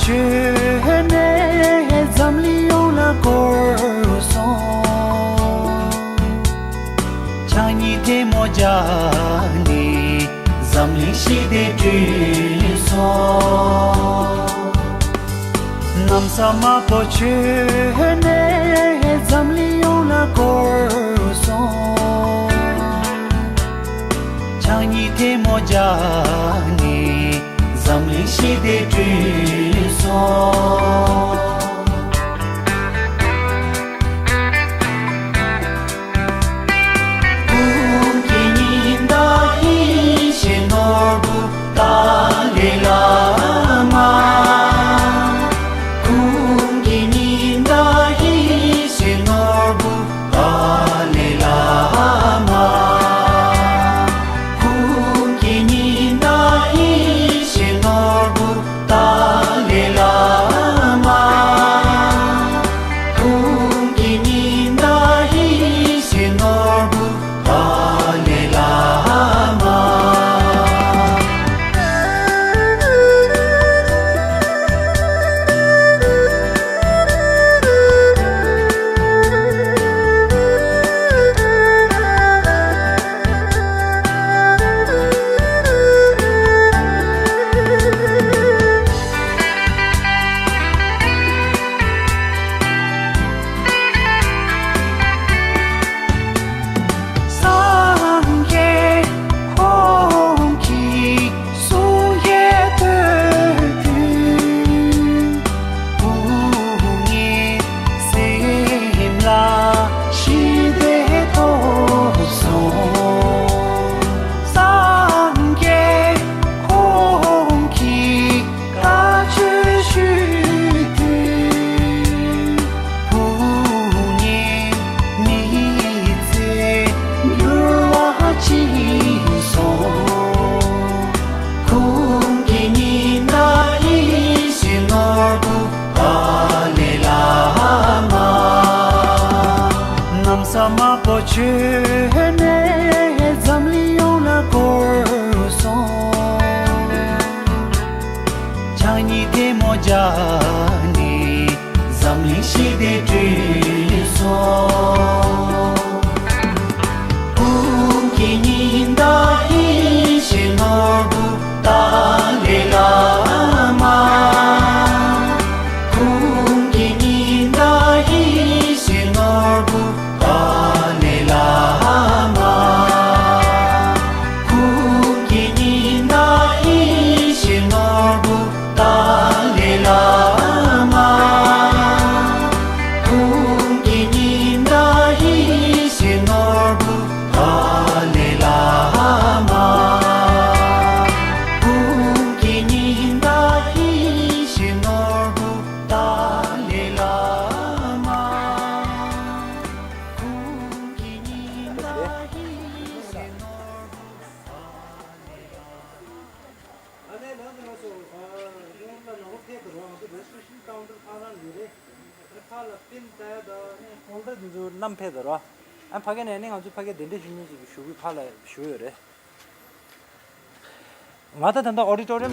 pochene zamlion la corso Changi de mojani zamli shi de so Nam sama pochene zamlion la corso Changi de mojani zamli shi de so Dalai Lama Kungininda Hishinobu Dalai Lama Kungininda Hishinobu Dalai Lama Kungininda Hishinobu Dalai Lama Sama pochene zamlion la corso Changi de mojani zamli shi de so Kungininda Hishinobu Dalai Lama Kungininda Hishinobu Dalai Lama Kungininda Hishinobu Dalai Lama Kungininda Hishinobu Dalai Lama Kungininda Hishinobu Dalai Lama 남패더라. 안 파게 내는 아주 파게 된대 주는 지 쇼비 팔아 쇼요래. 맞다 된다 어리저리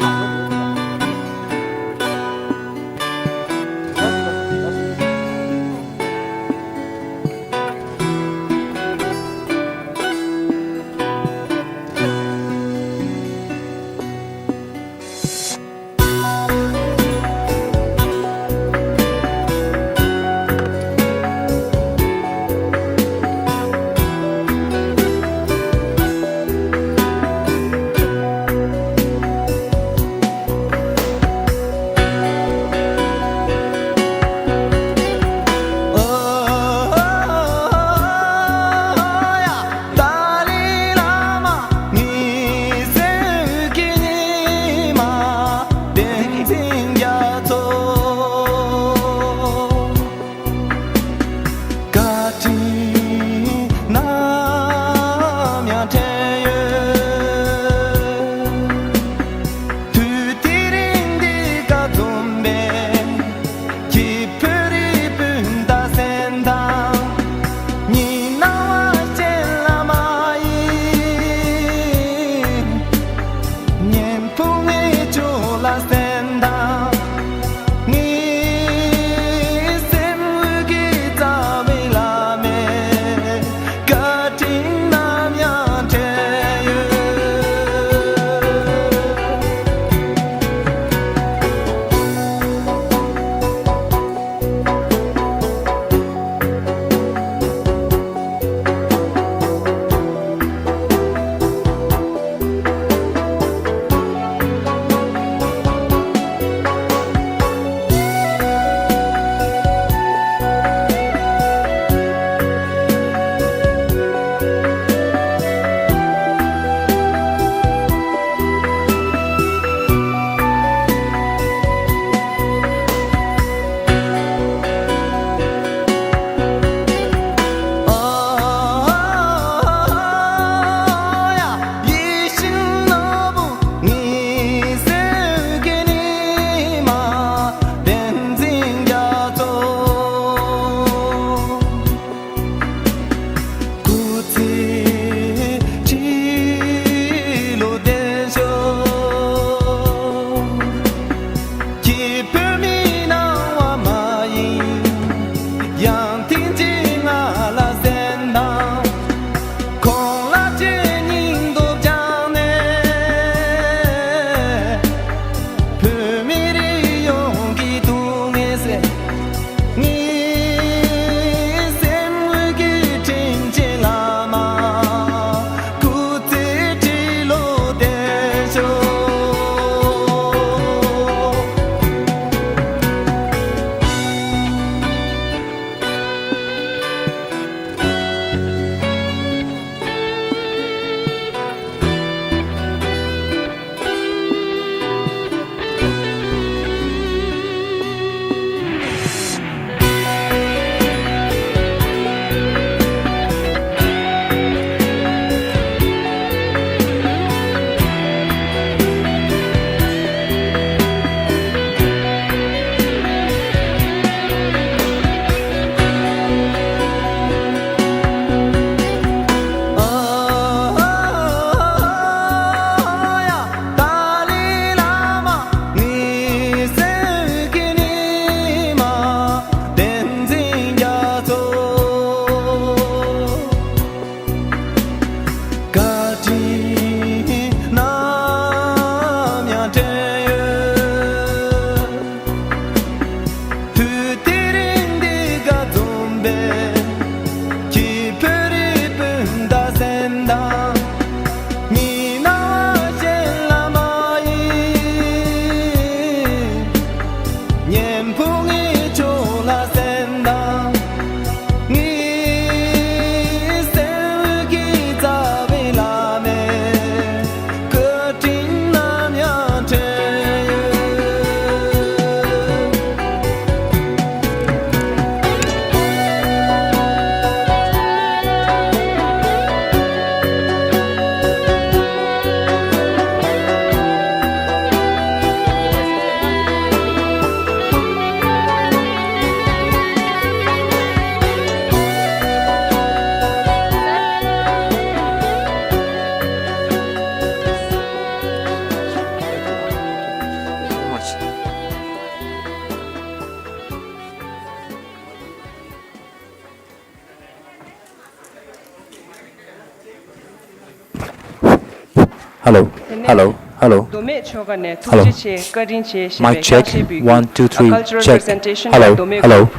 Hello, hello, hello. Hello. Mic check. 1, 2, 3. Check. Hello, hello.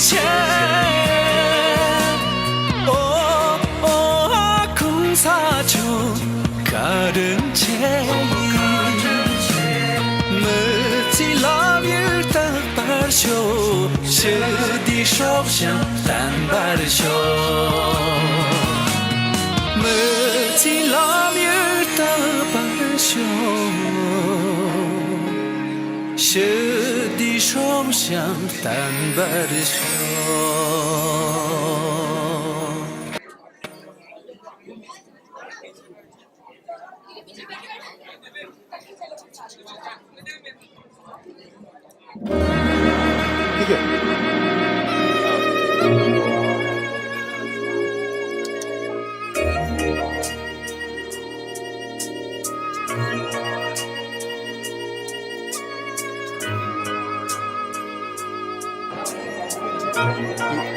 前，空洒就卡人前，没几拉米的白袖，是的手上单白的袖，没几拉米的白袖。是的手上单白的手。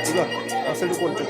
이거 아셀도 꼴찌.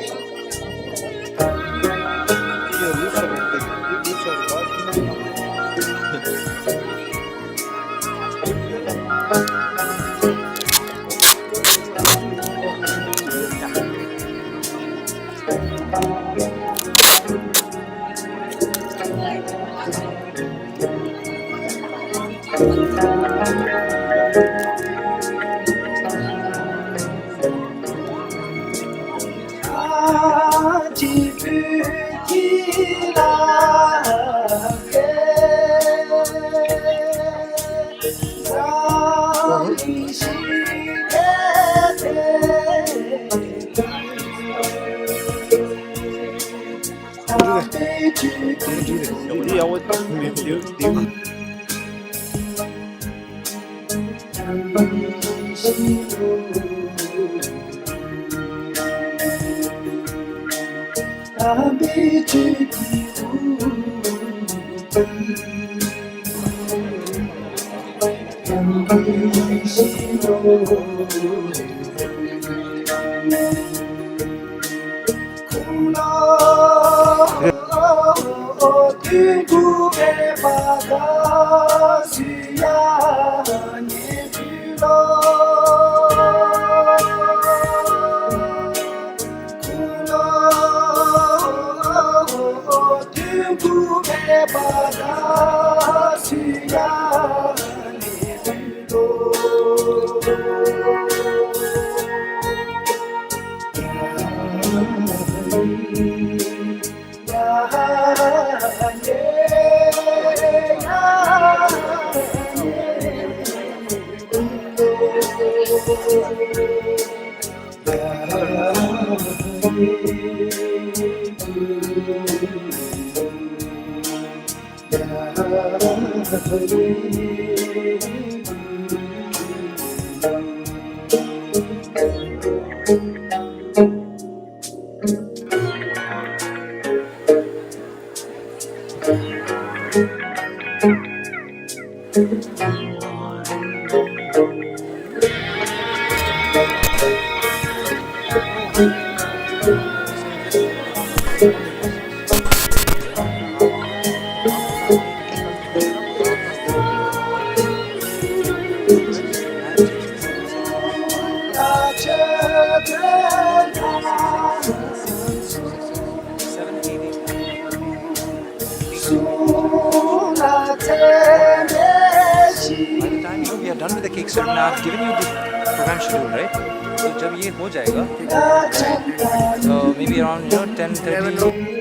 이거 여기 야워 We are done with the Kickstarter now. I've given you the program schedule, right? So जब ये हो जाएगा, so maybe around 10:30.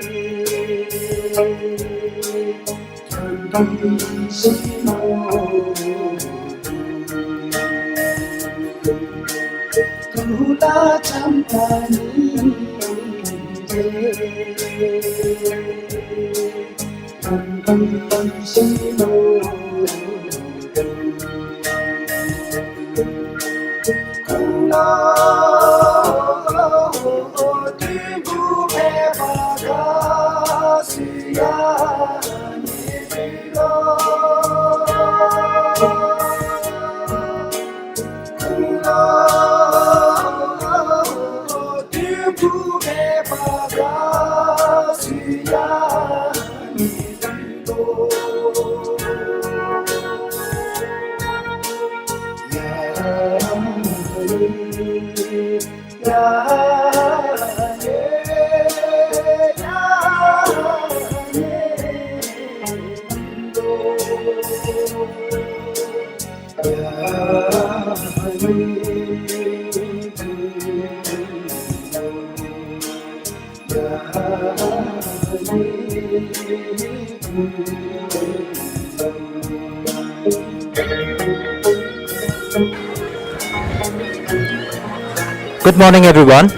Good morning, everyone.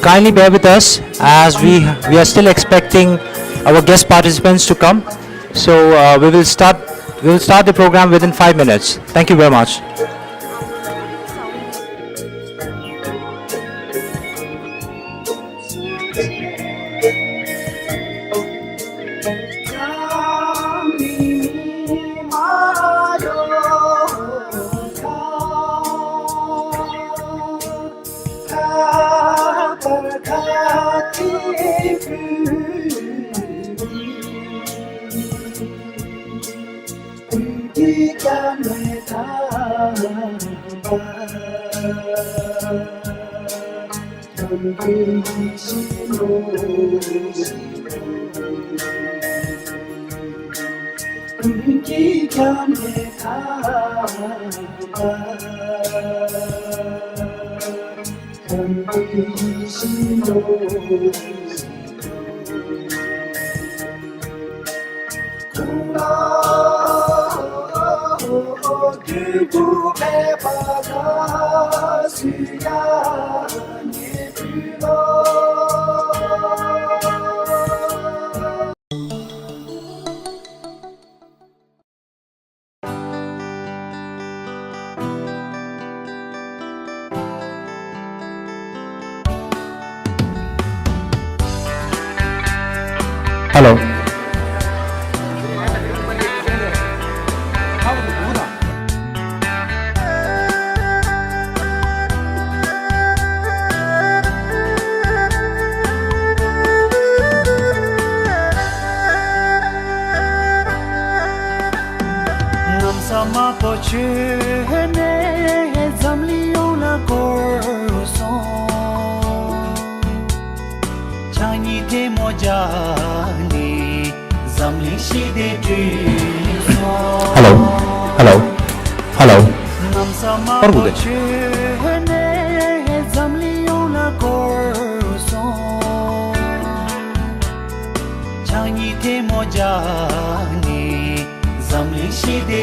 Kindly bear with us as we are still expecting our guest participants to come. So we will start the program within 5 minutes. Thank you very much. Hello. Sama pochene zamlion la corson chani de mojani zamli shi de Hello. Hello. Hello. nam sama Or bude? pochene zamlion la corson chani de mojani zamli shi de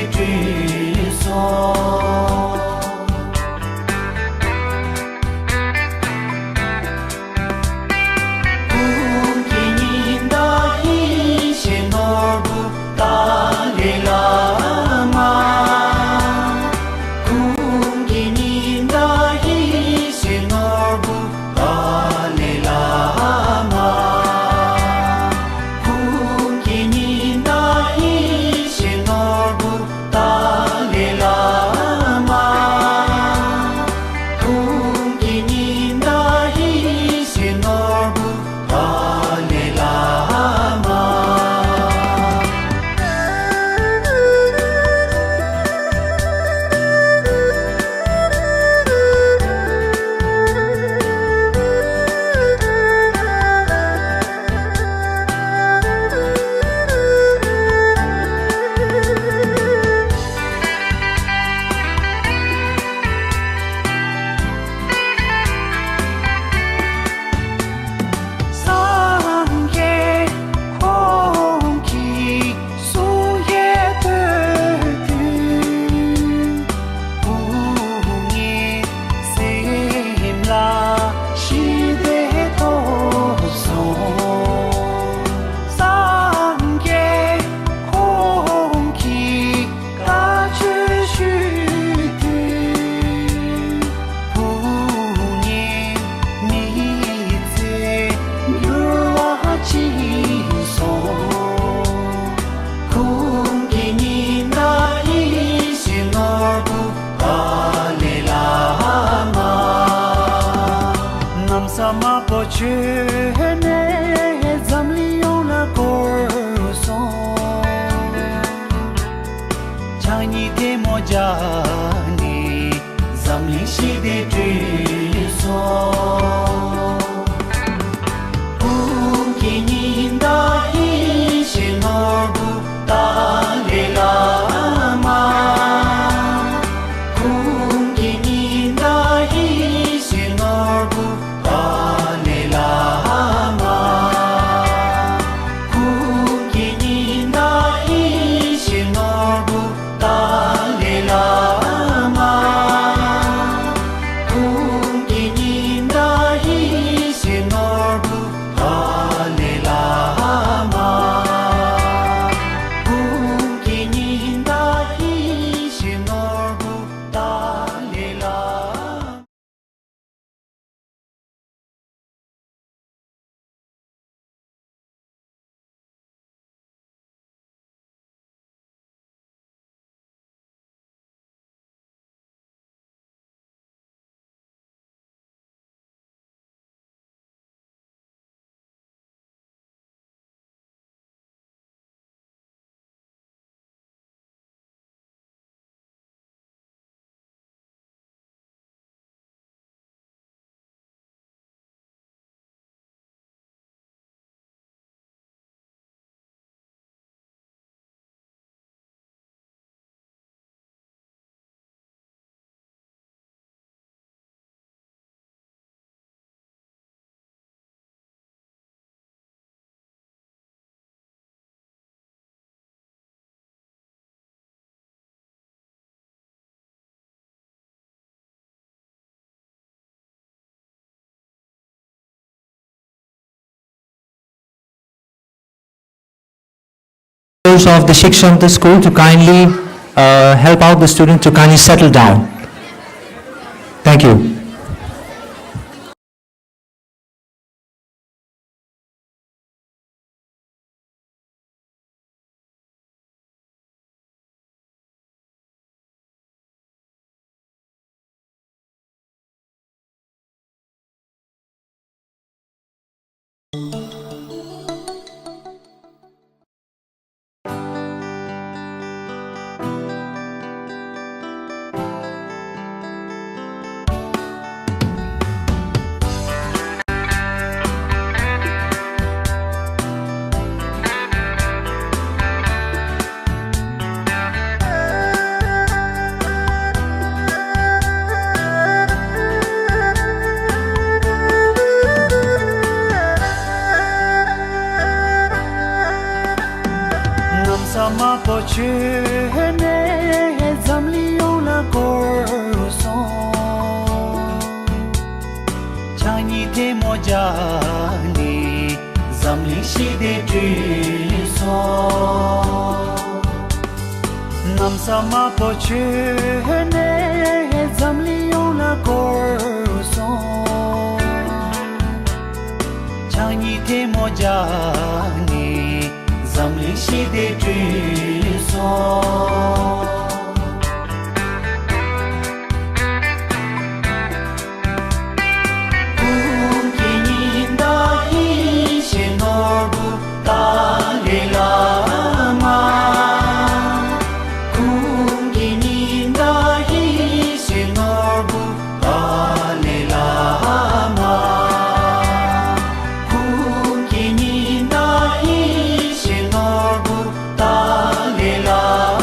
zamli shi de twi so Kinda ishin orbu Dalai Lama Kinda ishin orbu Dalai Lama Kinda ishin orbu Dalai Lama Kinda ishin orbu Dalai Lama Kinda ishin orbu Dalai Lama Of the Shikshanta school to kindly help out the student to kindly settle down. Thank you. Sama poche ne zamli la corso Chani te mojani zamli shi de triso Nam sama poche ne zamli la corso Chani te mojani zamli shi de triso Kinda ishin orbu Dalai Lama Kinda ishin orbu Dalai Lama Kinda ishin orbu Dalai Lama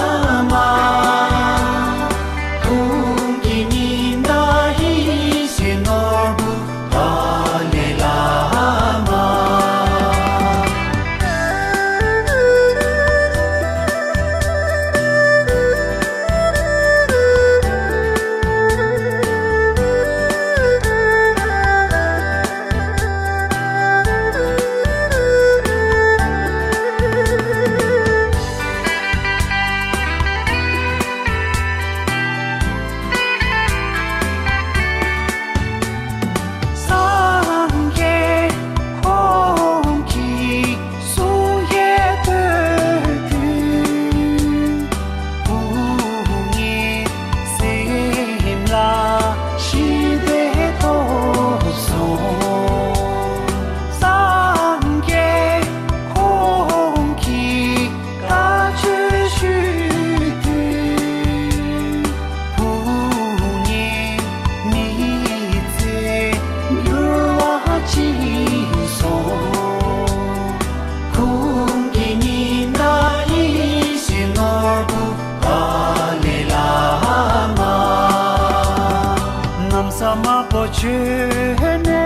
Chene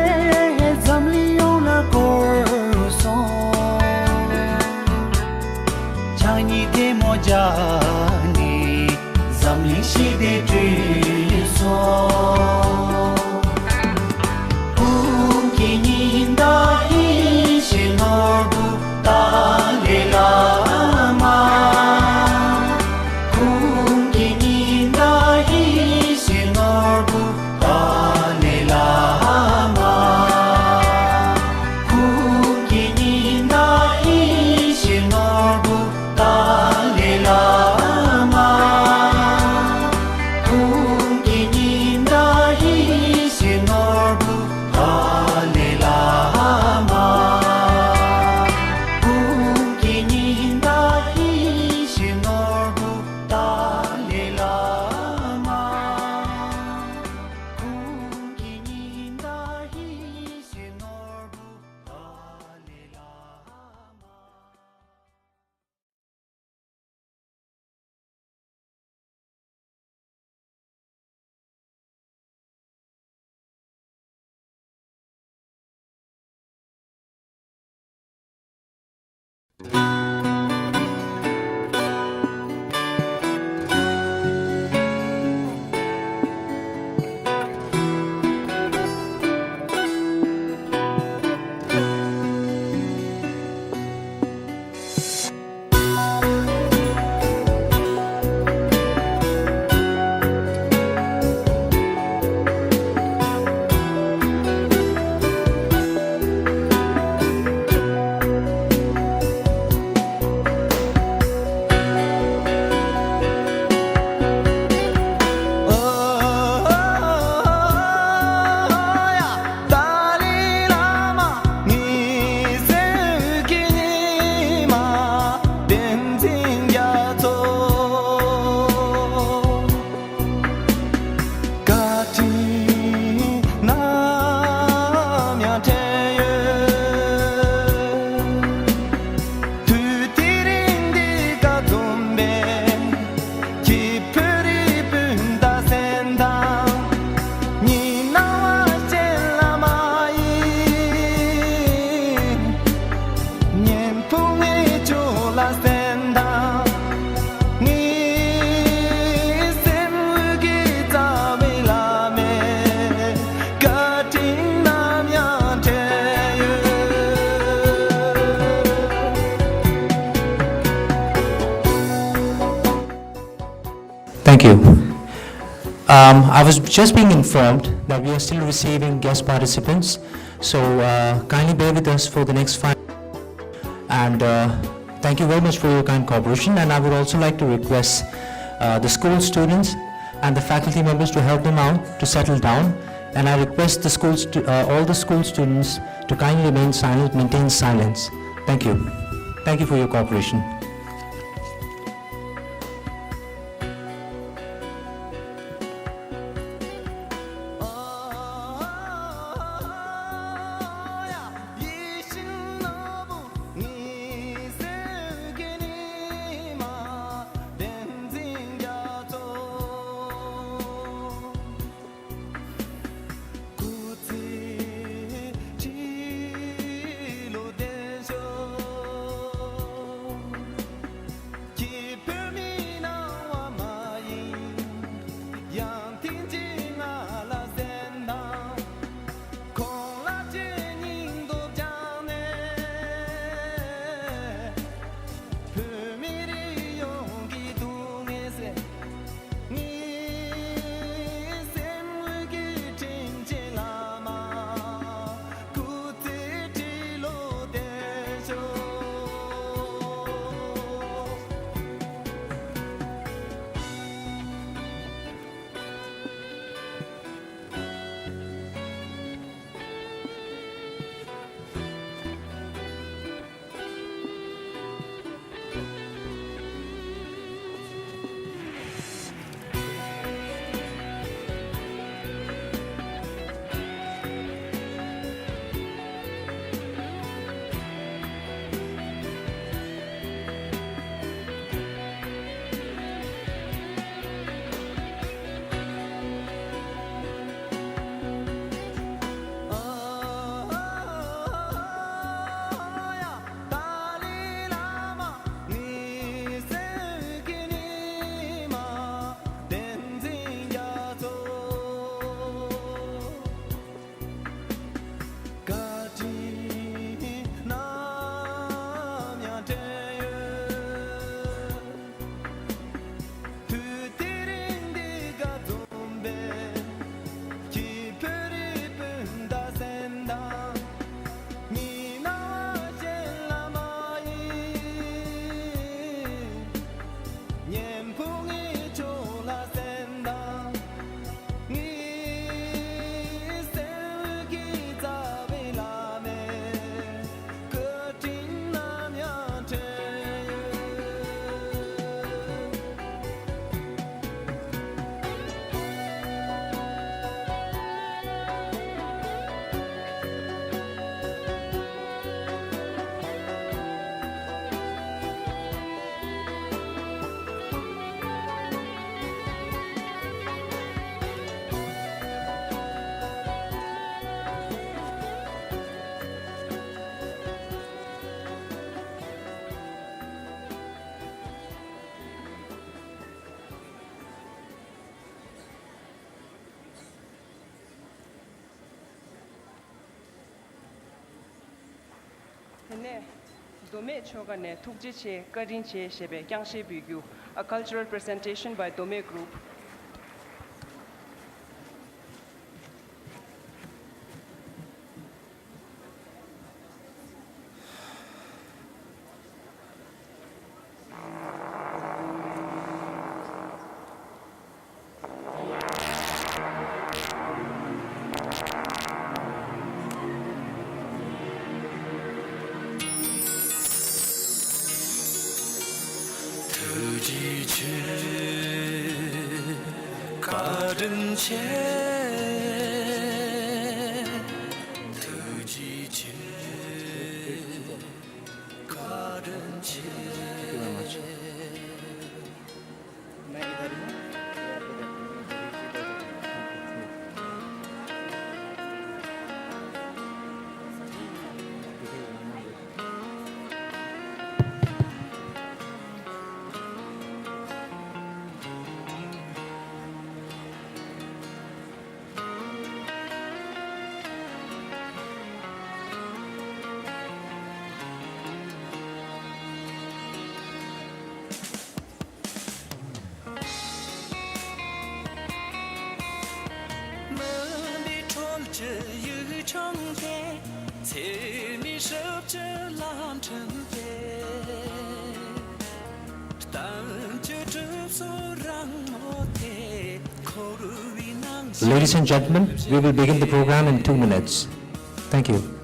zamli ona korso Chani te mojani zamli shide triso Ukininda ishinobu Dalai Lama Ukininda ishinobu Dalai Lama Ukininda ishinobu Dalai Lama Ukininda ishinobu Dalai Lama Ukininda ishinobu Dalai Lama Ukininda ishinobu Dalai Lama Dalai Lama ni seiki ni ma tenzin gyato Gati na mya teyo Tu tirindi ka tumbe Kipuri bunda senda Ni nawa chela mai Nyen pungi chola senda Ni semugi tawe lame Katin namya teyo Thank you. I was just being informed that we are still receiving guest participants, so kindly bear with us for the next 5 and thank you very much for your kind cooperation. And I would also like to request the school students and the faculty members to help them out to settle down, and I request the all the school students to kindly remain silent, maintain silence. Thank you. Thank you for your cooperation. 풍이 졸라센다 이 세기 자베라메 그팅나냐테 네, 도메 초간에 툭지체 거린체 셰베 양셰 비규 a cultural presentation by Dome Group. 지체 가른 채 지체 가른 채 Ladies and gentlemen, we will begin the program in 2 minutes. Thank you.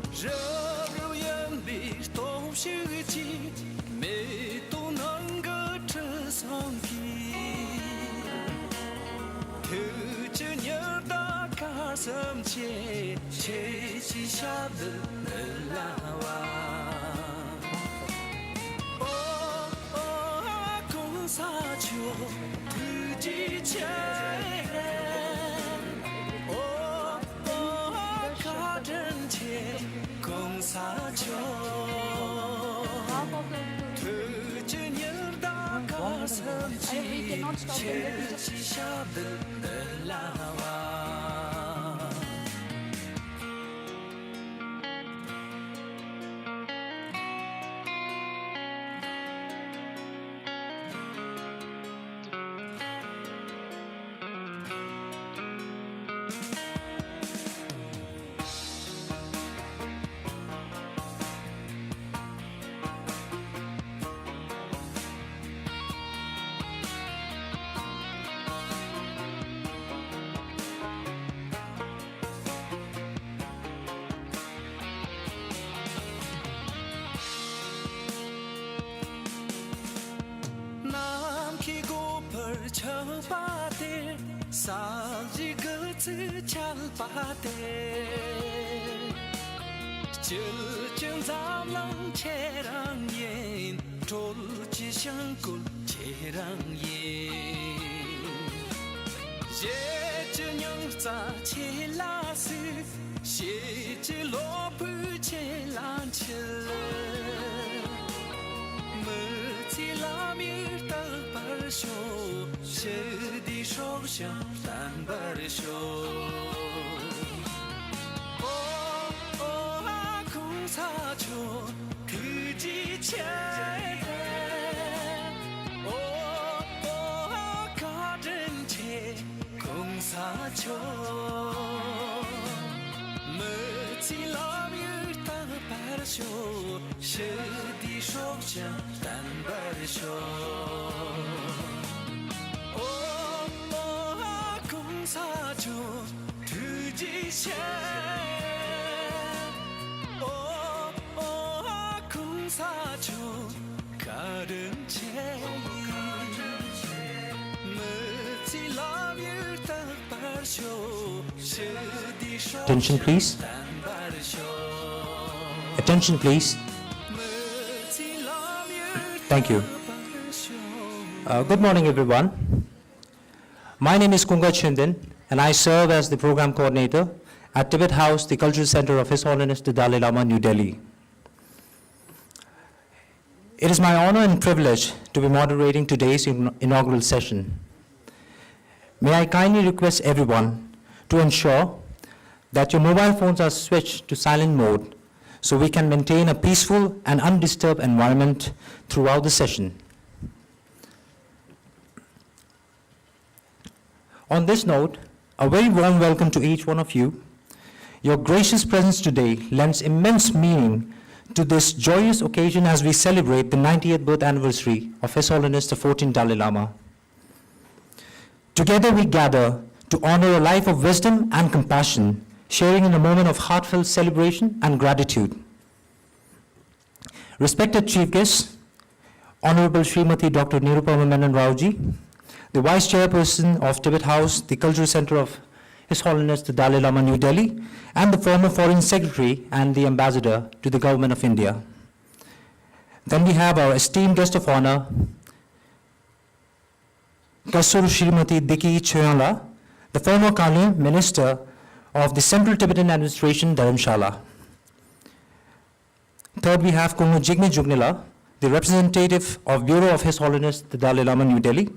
Attention please. Attention please. Thank you. Good morning everyone. My name is Kunga Chindan and I serve as the program coordinator at Tibet House, the Cultural Center of His Holiness the Dalai Lama, New Delhi. It is my honor and privilege to be moderating today's inaugural session. May I kindly request everyone to ensure that your mobile phones are switched to silent mode so we can maintain a peaceful and undisturbed environment throughout the session. On this note, a very warm welcome to each one of you. Your gracious presence today lends immense meaning to this joyous occasion as we celebrate the 90th birth anniversary of His Holiness the 14th Dalai Lama. Together we gather to honor a life of wisdom and compassion, sharing in a moment of heartfelt celebration and gratitude. Respected Chief Guests, Honorable Srimati Dr. Nirupama Menon Raoji, the Vice Chairperson of Tibet House, the Cultural Center of His Holiness the Dalai Lama, New Delhi, and the former Foreign Secretary and the Ambassador to the Government of India. Then we have our esteemed guest of honor, Kasur Srimati Diki Choyala, the former Cabinet Minister of the Central Tibetan Administration, Dharamshala. Third, we have Kumu Jigme Jugnila, the representative of Bureau of His Holiness the Dalai Lama, New Delhi.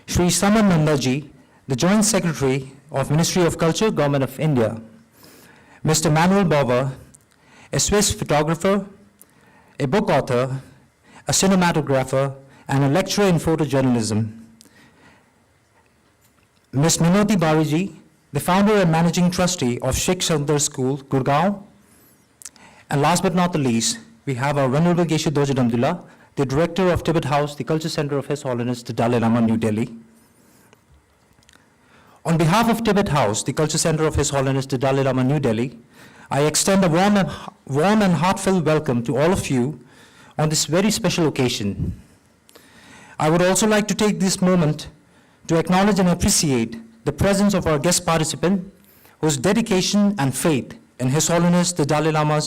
Sri Saman Nandaji, the Joint Secretary of Ministry of Culture, Government of India. Mr. Manuel Bauer, a Swiss photographer, a book author, a cinematographer, and a lecturer in photojournalism. Ms. Minoti Bariji, the founder and managing trustee of Sheikh Sundar School, Gurgaon. And last but not the least, we have our Venerable Geshe Dorje Damdula, the director of Tibet House, the Culture Center of His Holiness the Dalai Lama, New Delhi. On behalf of Tibet House, the Culture Center of His Holiness the Dalai Lama, New Delhi, I extend a warm and heartfelt welcome to all of you on this very special occasion. I would also like to take this moment to acknowledge and appreciate the presence of our guest participant, whose dedication and faith in His Holiness the Dalai Lama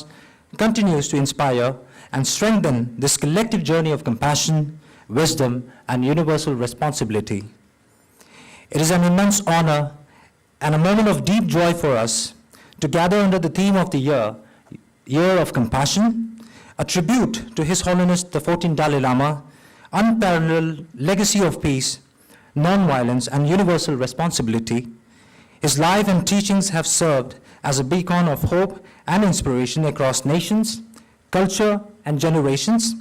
continues to inspire and strengthen this collective journey of compassion, wisdom, and universal responsibility. It is an immense honor and a moment of deep joy for us to gather under the theme of the Year of Compassion, a tribute to His Holiness the 14th Dalai Lama, unparalleled legacy of peace, non-violence, and universal responsibility. His life and teachings have served as a beacon of hope and inspiration across nations, culture, and generations,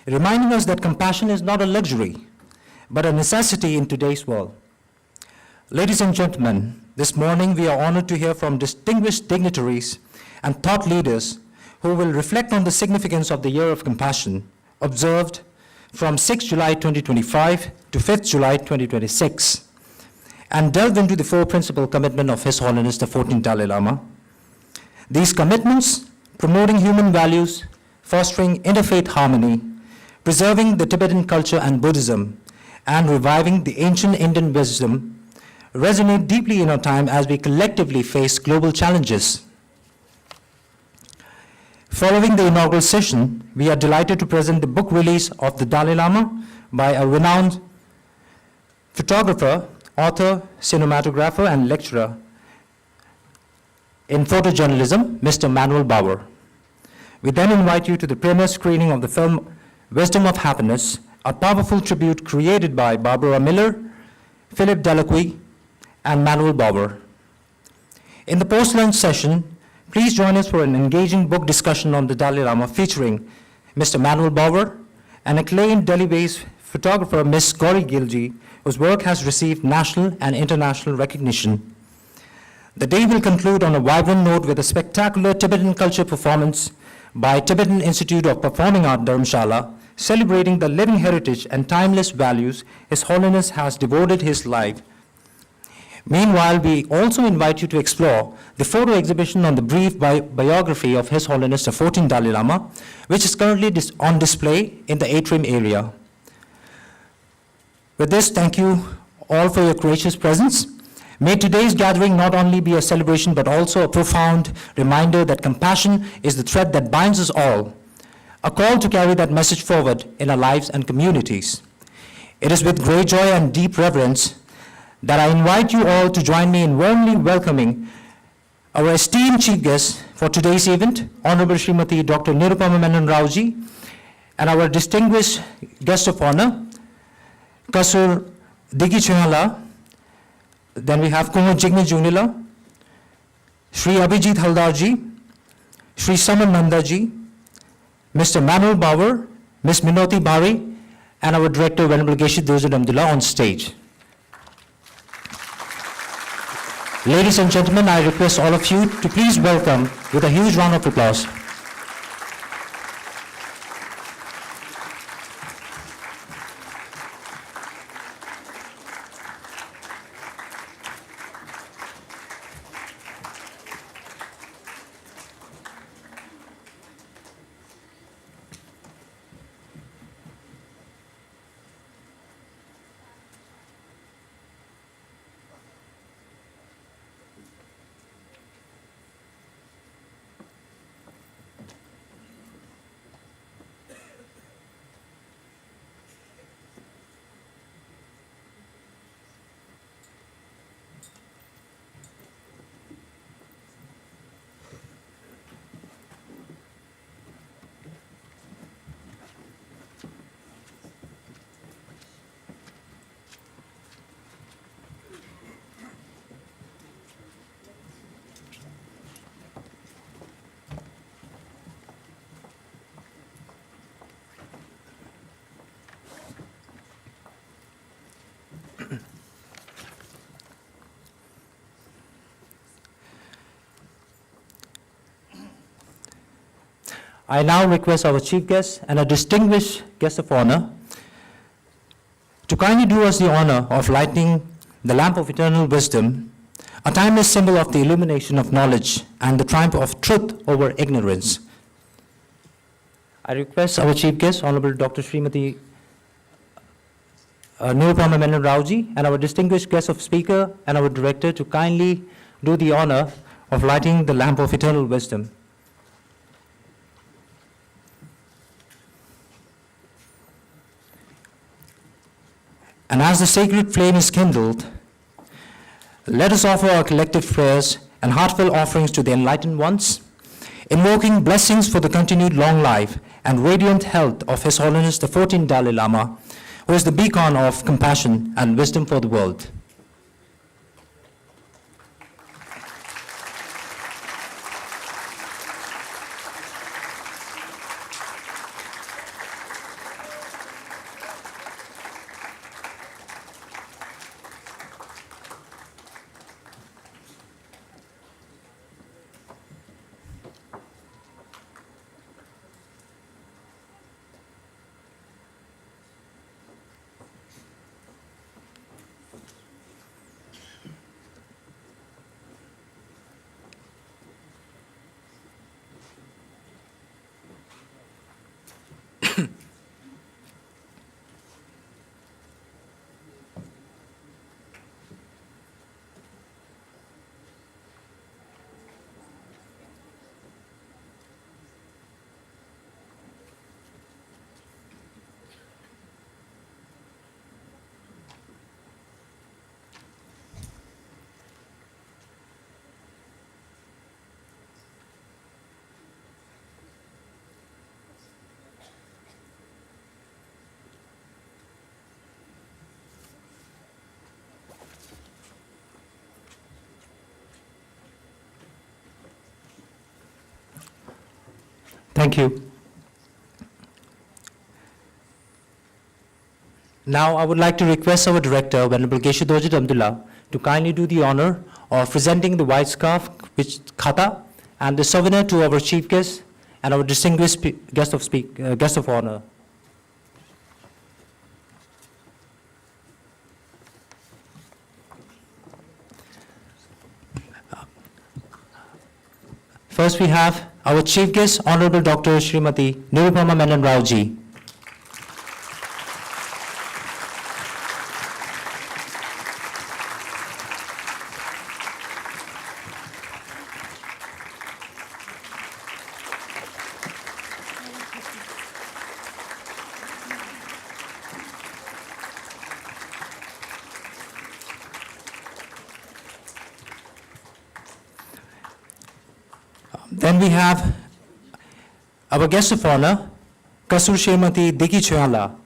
reminding us that compassion is not a luxury, but a necessity in today's world. Ladies and gentlemen, this morning we are honored to hear from distinguished dignitaries and thought leaders who will reflect on the significance of the Year of Compassion, observed from 6 July 2025 to 5th July 2026, and delve into the four principal commitments of His Holiness the 14th Dalai Lama. These commitments, promoting human values, fostering interfaith harmony, preserving the Tibetan culture and Buddhism, and reviving the ancient Indian wisdom, resonate deeply in our time as we collectively face global challenges. Following the inaugural session, we are delighted to present the book release of the Dalai Lama by a renowned photographer, author, cinematographer, and lecturer in photojournalism, Mr. Manuel Bauer. We then invite you to the premiere screening of the film Wisdom of Happiness, a powerful tribute created by Barbara Miller, Philip Delacroix, and Manuel Bauer. In the post-lunch session, please join us for an engaging book discussion on the Dalai Lama featuring Mr. Manuel Bauer, an acclaimed Delhi-based photographer, Ms. Gauri Gilji, whose work has received national and international recognition. The day will conclude on a vibrant note with a spectacular Tibetan culture performance by Tibetan Institute of Performing Art, Dharamshala, celebrating the living heritage and timeless values His Holiness has devoted his life. Meanwhile, we also invite you to explore the photo exhibition on the brief biography of His Holiness the 14th Dalai Lama, which is currently on display in the atrium area. With this, thank you all for your gracious presence. May today's gathering not only be a celebration but also a profound reminder that compassion is the thread that binds us all, a call to carry that message forward in our lives and communities. It is with great joy and deep reverence that I invite you all to join me in warmly welcoming our esteemed chief guest for today's event, Honorable Srimati Dr. Nirupama Menon Raoji, and our distinguished guest of honor, Kasur Dignitary. Then we have Kumo Jigme Junila, Sri Abhijit Haldarji, Sri Saman Nandaji, Mr. Manuel Bauer, Ms. Minoti Bari, and our director, Venerable Geshe Dozud Abdullah, on stage. Ladies and gentlemen, I request all of you to please welcome with a huge round of applause. I now request our chief guest and a distinguished guest of honor to kindly do us the honor of lighting the lamp of eternal wisdom, a timeless symbol of the illumination of knowledge and the triumph of truth over ignorance. I request our chief guest, Honorable Dr. Srimati Nirupama Menon Raoji, and our distinguished guest of speaker and our director to kindly do the honor of lighting the lamp of eternal wisdom. And as the sacred flame is kindled, let us offer our collective prayers and heartfelt offerings to the enlightened ones, invoking blessings for the continued long life and radiant health of His Holiness the 14th Dalai Lama, who is the beacon of compassion and wisdom for the world. Thank you. Now I would like to request our director, Venerable Geshe Dozud Abdullah, to kindly do the honor of presenting the white scarf, which khata, and the souvenir to our chief guest and our distinguished guest of honor. First we have our chief guest, Honorable Dr. Srimati Nirupama Menon Raoji. Then we have our guest of honor, Kasur Shrimati Diki Choyala.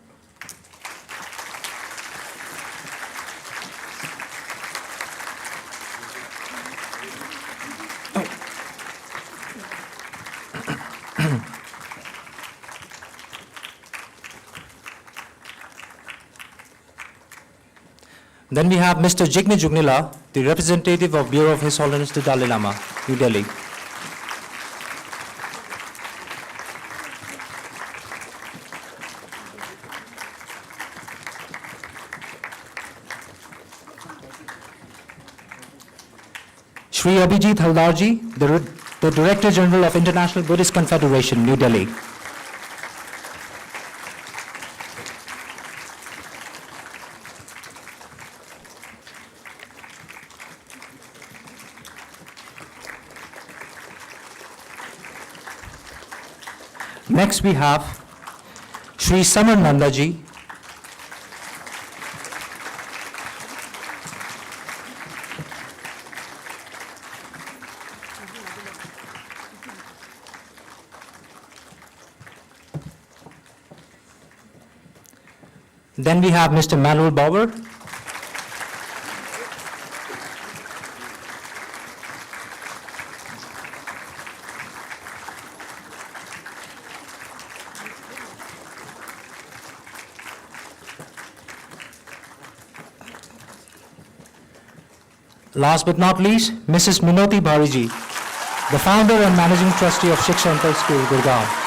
Then we have Mr. Jigme Jugnila, the representative of Bureau of His Holiness the Dalai Lama, New Delhi. Shri Abhijit Haldarji, the Director General of International Buddhist Confederation, New Delhi. Next we have Shri Samar Nandaji, then we have Mr. Manuel Bauer, last but not least, Mrs. Minoti Bhariji, the founder and managing trustee of Shiksha Antal School, Gurgaon.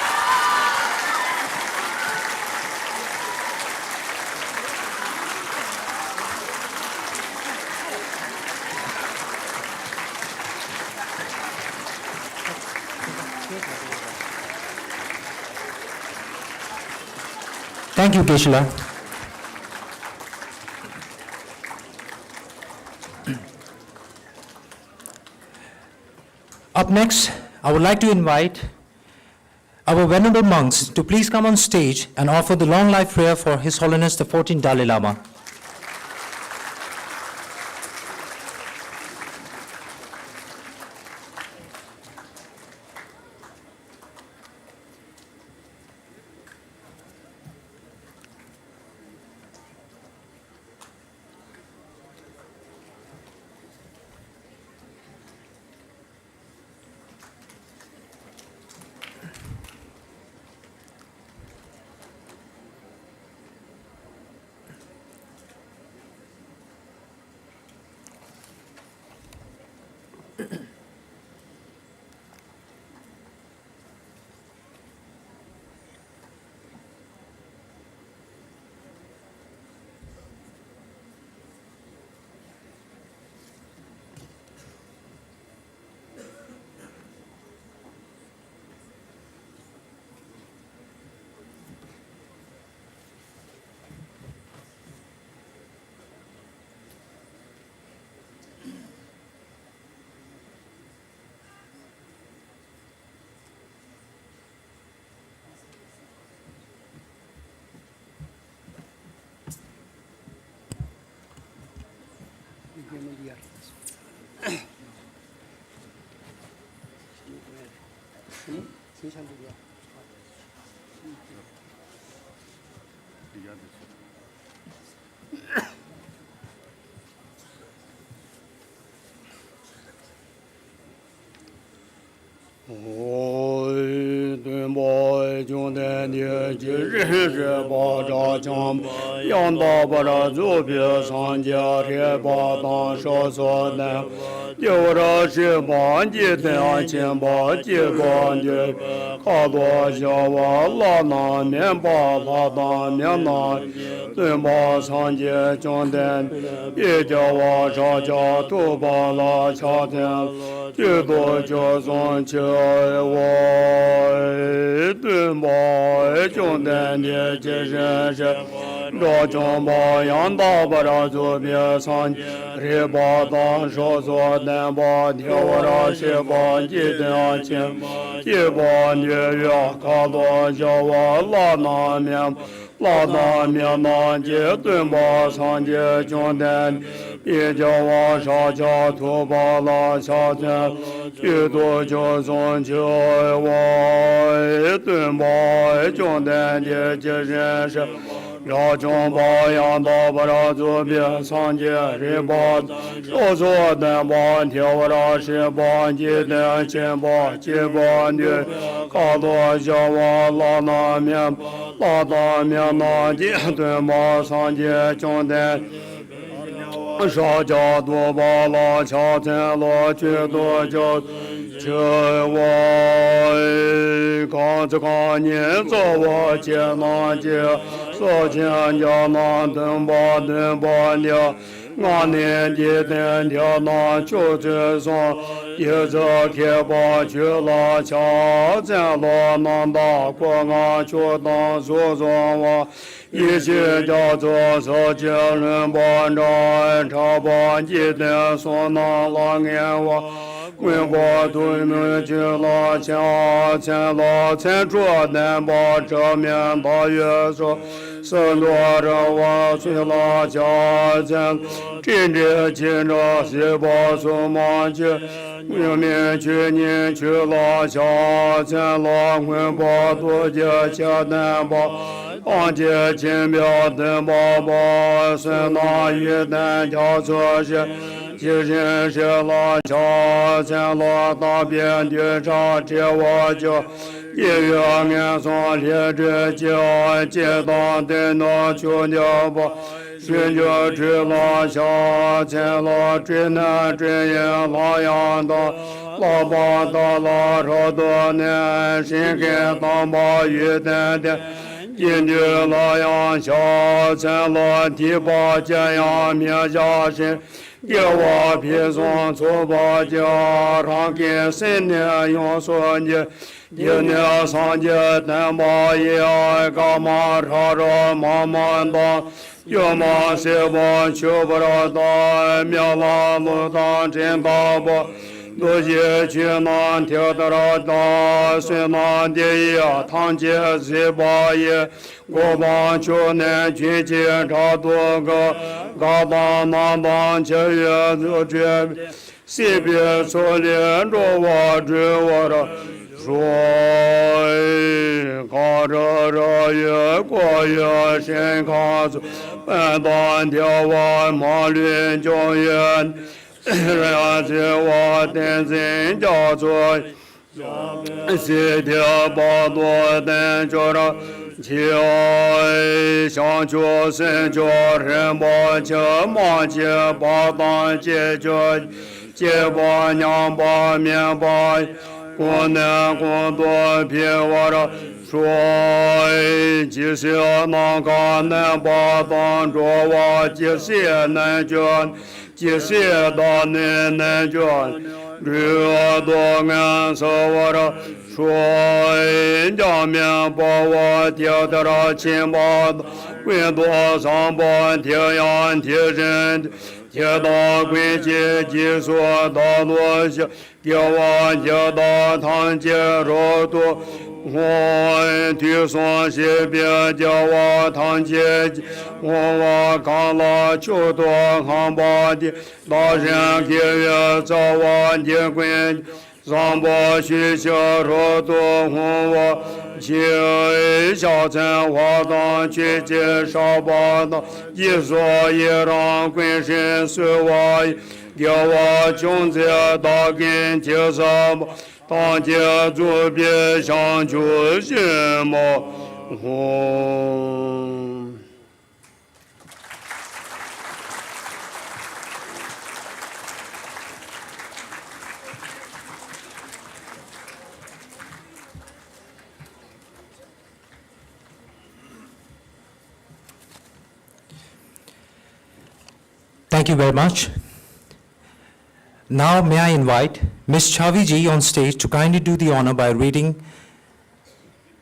Thank you, Keshila. Up next, I would like to invite our venerable monks to please come on stage and offer the long life prayer for His Holiness the 14th Dalai Lama. 老大面南街顿巴长街江南，别叫我上家土巴拉下天，许多就从就我顿巴江南的这人是。绕中巴扬道不绕左边长街人巴，少做单巴跳不绕是巴吉单金巴吉巴女，好多叫我老那面老大面那街顿巴长街江南。少家多巴拉桥天罗居多就这我刚这个年做我接那接所见家那顿巴了俺年的等条那就这上一直开把去了桥见了南大过俺就当所装我一切叫做所见人帮着朝帮一点所拿了眼我规划对面去了桥前了前桌南把正面大约说圣多着我去了桥前真正见着西巴苏马去明明去年去了桥前了规划多节下南把望见金标的宝宝是那一单叫做是今天是老桥前老大边的上这我就一月俺上列这叫街道的那穷鸟不寻求去老桥前老追南追野老杨的老八的老少多年心给当把鱼蛋的今天老杨小前老第八节阳面家身给我披上粗把家常给新年用说你一年上街单把一干嘛插着慢慢当有嘛些把求不着当苗拉路当真大不路些去南跳得着大虽南的呀堂街十八夜我帮去年去检查多个高档南帮节约就这西边所连着我追我的说靠着这越过越深靠着半段条我马林教员人家我的人叫做西条巴多的叫着求想求神求人把求马接把当解决解把娘把面把过难过多别我着说即使那个难把当着我即使难卷即使到难卷越多俺说我着说家面把我调得了亲把为多上班天阳天神铁道轨迹技术道路下给我接到堂街肉多我提双西边叫我堂街我看了就多看把的大人给月找我的滚上班学校肉多我去小城花当去介绍吧的一说一让滚身随我给我穷子大根介绍当街左边上就什么Thank you very much. Now may I invite Ms. Chavi ji on stage to kindly do the honor by reading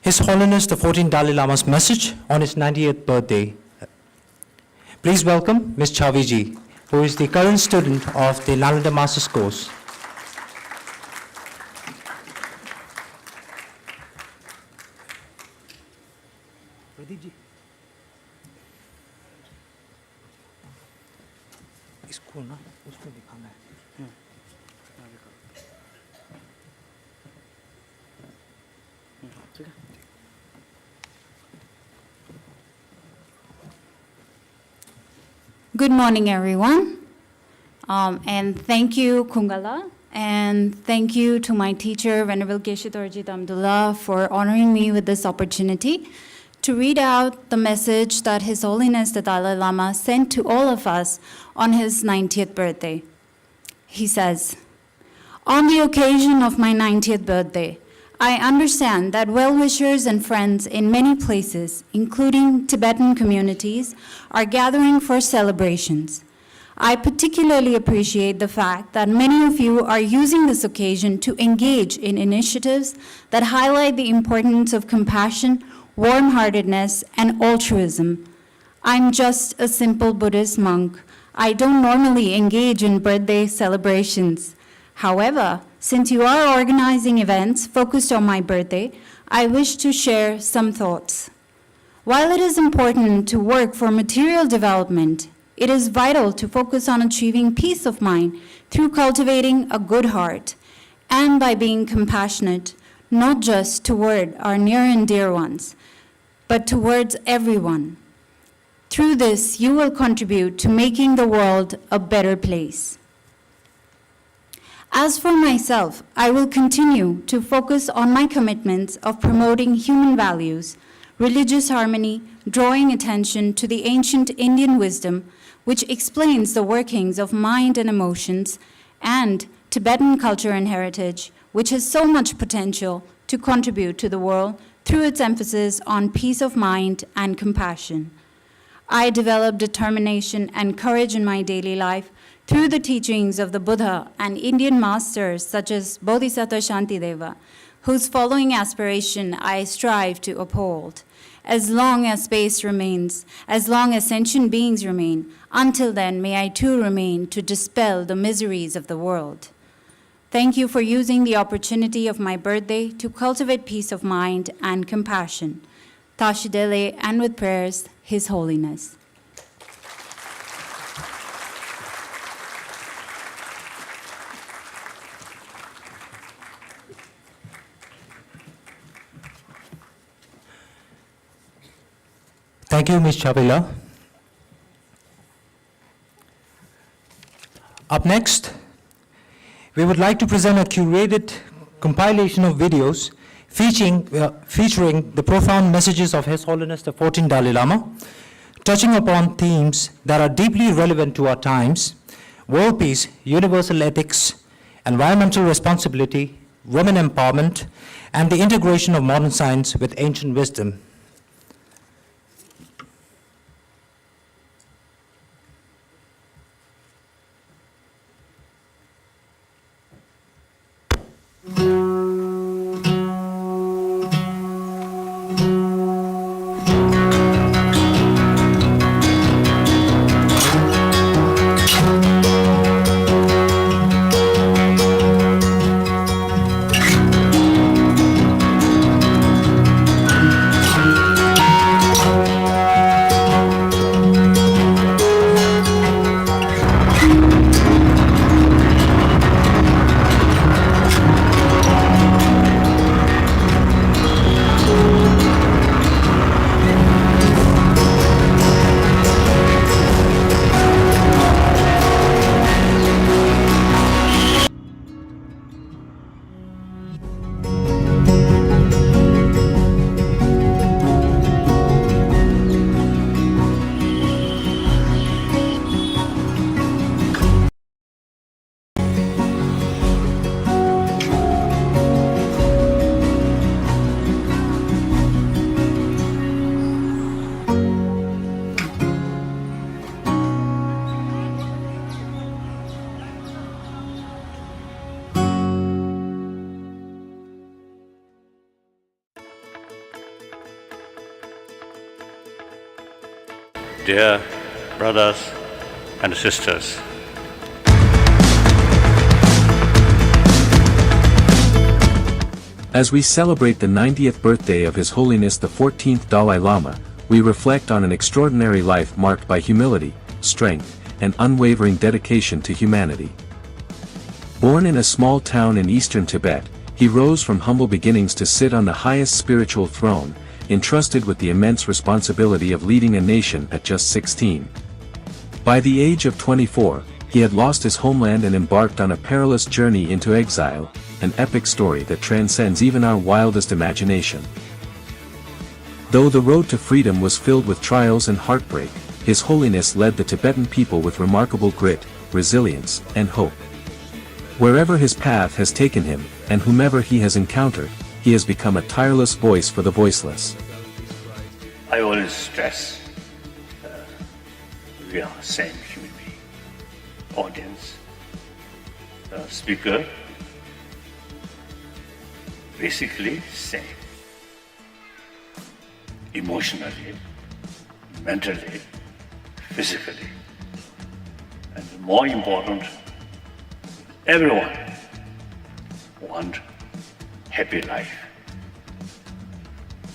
His Holiness the 14th Dalai Lama's message on his 90th birthday. Please welcome Ms. Chavi ji, who is the current student of the Nalanda Master's course. Pradeep ji. इसको ना उसको दिखाना है. Good morning, everyone. And thank you, Kungala. And thank you to my teacher, Venerable Geshe Dorjit Abdullah, for honoring me with this opportunity to read out the message that His Holiness the Dalai Lama sent to all of us on his 90th birthday. He says, "On the occasion of my 90th birthday, I understand that well-wishers and friends in many places, including Tibetan communities, are gathering for celebrations. I particularly appreciate the fact that many of you are using this occasion to engage in initiatives that highlight the importance of compassion, warm-heartedness, and altruism. I'm just a simple Buddhist monk. I don't normally engage in birthday celebrations. However, since you are organizing events focused on my birthday, I wish to share some thoughts. While it is important to work for material development, it is vital to focus on achieving peace of mind through cultivating a good heart and by being compassionate, not just toward our near and dear ones, but towards everyone. Through this, you will contribute to making the world a better place. As for myself, I will continue to focus on my commitments of promoting human values, religious harmony, drawing attention to the ancient Indian wisdom, which explains the workings of mind and emotions, and Tibetan culture and heritage, which has so much potential to contribute to the world through its emphasis on peace of mind and compassion. I develop determination and courage in my daily life through the teachings of the Buddha and Indian masters such as Bodhisattva Shantideva, whose following aspiration I strive to uphold. As long as space remains, as long as sentient beings remain, until then may I too remain to dispel the miseries of the world. Thank you for using the opportunity of my birthday to cultivate peace of mind and compassion. Tashidele, and with prayers, His Holiness." Thank you, Ms. Chavila. Up next, we would like to present a curated compilation of videos featuring the profound messages of His Holiness the 14th Dalai Lama, touching upon themes that are deeply relevant to our times: world peace, universal ethics, environmental responsibility, women empowerment, and the integration of modern science with ancient wisdom. Dear brothers and sisters, as we celebrate the 90th birthday of His Holiness the 14th Dalai Lama, we reflect on an extraordinary life marked by humility, strength, and unwavering dedication to humanity. Born in a small town in eastern Tibet, he rose from humble beginnings to sit on the highest spiritual throne, entrusted with the immense responsibility of leading a nation at just 16. By the age of 24, he had lost his homeland and embarked on a perilous journey into exile, an epic story that transcends even our wildest imagination. Though the road to freedom was filled with trials and heartbreak, His Holiness led the Tibetan people with remarkable grit, resilience, and hope. Wherever his path has taken him, and whomever he has encountered, he has become a tireless voice for the voiceless. I always stress we are same human being. Audience, speaker, basically same. Emotionally, mentally, physically. And more important, everyone want happy life.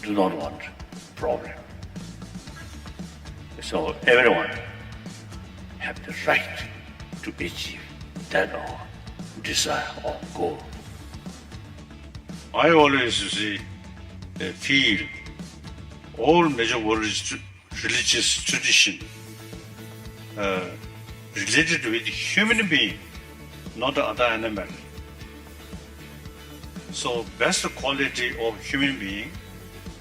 Do not want problem. So everyone have the right to achieve that or desire or goal. I always feel all major world religious tradition related with human being, not other animal. So best quality of human being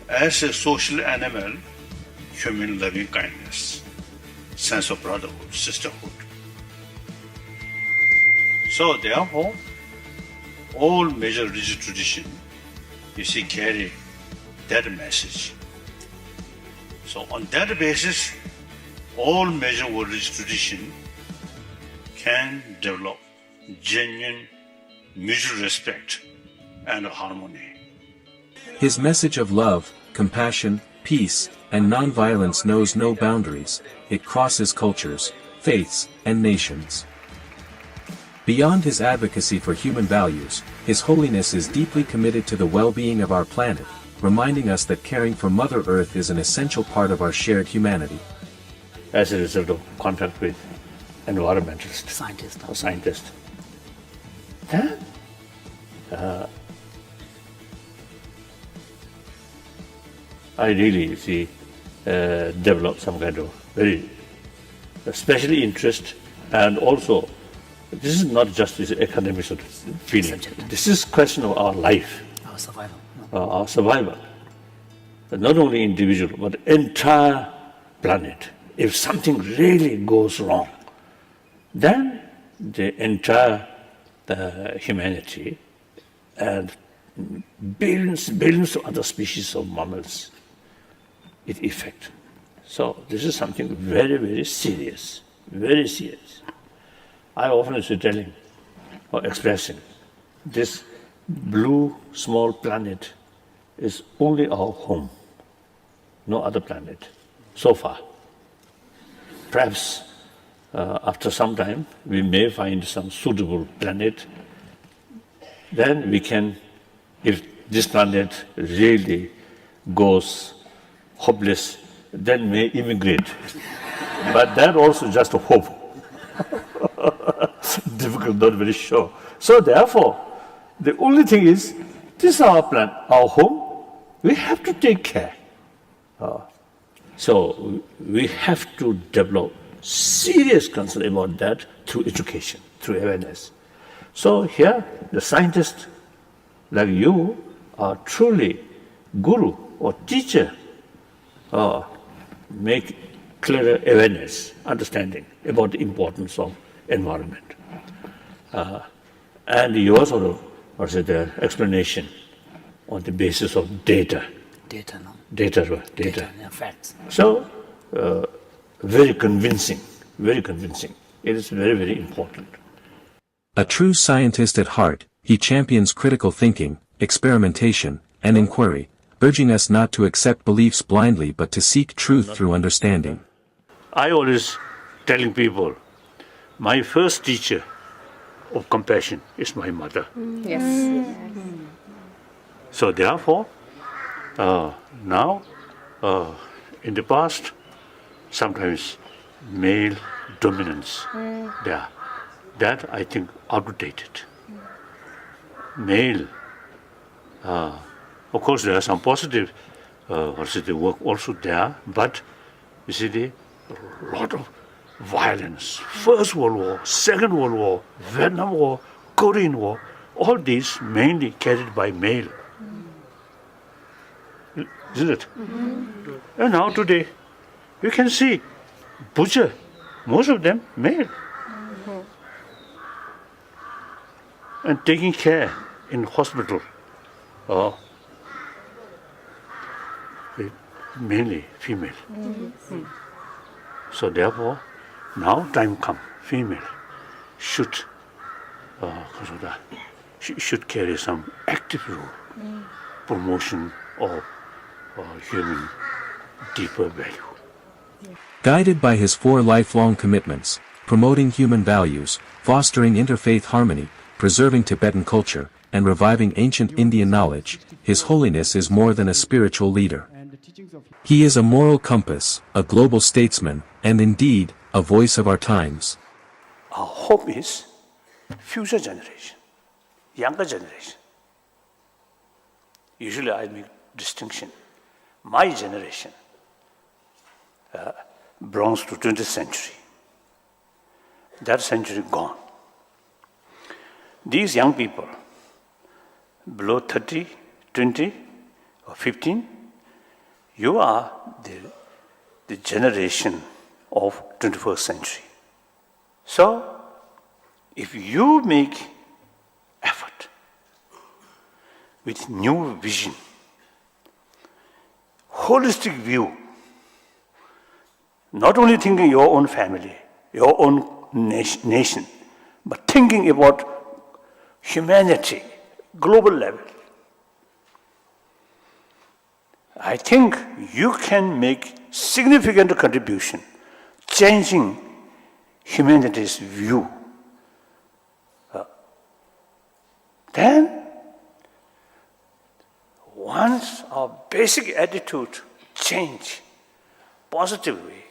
as a social animal, human loving kindness, sense of brotherhood, sisterhood. So therefore, all major religious tradition, you see, carry that message. So on that basis, all major world religious tradition can develop genuine mutual respect and harmony. His message of love, compassion, peace, and non-violence knows no boundaries. It crosses cultures, faiths, and nations. Beyond his advocacy for human values, His Holiness is deeply committed to the well-being of our planet, reminding us that caring for Mother Earth is an essential part of our shared humanity. As a result of contact with environmentalists, scientists, then I really see develop some kind of very especially interest, and also this is not just this academic sort of feeling. This is question of our life, our survival. But not only individual, but entire planet. If something really goes wrong, then the entire humanity and billions of other species of mammals, it affects. So this is something very, very serious, very serious. I often is telling or expressing, this blue small planet is only our home, no other planet, so far. Perhaps after some time we may find some suitable planet, then we can, if this planet really goes hopeless, then may immigrate. But that also just a hope. Difficult, not very sure. So therefore, the only thing is, this is our plan, our home, we have to take care. So we have to develop serious concern about that through education, through awareness. So here, the scientists like you are truly guru or teacher, make clearer awareness, understanding about the importance of environment. And your sort of, what's it, explanation on the basis of data. Data, yeah, facts. So, very convincing, very convincing. It is very, very important. A true scientist at heart, he champions critical thinking, experimentation, and inquiry, urging us not to accept beliefs blindly but to seek truth through understanding. I always telling people, my first teacher of compassion is my mother. Yes. So therefore, now, in the past, sometimes male dominance there. That I think outdated. Male. Of course, there are some positive work also there, but you see, a lot of violence. First World War, Second World War, Vietnam War, Korean War, all these mainly carried by male. Isn't it? And now today, you can see butcher, most of them male. And taking care in hospital, mainly female. So therefore, now time come, female should should carry some active role, promotion of human deeper value. Guided by his 4 lifelong commitments, promoting human values, fostering interfaith harmony, preserving Tibetan culture, and reviving ancient Indian knowledge, His Holiness is more than a spiritual leader. He is a moral compass, a global statesman, and indeed, a voice of our times. Our hope is future generation, younger generation. Usually I make distinction. My generation belongs to 20th century. That century gone. These young people, below 30, 20, or 15, you are the generation of 21st century. So, if you make effort with new vision, holistic view, not only thinking your own family, your own nation, but thinking about humanity, global level, I think you can make significant contribution, changing humanity's view. Then, once our basic attitude change, positive way,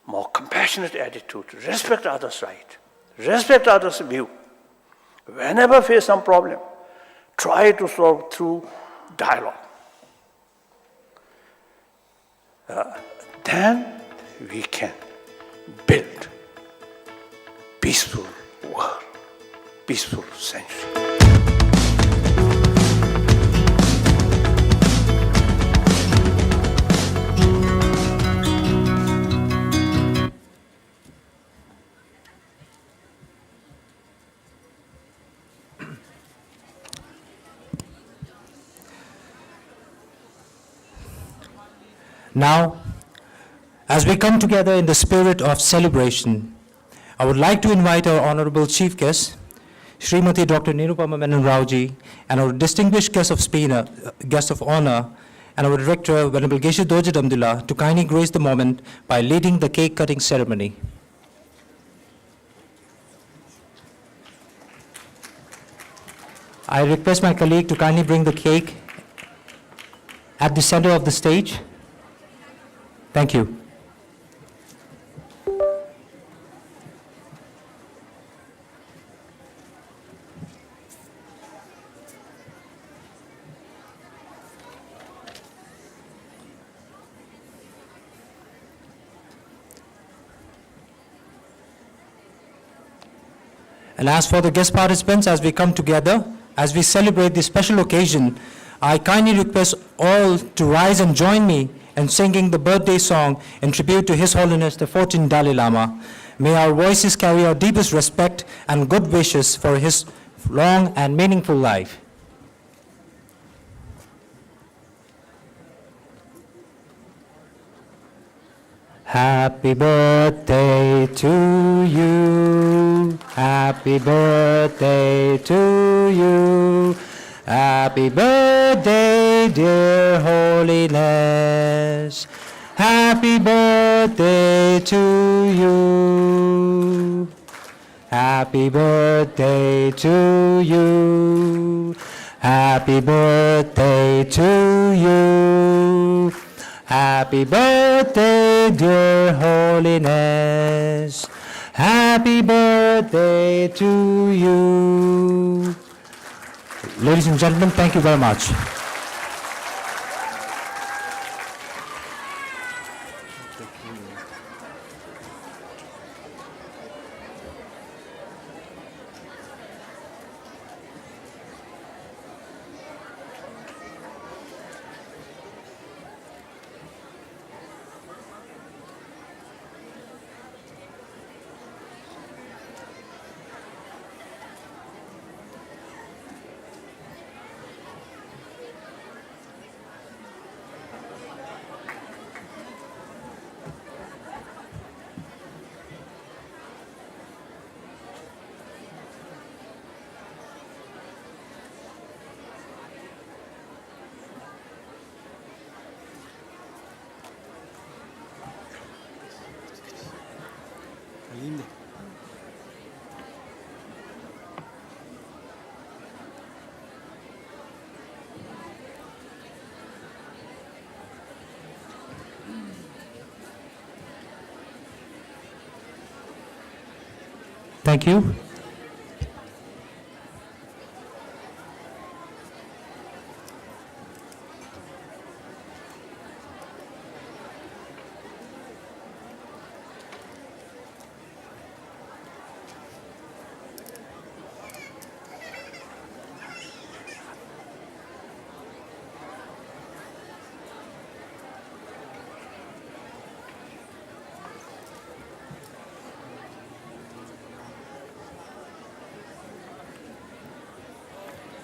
more compassionate attitude, respect others' right, respect others' view. Whenever face some problem, try to solve through dialogue. Then we can build peaceful world, peaceful century. Now, as we come together in the spirit of celebration, I would like to invite our Honorable Chief Guest, Srimati Dr. Nirupama Menon Raoji, and our distinguished guest of honor, and our Director, Venerable Geshe Dorje Damdula, to kindly grace the moment by leading the cake cutting ceremony. I request my colleague to kindly bring the cake at the center of the stage. Thank you. And as for the guest participants, as we come together, as we celebrate this special occasion, I kindly request all to rise and join me in singing the birthday song in tribute to His Holiness the 14th Dalai Lama. May our voices carry our deepest respect and good wishes for his long and meaningful life. Happy birthday to you. Happy birthday to you. Happy birthday, dear Holiness. Happy birthday to you. Happy birthday to you. Happy birthday to you. Happy birthday, dear Holiness. Happy birthday to you. Ladies and gentlemen, thank you very much. Thank you.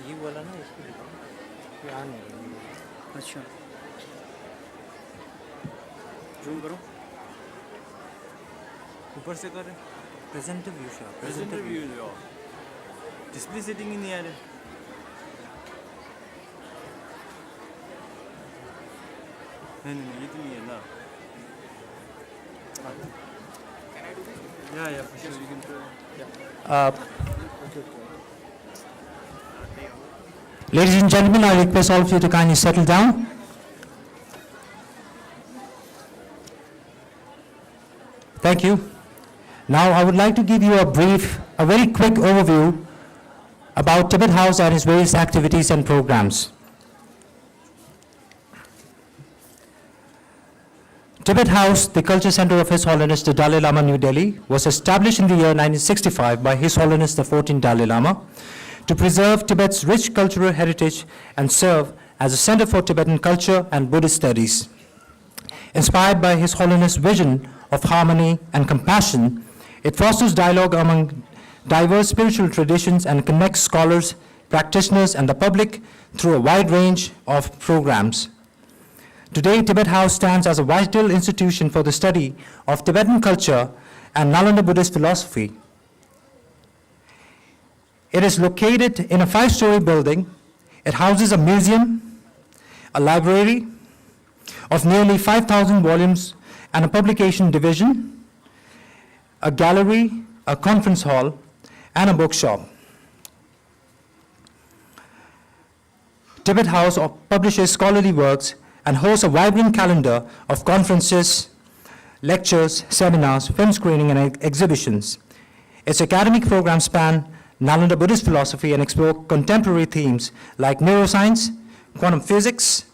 ये वाला ना इसको दिखाओ, ये आ नहीं रही है। अच्छा जूम करो ऊपर से कर प्रेजेंट व्यू से प्रेजेंट व्यू जो डिस्प्ले सेटिंग ही नहीं आ रहा नहीं ये तो नहीं है ना yeah for sure you can Ladies and gentlemen, I request all of you to kindly settle down. Thank you. Now I would like to give you a very quick overview about Tibet House and its various activities and programs. Tibet House, the culture center of His Holiness the Dalai Lama, New Delhi, was established in the year 1965 by His Holiness the 14th Dalai Lama to preserve Tibet's rich cultural heritage and serve as a center for Tibetan culture and Buddhist studies. Inspired by His Holiness' vision of harmony and compassion, it fosters dialogue among diverse spiritual traditions and connects scholars, practitioners, and the public through a wide range of programs. Today, Tibet House stands as a vital institution for the study of Tibetan culture and Nalanda Buddhist philosophy. It is located in a 5-story building. It houses a museum, a library of nearly 5,000 volumes and a publication division, a gallery, a conference hall, and a bookshop. Tibet House publishes scholarly works and hosts a vibrant calendar of conferences, lectures, seminars, film screening, and exhibitions. Its academic programs span Nalanda Buddhist philosophy and explore contemporary themes like neuroscience, quantum physics,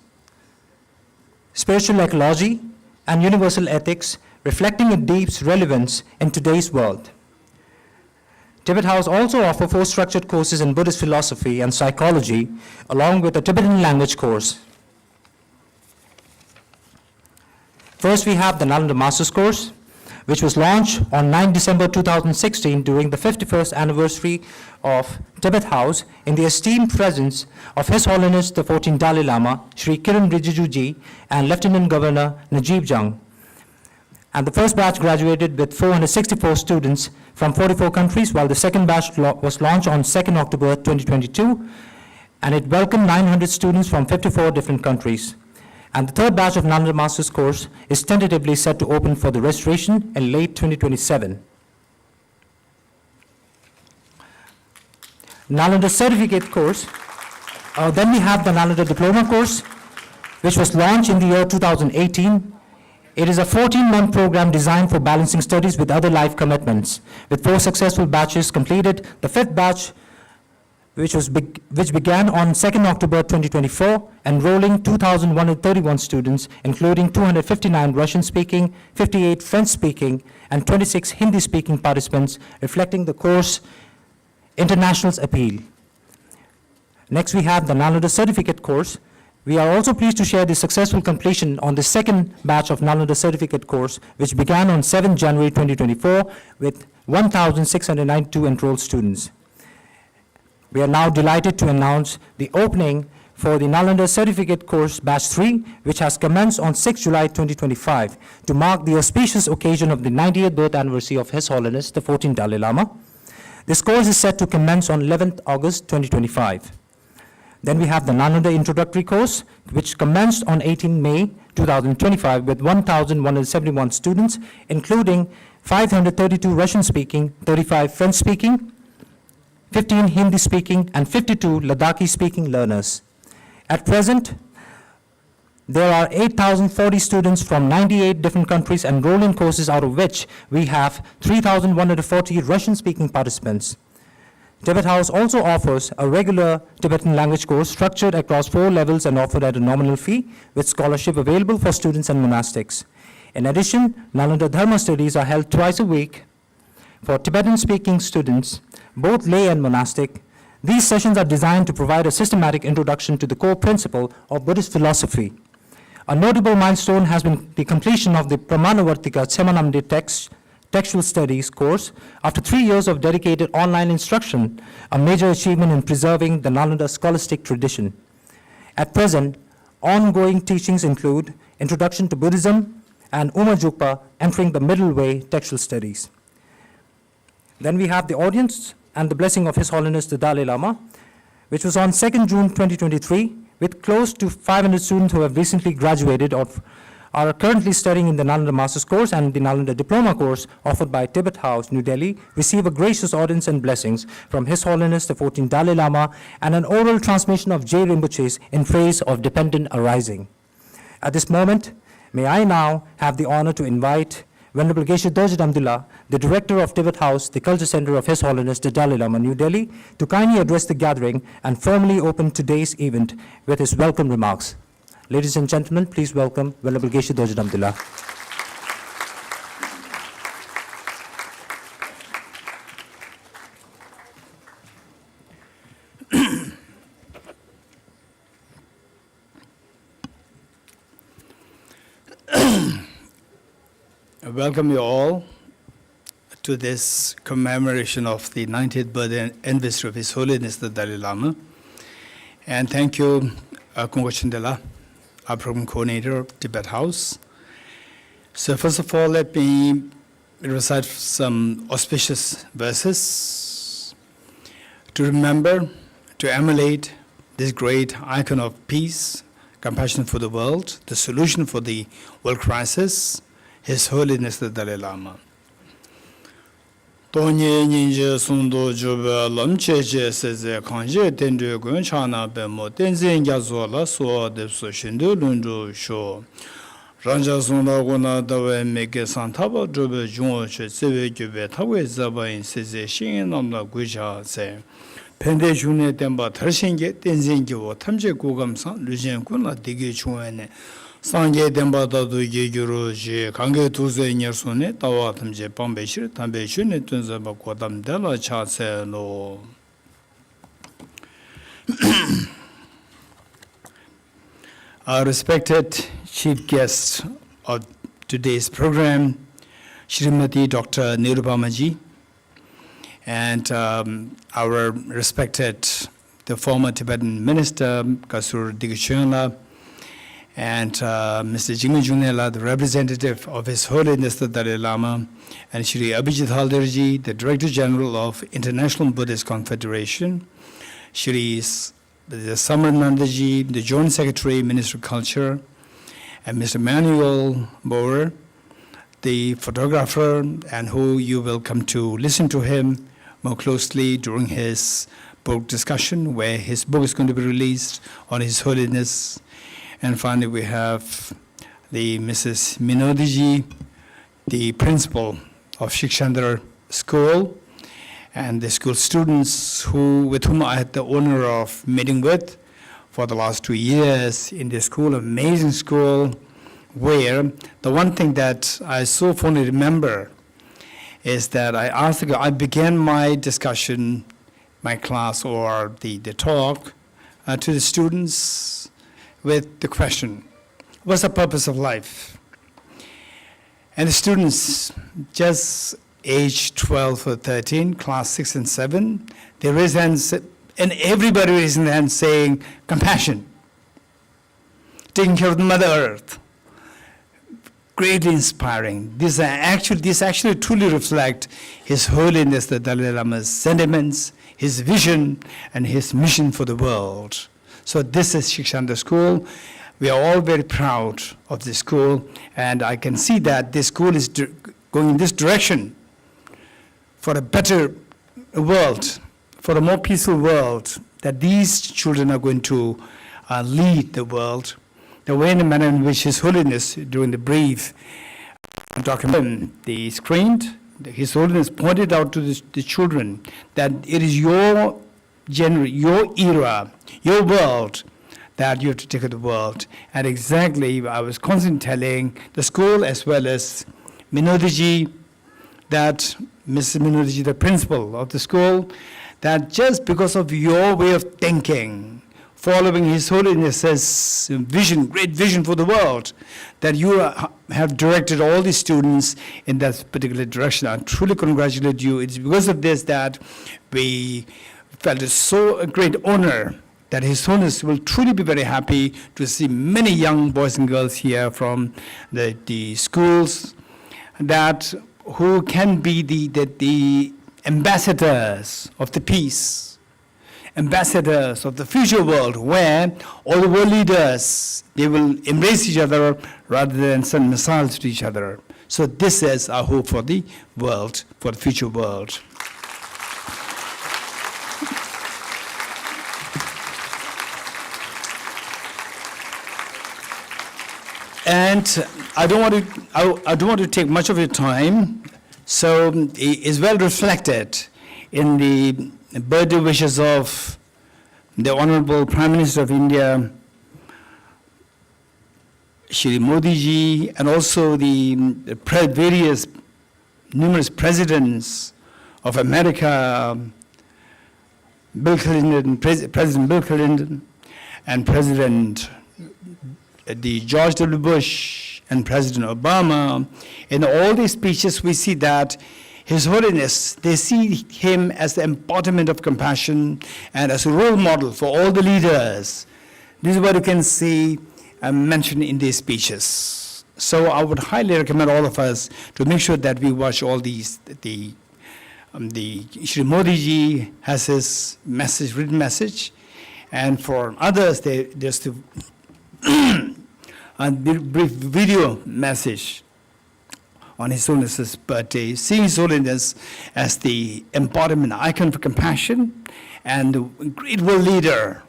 spiritual ecology, and universal ethics, reflecting a deep relevance in today's world. Tibet House also offers 4 structured courses in Buddhist philosophy and psychology, along with a Tibetan language course. First, we have the Nalanda Masters course, which was launched on 9 December 2016 during the 51st anniversary of Tibet House in the esteemed presence of His Holiness the 14th Dalai Lama, Sri Kiran Rijiju Ji, and Lieutenant Governor Najib Jung. And the first batch graduated with 464 students from 44 countries, while the second batch was launched on 2nd October 2022, and it welcomed 900 students from 54 different countries. And the third batch of Nalanda Masters course is tentatively set to open for the registration in late 2027. Nalanda Certificate course. Then we have the Nalanda Diploma course, which was launched in the year 2018. It is a 14-month program designed for balancing studies with other life commitments. With 4 successful batches completed, the 5th batch, which began on 2nd October 2024, enrolling 2,131 students, including 259 Russian-speaking, 58 French-speaking, and 26 Hindi-speaking participants, reflecting the course International's appeal. Next, we have the Nalanda Certificate course. We are also pleased to share the successful completion on the 2nd batch of Nalanda Certificate course, which began on 7 January 2024 with 1,692 enrolled students. We are now delighted to announce the opening for the Nalanda Certificate course batch 3, which has commenced on 6 July 2025 to mark the auspicious occasion of the 90th birth anniversary of His Holiness, the 14th Dalai Lama. This course is set to commence on 11th August 2025. Then we have the Nalanda Introductory course, which commenced on 18 May 2025 with 1,171 students, including 532 Russian-speaking, 35 French-speaking, 15 Hindi-speaking, and 52 Ladakhi-speaking learners. At present, there are 8,040 students from 98 different countries enrolled in courses, out of which we have 3,140 Russian-speaking participants. Tibet House also offers a regular Tibetan language course structured across 4 levels and offered at a nominal fee, with scholarship available for students and monastics. In addition, Nalanda Dharma studies are held twice a week for Tibetan-speaking students, both lay and monastic. These sessions are designed to provide a systematic introduction to the core principle of Buddhist philosophy. A notable milestone has been the completion of the Pramanavartika Tsemanamde Textual Studies course after 3 years of dedicated online instruction, a major achievement in preserving the Nalanda scholastic tradition. At present, ongoing teachings include Introduction to Buddhism and Uma Jukpa Entering the Middle Way Textual Studies. Then we have the audience and the blessing of His Holiness the Dalai Lama, which was on 2nd June 2023, with close to 500 students who have recently graduated or are currently studying in the Nalanda Master's course and the Nalanda Diploma course offered by Tibet House, New Delhi, receive a gracious audience and blessings from His Holiness the 14th Dalai Lama and an oral transmission of J. Rinpoche's in praise of dependent arising. At this moment, may I now have the honor to invite Venerable Geshe Dorje Damdula, the Director of Tibet House, the Culture Center of His Holiness the Dalai Lama, New Delhi, to kindly address the gathering and formally open today's event with his welcome remarks. Ladies and gentlemen, please welcome Venerable Geshe Dorje Damdula. I welcome you all to this commemoration of the 90th birth anniversary of His Holiness the Dalai Lama. And thank you, Kongwa Chandela, our program coordinator of Tibet House. So first of all, let me recite some auspicious verses to remember, to emulate this great icon of peace, compassion for the world, the solution for the world crisis, His Holiness the Dalai Lama. Tonye ninje sundo jube lam cheche seze kanje tendre gun chana bemo tenzen gyazo la so de so shindu lundu sho. Ranja sunda guna dawe meke santaba jube jungo che sewe jube tawe zaba in seze shingen namla guja se. Pende june temba tarshinge tenzen gyo tamje gugamsan lujen kuna digi chungene. Sangye denpa dadu ye gyuru ji kange tuze nyersune tawa tamje pambeshir tambeshir ne tunze ba kodam dela cha se lo. Our respected chief guest of today's program, Shrimati Dr. Nirupamaji, and our respected the former Tibetan minister Kasur Digichenla, and Mr. Jingme Junela, the representative of His Holiness the Dalai Lama, and Shri Abhijit Halderji, the Director General of International Buddhist Confederation, Shri Samaranandaji, the Joint Secretary, Minister of Culture, and Mr. Manuel Bauer, the photographer, and who you will come to listen to him more closely during his book discussion, where his book is going to be released on His Holiness. And finally, we have the Mrs. Minodiji, the principal of Shikchandra School, and the school students with whom I had the honor of meeting with for the last 2 years in the school, amazing school, where the one thing that I so fondly remember is that I began my discussion, my class or the talk to the students with the question, what's the purpose of life? And the students, just age 12 or 13, class 6 and 7, they raised hands, and everybody raised their hands saying, compassion, taking care of the Mother Earth. Greatly inspiring. This actually truly reflect His Holiness the Dalai Lama's sentiments, his vision, and his mission for the world. So this is Shikchandra School. We are all very proud of this school, and I can see that this school is going in this direction for a better world, for a more peaceful world, that these children are going to lead the world the way and the manner in which His Holiness, during the brief document, the screen, His Holiness pointed out to the children that it is your era, your world, that you have to take to the world. And exactly, I was constantly telling the school as well as Minodiji, that Mrs. Minodiji, the principal of the school, that just because of your way of thinking, following His Holiness's vision, great vision for the world, that you have directed all the students in that particular direction. I truly congratulate you. It's because of this that we felt it so a great honor that His Holiness will truly be very happy to see many young boys and girls here from the schools that who can be the ambassadors of the peace, ambassadors of the future world, where all the world leaders, they will embrace each other rather than send missiles to each other. So this is our hope for the world, for the future world. And I don't want to take much of your time, so it's well reflected in the birthday wishes of the Honorable Prime Minister of India, Shri Modi ji, and also the various numerous presidents of America, Bill Clinton, President Bill Clinton, and President George W. Bush, and President Obama. In all these speeches, we see that His Holiness, they see him as the embodiment of compassion and as a role model for all the leaders. This is what you can see mentioned in these speeches. So I would highly recommend all of us to make sure that we watch all these. Shri Modi ji has his message, written message, and for others, there's the brief video message on His Holiness's birthday, seeing His Holiness as the embodiment, icon for compassion, and a great world leader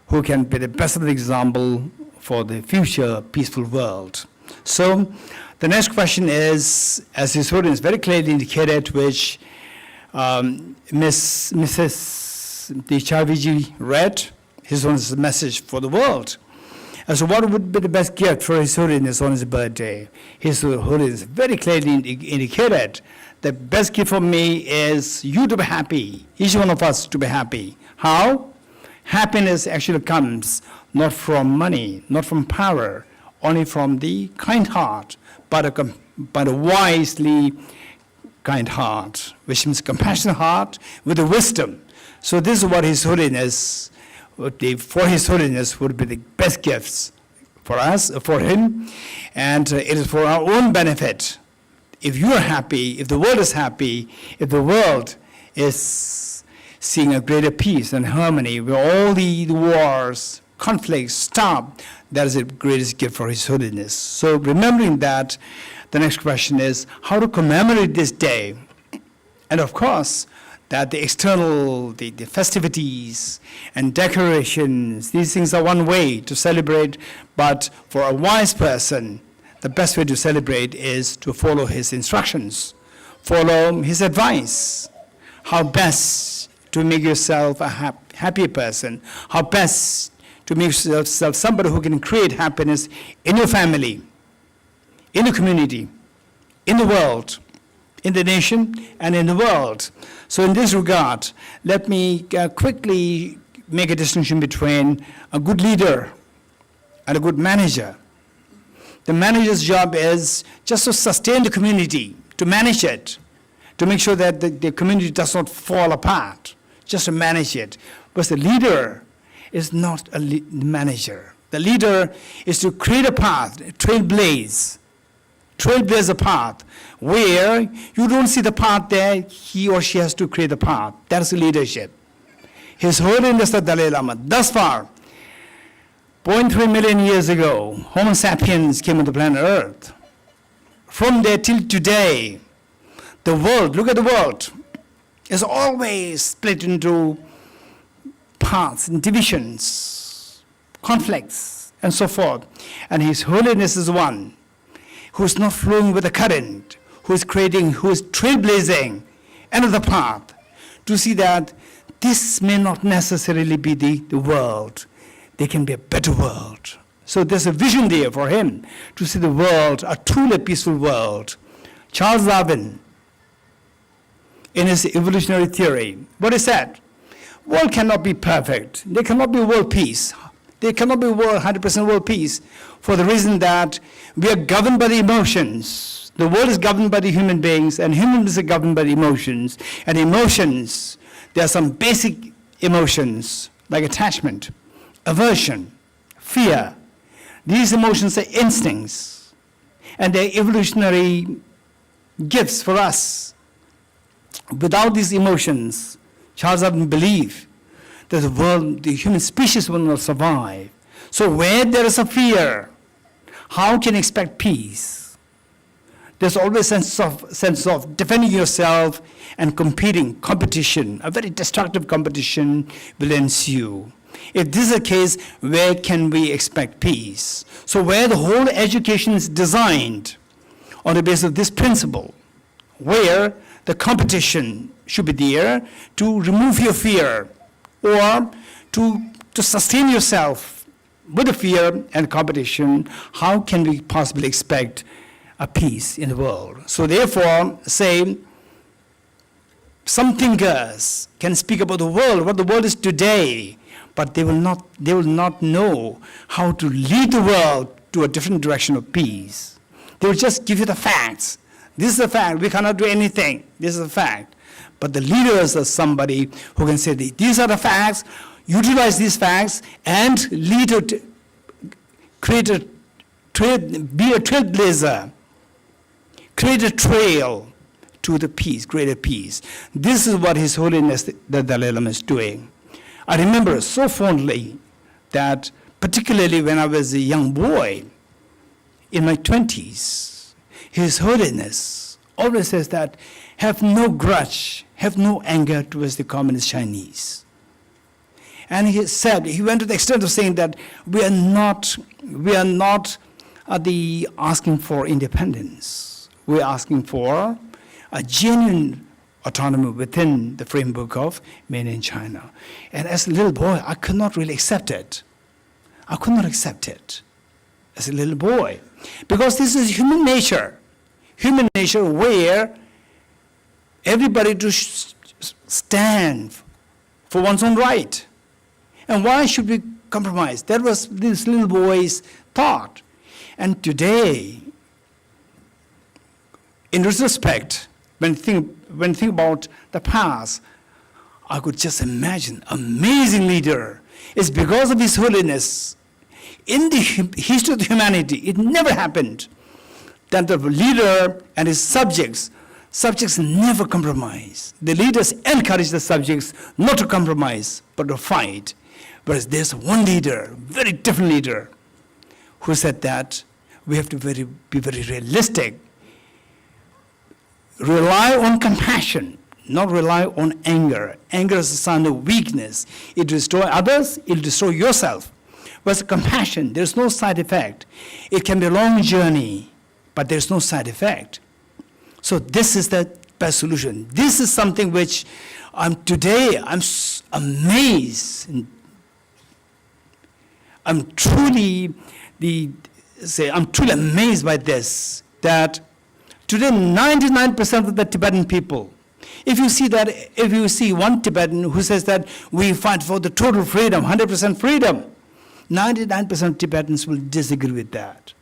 who can be the best of the example for the future peaceful world. So the next question is, as His Holiness very clearly indicated, which Mrs. Charviji read, His Holiness's message for the world. And so what would be the best gift for His Holiness on his birthday? His Holiness very clearly indicated the best gift for me is you to be happy, each one of us to be happy. How? Happiness actually comes not from money, not from power, only from the kind heart, but a wisely kind heart, which means compassionate heart with a wisdom. So this is what His Holiness, for His Holiness would be the best gifts for us, for him, and it is for our own benefit. If you are happy, if the world is happy, if the world is seeing a greater peace and harmony, where all the wars, conflicts stop, that is the greatest gift for His Holiness. So remembering that, the next question is how to commemorate this day. And of course, that the external, the festivities and decorations, these things are one way to celebrate, but for a wise person, the best way to celebrate is to follow his instructions, follow his advice, how best to make yourself a happy person, how best to make yourself somebody who can create happiness in your family, in the community, in the world, in the nation, and in the world. So in this regard, let me quickly make a distinction between a good leader and a good manager. The manager's job is just to sustain the community, to manage it, to make sure that the community does not fall apart, just to manage it. But the leader is not a manager. The leader is to create a path, trailblaze a path where you don't see the path there, he or she has to create the path. That's leadership. His Holiness the Dalai Lama, thus far, 0.3 million years ago, Homo sapiens came on the planet Earth. From there till today, the world, look at the world, is always split into parts and divisions, conflicts, and so forth. And His Holiness is one who is not flowing with the current, who is trailblazing another path to see that this may not necessarily be the world. There can be a better world. So there's a vision there for him to see the world, a truly peaceful world. Charles Darwin, in his evolutionary theory, what he said, world cannot be perfect. There cannot be world peace. There cannot be 100% world peace for the reason that we are governed by the emotions. The world is governed by the human beings, and human beings are governed by the emotions. And emotions, there are some basic emotions like attachment, aversion, fear. These emotions are instincts, and they're evolutionary gifts for us. Without these emotions, Charles Darwin believed that the world, the human species will not survive. So where there is a fear, how can you expect peace? There's always a sense of defending yourself and competing. Competition, a very destructive competition will ensue. If this is the case, where can we expect peace? So where the whole education is designed on the basis of this principle, where the competition should be there to remove your fear or to sustain yourself with the fear and competition, how can we possibly expect a peace in the world? So therefore, say, some thinkers can speak about the world, what the world is today, but they will not know how to lead the world to a different direction of peace. They will just give you the facts. This is a fact. We cannot do anything. This is a fact. But the leaders are somebody who can say, these are the facts, utilize these facts, and lead be a trailblazer, create a trail to the peace, greater peace. This is what His Holiness the Dalai Lama is doing. I remember so fondly that, particularly when I was a young boy, in my 20s, His Holiness always says that, have no grudge, have no anger towards the communist Chinese. And he said, he went to the extent of saying that we are not asking for independence. We're asking for a genuine autonomy within the framework of mainland China. And as a little boy, I could not really accept it. I could not accept it as a little boy. Because this is human nature where everybody to stand for one's own right. And why should we compromise? That was this little boy's thought. And today, in retrospect, when I think about the past, I could just imagine amazing leader. It's because of His Holiness. In the history of humanity, it never happened that the leader and his subjects never compromise. The leaders encourage the subjects not to compromise, but to fight. Whereas there's one leader, very different leader, who said that we have to be very realistic. Rely on compassion, not rely on anger. Anger is a sign of weakness. It destroys others, it will destroy yourself. Whereas compassion, there's no side effect. It can be a long journey, but there's no side effect. So this is the best solution. This is something which today I'm amazed. I'm truly amazed by this, that today 99% of the Tibetan people, if you see one Tibetan who says that we fight for the total freedom, 100% freedom, 99% of Tibetans will disagree with that.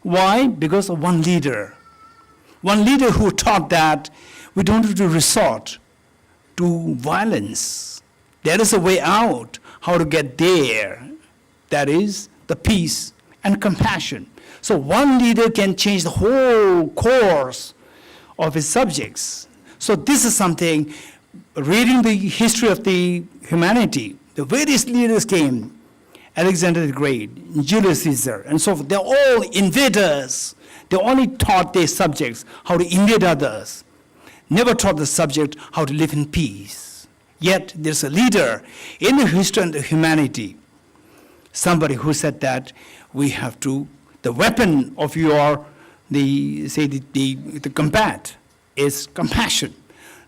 Why? Because of one leader. One leader who taught that we don't have to resort to violence. There is a way out, how to get there. That is the peace and compassion. So one leader can change the whole course of his subjects. So this is something, reading the history of the humanity, the various leaders came, Alexander the Great, Julius Caesar, and so forth. They're all invaders. They only taught their subjects how to invade others, never taught the subject how to live in peace. Yet there's a leader in the history of humanity, somebody who said that we have to, the weapon of the combat is compassion.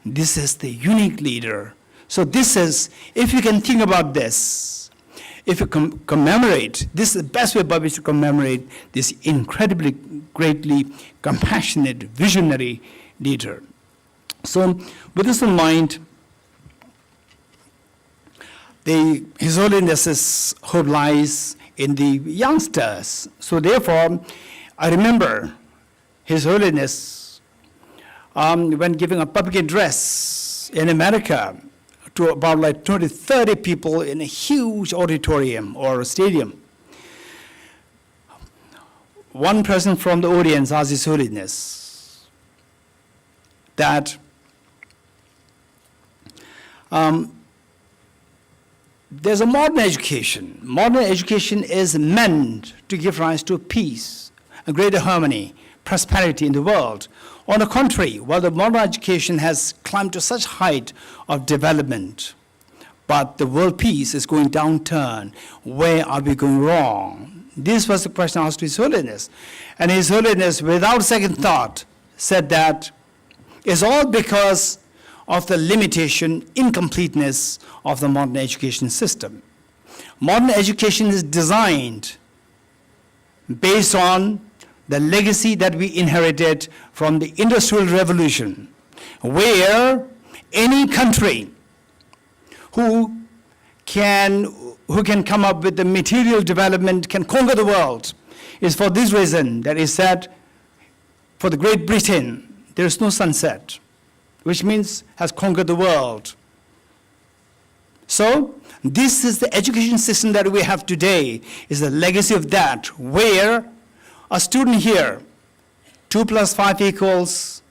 This is the unique leader. So this is, if you can think about this, if you commemorate, this is the best way by which to commemorate this incredibly, greatly compassionate, visionary leader. So with this in mind, His Holiness's hope lies in the youngsters. So therefore, I remember His Holiness when giving a public address in America to about like 20, 30 people in a huge auditorium or stadium. One person from the audience asked His Holiness that there's a modern education. Modern education is meant to give rise to peace, a greater harmony, prosperity in the world. On the contrary, while the modern education has climbed to such height of development, but the world peace is going downturn. Where are we going wrong? This was the question asked to His Holiness. And His Holiness, without second thought, said that it's all because of the limitation, incompleteness of the modern education system. Modern education is designed based on the legacy that we inherited from the Industrial Revolution, where any country who can come up with the material development can conquer the world. It's for this reason that is said, for the Great Britain, there is no sunset, which means has conquered the world. So this is the education system that we have today, is the legacy of that, where a student here, 2 + 5 =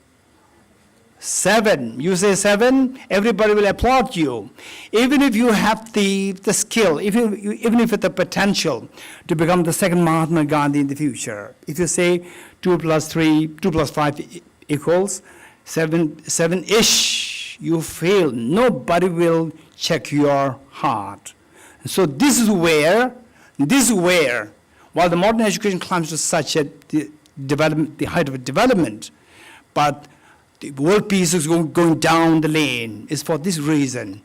7. You say 7, everybody will applaud you. Even if you have the skill, even if you have the potential to become the second Mahatma Gandhi in the future. If you say 2 + 3, 2 + 5 = 7-ish, you fail. Nobody will check your heart. So this is where, while the modern education climbs to such a development, the height of development, but the world peace is going down the lane. It's for this reason.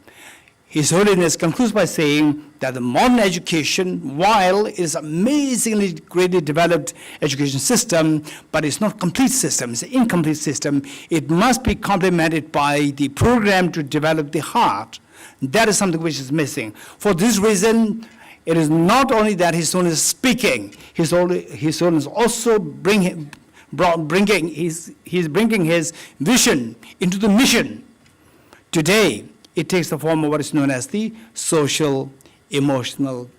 His Holiness concludes by saying that the modern education, while it is amazingly greatly developed education system, but it's not a complete system, it's an incomplete system. It must be complemented by the program to develop the heart. That is something which is missing. For this reason, it is not only that His Holiness is speaking, His Holiness also bringing his vision into the mission. Today, it takes the form of what is known as the social, emotional,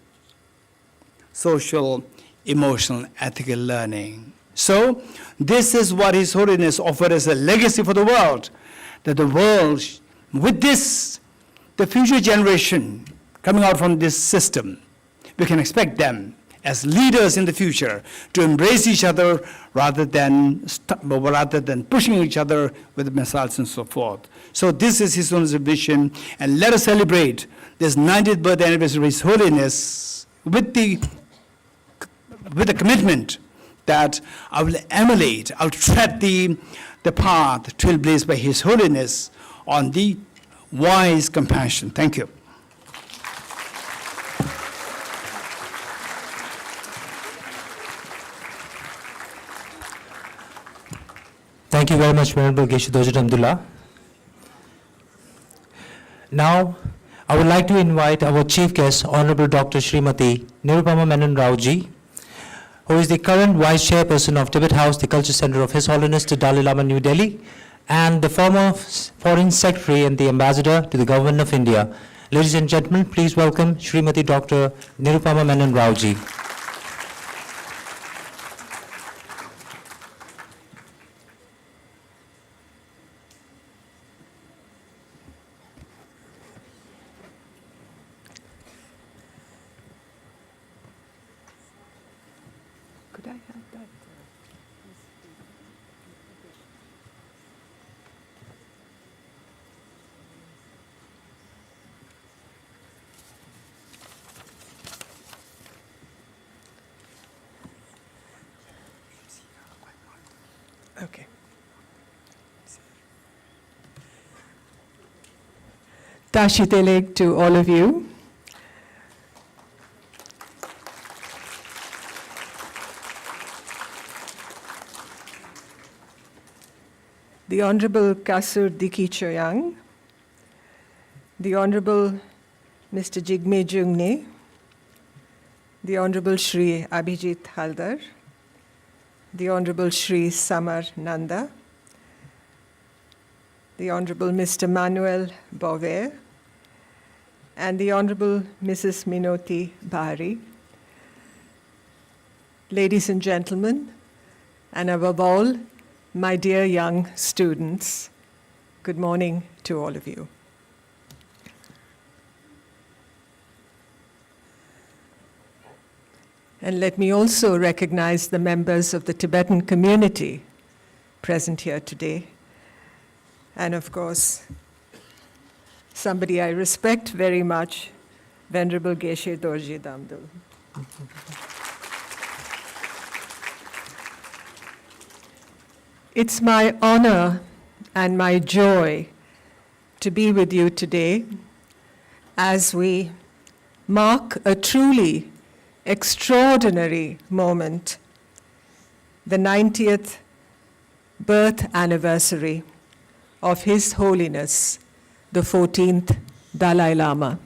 ethical learning. So, this is what His Holiness offered as a legacy for the world, that the world, with this, the future generation coming out from this system, we can expect them as leaders in the future to embrace each other rather than pushing each other with missiles and so forth. So this is His Holiness' vision, and let us celebrate this 90th birthday anniversary of His Holiness with the commitment that I will emulate, I'll tread the path trailblazed by His Holiness on the wise compassion. Thank you. Thank you very much, Venerable Geshe Dorje Damdullah. Now, I would like to invite our chief guest, Honorable Dr. Srimati Nirupama Menon Rao ji, who is the current Vice Chairperson of Tibet House, the Culture Center of His Holiness the Dalai Lama, New Delhi, and the former Foreign Secretary and the Ambassador to the Government of India. Ladies and gentlemen, please welcome Srimati Dr. Nirupama Menon Rao ji. Could I have that? Okay. Tashitelek to all of you. The Honorable Kasur Diki Choyang, the Honorable Mr. Jigme Jungne, the Honorable Shri Abhijit Haldar, the Honorable Shri Samar Nanda, the Honorable Mr. Manuel Bover, and the Honorable Mrs. Minoti Bahari, ladies and gentlemen, and above all, my dear young students, good morning to all of you. And let me also recognize the members of the Tibetan community present here today. And of course, somebody I respect very much, Venerable Geshe Dorje Damdul. It's my honor and my joy to be with you today as we mark a truly extraordinary moment, the 90th birth anniversary of His Holiness, the 14th Dalai Lama.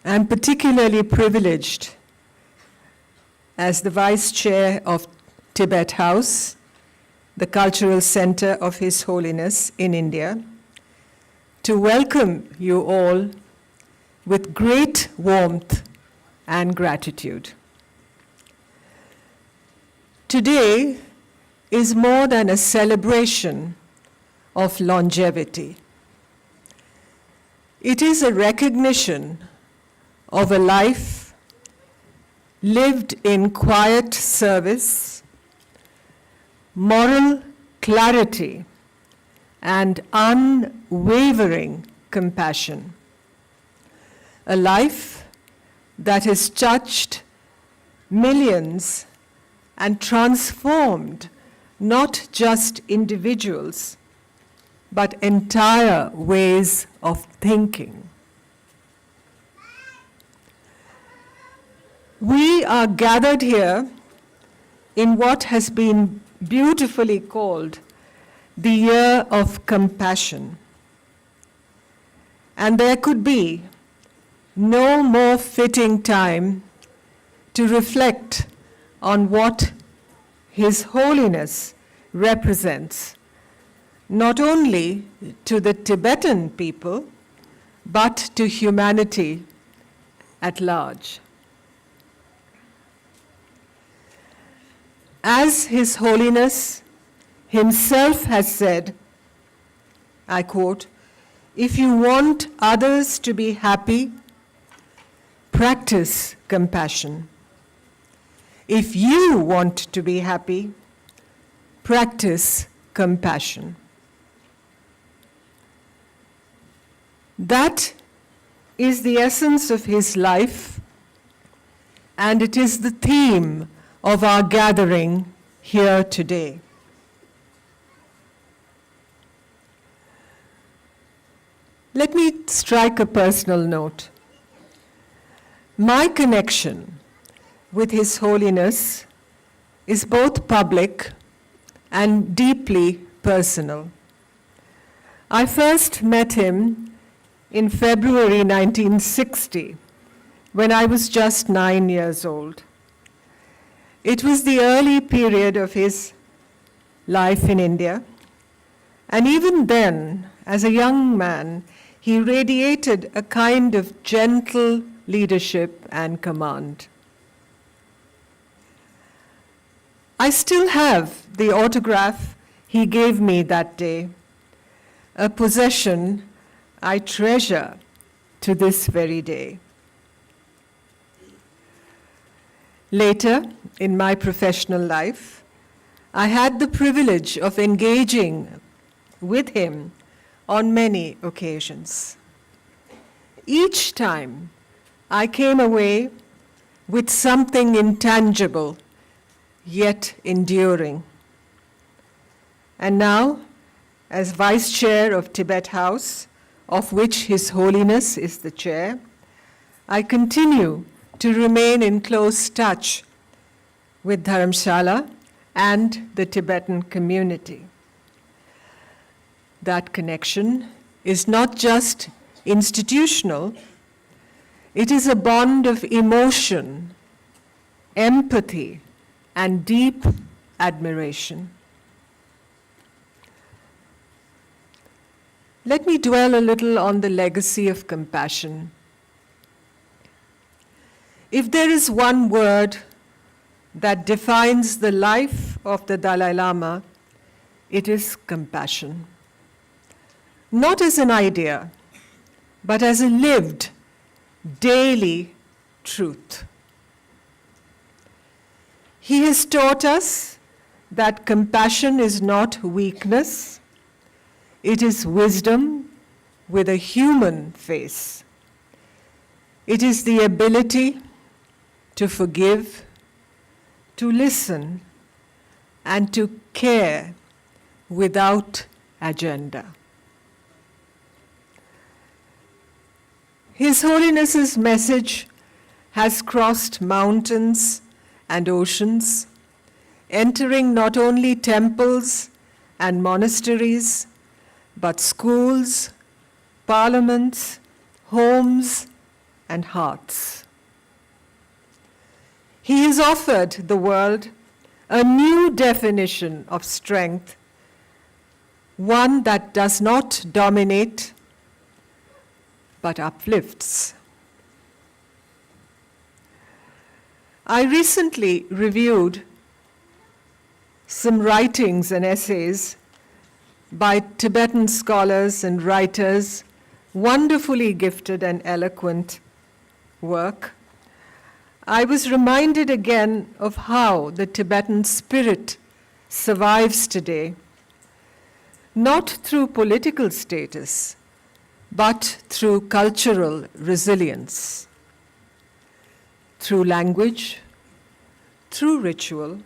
I'm particularly privileged as the Vice Chair of Tibet House, the Cultural Center of His Holiness in India, to welcome you all with great warmth and gratitude. Today is more than a celebration of longevity. It is a recognition of a life lived in quiet service, moral clarity, and unwavering compassion. A life that has touched millions and transformed not just individuals, but entire ways of thinking. We are gathered here in what has been beautifully called the year of compassion. And there could be no more fitting time to reflect on what His Holiness represents, not only to the Tibetan people, but to humanity at large. As His Holiness himself has said, I quote, if you want others to be happy, practice compassion. If you want to be happy, practice compassion. That is the essence of his life, and it is the theme of our gathering here today. Let me strike a personal note. My connection with His Holiness is both public and deeply personal. I first met him in February 1960, when I was just 9 years old. It was the early period of his life in India, and even then, as a young man, he radiated a kind of gentle leadership and command. I still have the autograph he gave me that day, a possession I treasure to this very day. Later, in my professional life, I had the privilege of engaging with him on many occasions. Each time, I came away with something intangible, yet enduring. And now, as Vice Chair of Tibet House, of which His Holiness is the chair, I continue to remain in close touch with Dharamshala and the Tibetan community. That connection is not just institutional, it is a bond of emotion, empathy, and deep admiration. Let me dwell a little on the legacy of compassion. If there is one word that defines the life of the Dalai Lama, it is compassion. Not as an idea, but as a lived, daily truth. He has taught us that compassion is not weakness, it is wisdom with a human face. It is the ability to forgive, to listen, and to care without agenda. His Holiness's message has crossed mountains and oceans, entering not only temples and monasteries, but schools, parliaments, homes, and hearts. He has offered the world a new definition of strength, one that does not dominate, but uplifts. I recently reviewed some writings and essays by Tibetan scholars and writers, wonderfully gifted and eloquent work. I was reminded again of how the Tibetan spirit survives today, not through political status, but through cultural resilience, through language, through ritual,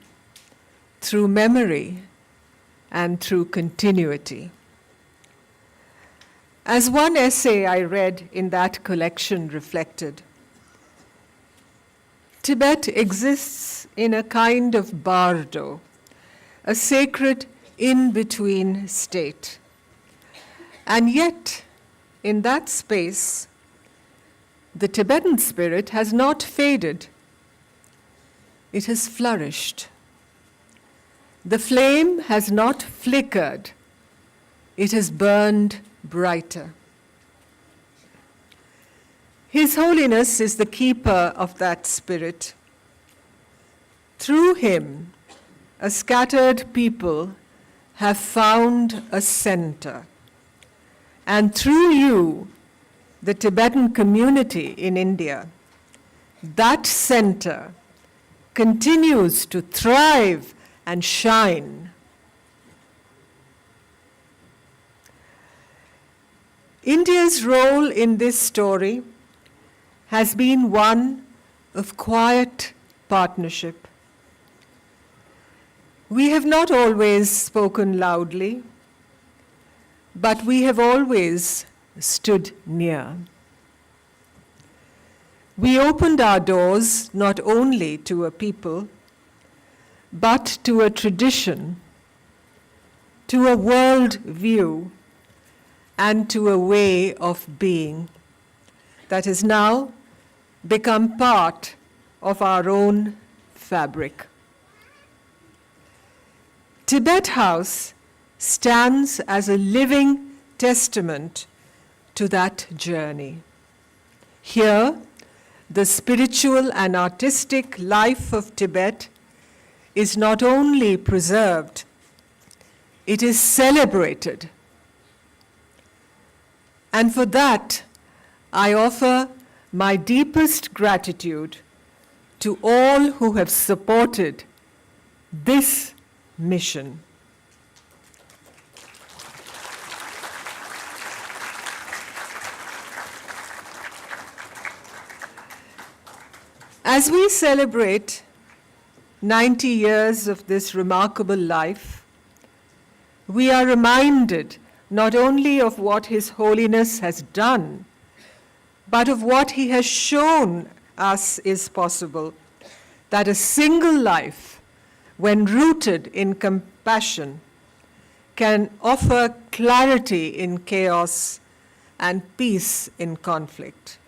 through memory, and through continuity. As one essay I read in that collection reflected, Tibet exists in a kind of bardo, a sacred in-between state. And yet, in that space, the Tibetan spirit has not faded. It has flourished. The flame has not flickered. It has burned brighter. His Holiness is the keeper of that spirit. Through him, a scattered people have found a center, and through you, the Tibetan community in India, that center continues to thrive and shine. India's role in this story has been one of quiet partnership. We have not always spoken loudly, but we have always stood near. We opened our doors not only to a people, but to a tradition, to a world view, and to a way of being that has now become part of our own fabric. Tibet House stands as a living testament to that journey. Here, the spiritual and artistic life of Tibet is not only preserved, it is celebrated. And for that, I offer my deepest gratitude to all who have supported this mission. As we celebrate 90 years of this remarkable life, we are reminded not only of what His Holiness has done, but of what he has shown us is possible, that a single life, when rooted in compassion, can offer clarity in chaos and peace in conflict.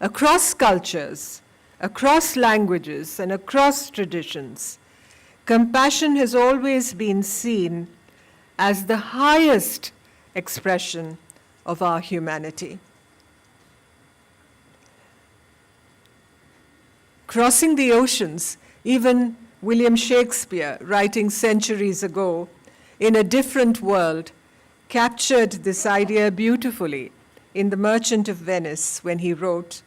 Across cultures, across languages, and across traditions, compassion has always been seen as the highest expression of our humanity. Crossing the oceans, even William Shakespeare, writing centuries ago in a different world, captured this idea beautifully in The Merchant of Venice when he wrote,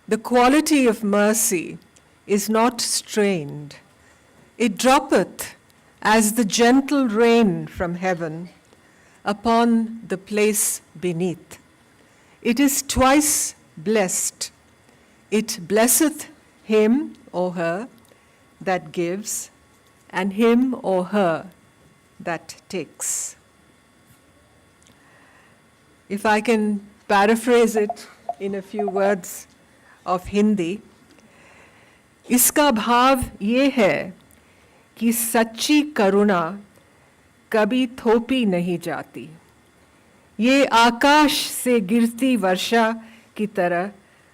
"The quality of mercy is not strained. It droppeth as the gentle rain from heaven upon the place beneath. It is twice blessed. It blesseth him or her that gives, and him or her that takes." If I can paraphrase it in a few words of Hindi, इसका भाव ये है कि सच्ची करुणा कभी थोपी नहीं जाती. ये आकाश से गिरती वर्षा की तरह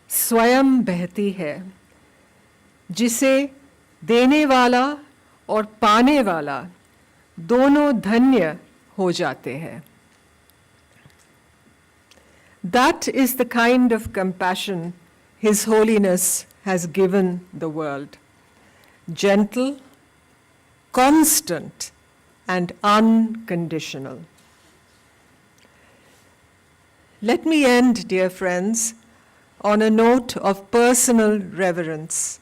स्वयं बहती है, जिसे देने वाला और पाने वाला दोनों धन्य हो जाते हैं. That is the kind of compassion His Holiness has given the world. Gentle, constant, and unconditional. Let me end, dear friends, on a note of personal reverence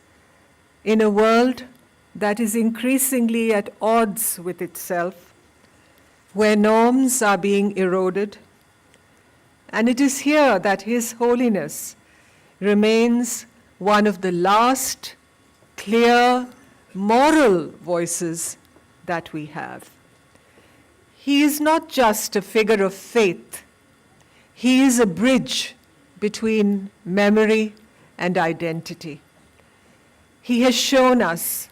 in a world that is increasingly at odds with itself, where norms are being eroded. And it is here that His Holiness remains one of the last clear moral voices that we have. He is not just a figure of faith. He is a bridge between memory and identity. He has shown us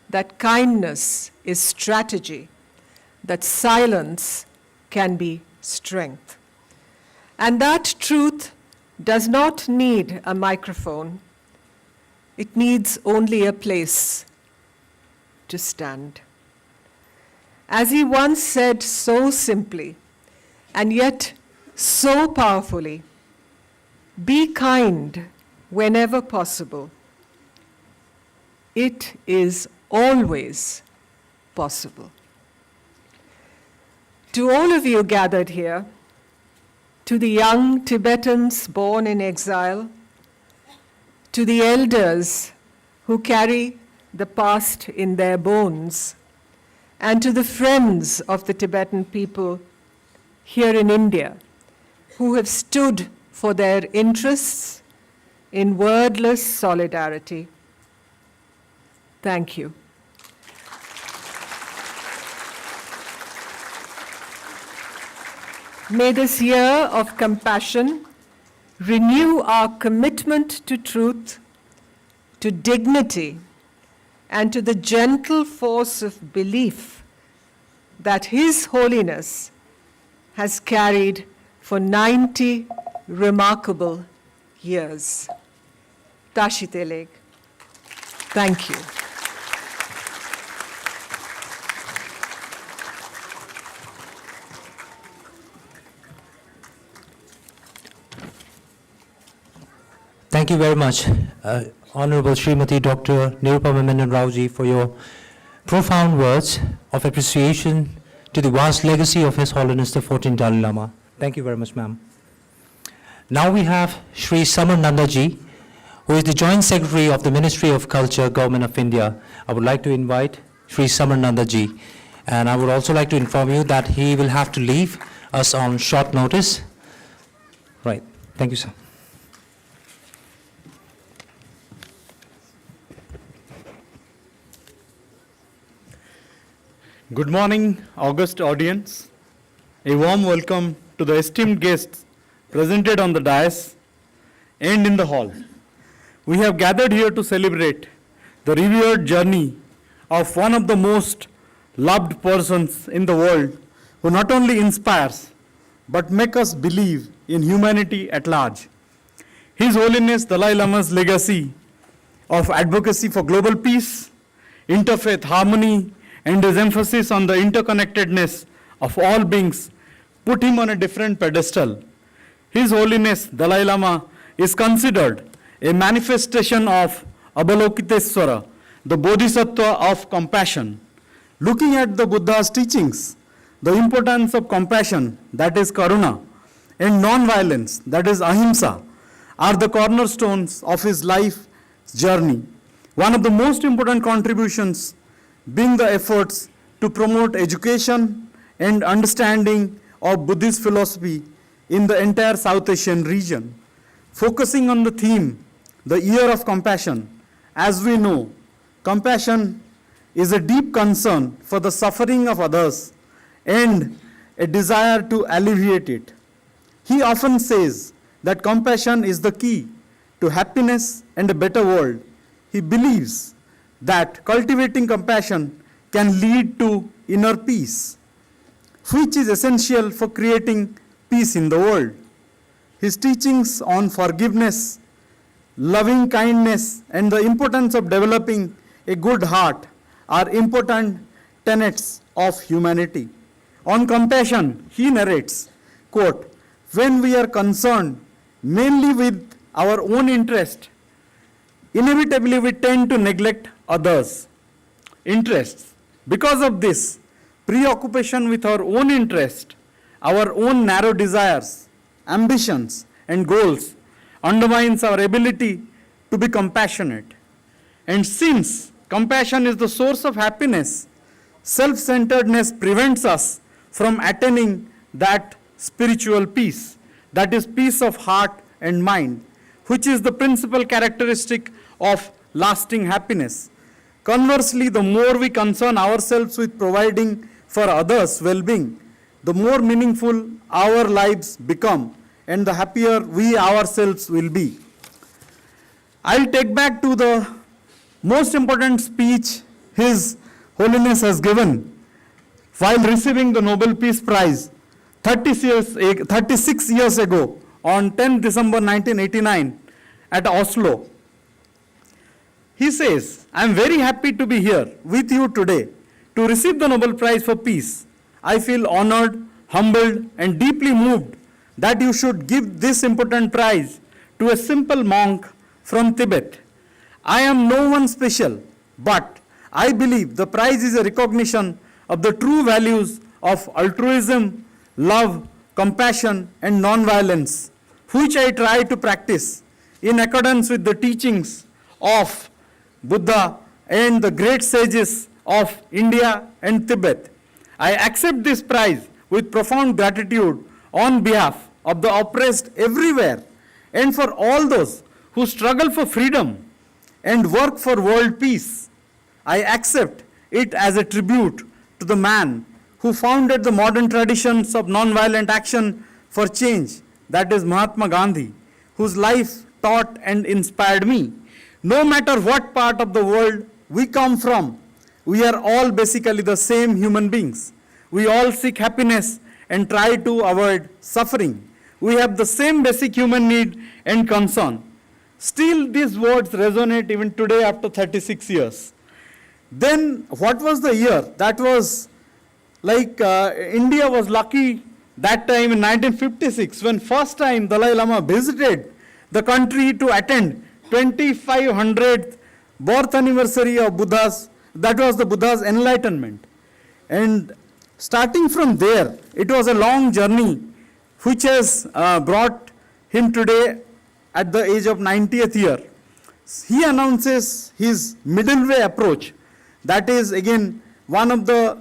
that kindness is strategy, that silence can be strength. And that truth does not need a microphone. It needs only a place to stand. As he once said so simply, and yet so powerfully, be kind whenever possible. It is always possible. To all of you gathered here, to the young Tibetans born in exile, to the elders who carry the past in their bones, and to the friends of the Tibetan people here in India who have stood for their interests in wordless solidarity. Thank you. May this year of compassion renew our commitment to truth, to dignity, and to the gentle force of belief that His Holiness has carried for 90 remarkable years. Tashiteleg. Thank you. Thank you very much, Honorable Srimati Dr. Nirupama Menon Raoji, for your profound words of appreciation to the vast legacy of His Holiness the 14th Dalai Lama. Thank you very much, ma'am. Now we have Sri Samar Nandaji, who is the Joint Secretary of the Ministry of Culture, Government of India. I would like to invite Sri Samar Nandaji, and I would also like to inform you that he will have to leave us on short notice. Right. Thank you, sir. Good morning, august audience. A warm welcome to the esteemed guests presented on the dais and in the hall. We have gathered here to celebrate the revered journey of one of the most loved persons in the world, who not only inspires but make us believe in humanity at large. His Holiness Dalai Lama's legacy of advocacy for global peace, interfaith harmony, and his emphasis on the interconnectedness of all beings put him on a different pedestal. His Holiness Dalai Lama is considered a manifestation of Avalokiteswara, the Bodhisattva of compassion. Looking at the Buddha's teachings, the importance of compassion, that is karuna, and non-violence, that is ahimsa, are the cornerstones of his life journey. One of the most important contributions being the efforts to promote education and understanding of Buddhist philosophy in the entire South Asian region. Focusing on the theme, the Year of Compassion, as we know, compassion is a deep concern for the suffering of others and a desire to alleviate it. He often says that compassion is the key to happiness and a better world. He believes that cultivating compassion can lead to inner peace, which is essential for creating peace in the world. His teachings on forgiveness, loving kindness, and the importance of developing a good heart are important tenets of humanity. On compassion, he narrates, quote, "When we are concerned mainly with our own interest, inevitably we tend to neglect others' interests. Because of this, preoccupation with our own interest, our own narrow desires, ambitions, and goals undermines our ability to be compassionate. And since compassion is the source of happiness, self-centeredness prevents us from attaining that spiritual peace, that is peace of heart and mind, which is the principal characteristic of lasting happiness. Conversely, the more we concern ourselves with providing for others' well-being, the more meaningful our lives become and the happier we ourselves will be." I'll take back to the most important speech His Holiness has given while receiving the Nobel Peace Prize 36 years ago on 10 December 1989 at Oslo. He says, "I am very happy to be here with you today to receive the Nobel Prize for Peace. I feel honored, humbled, and deeply moved that you should give this important prize to a simple monk from Tibet. I am no one special, but I believe the prize is a recognition of the true values of altruism, love, compassion, and non-violence, which I try to practice in accordance with the teachings of Buddha and the great sages of India and Tibet. I accept this prize with profound gratitude on behalf of the oppressed everywhere and for all those who struggle for freedom and work for world peace. I accept it as a tribute to the man who founded the modern traditions of nonviolent action for change, that is Mahatma Gandhi, whose life taught and inspired me. No matter what part of the world we come from, we are all basically the same human beings. We all seek happiness and try to avoid suffering. We have the same basic human need and concern. Still, these words resonate even today after 36 years. Then, what was the year? That was like India was lucky that time in 1956 when first time Dalai Lama visited the country to attend 2500th birth anniversary of Buddha's, that was the Buddha's enlightenment. And starting from there, it was a long journey which has brought him today at the age of 90th year. He announces his middle way approach. That is again one of the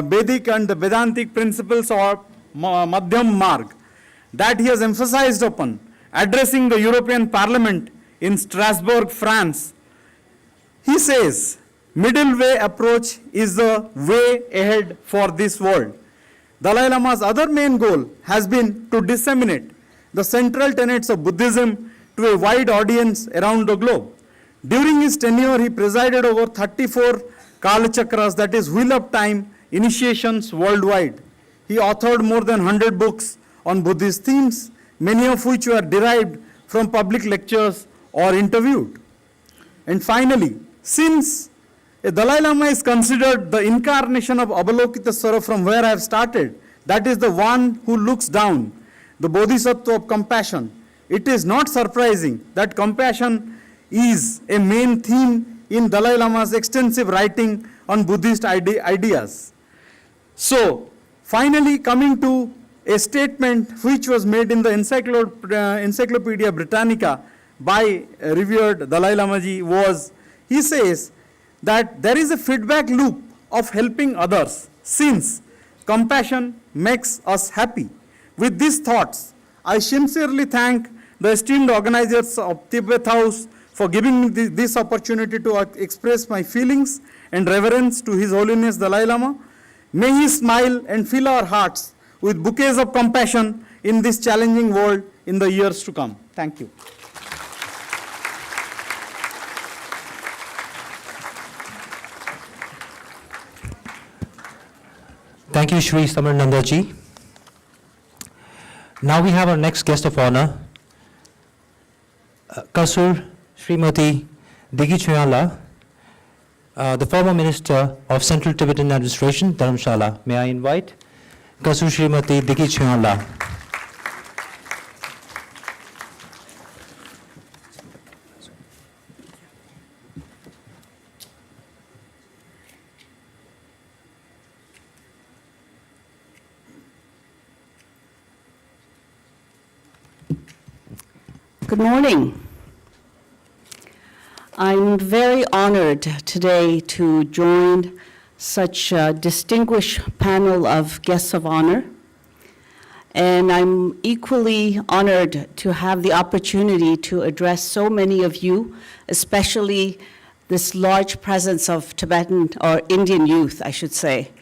Vedic and the Vedantic principles of Madhyam Marg that he has emphasized upon, addressing the European Parliament in Strasbourg, France. He says, middle way approach is the way ahead for this world. Dalai Lama's other main goal has been to disseminate the central tenets of Buddhism to a wide audience around the globe. During his tenure, he presided over 34 Kala Chakras, that is Wheel of Time, initiations worldwide. He authored more than 100 books on Buddhist themes, many of which were derived from public lectures or interviewed. And finally, since a Dalai Lama is considered the incarnation of Avalokitesvara from where I have started, that is the one who looks down, the Bodhisattva of compassion, it is not surprising that compassion is a main theme in Dalai Lama's extensive writing on Buddhist ideas. So, finally coming to a statement which was made in the Encyclopedia Britannica by revered Dalai Lamaji was, he says that there is a feedback loop of helping others since compassion makes us happy. With these thoughts, I sincerely thank the esteemed organizers of Tibet House for giving me this opportunity to express my feelings and reverence to His Holiness Dalai Lama. May he smile and fill our hearts with bouquets of compassion in this challenging world in the years to come. Thank you. Thank you, Shri Samarnanda ji. Now we have our next guest of honor, Kasur Srimati Dignitary, the former Minister of Central Tibetan Administration, Dharamshala. May I invite Kasur Srimati Dignitary. Good morning. I'm very honored today to join such a distinguished panel of guests of honor. And I'm equally honored to have the opportunity to address so many of you, especially this large presence of Tibetan or Indian youth, I should say.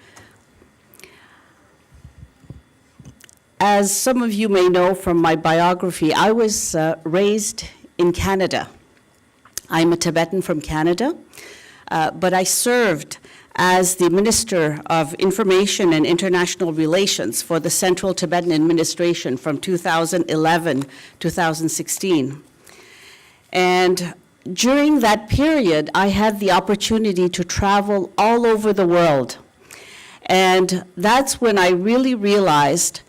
As some of you may know from my biography, I was raised in Canada. I'm a Tibetan from Canada, but I served as the Minister of Information and International Relations for the Central Tibetan Administration from 2011 to 2016. And during that period, I had the opportunity to travel all over the world. And that's when I really realized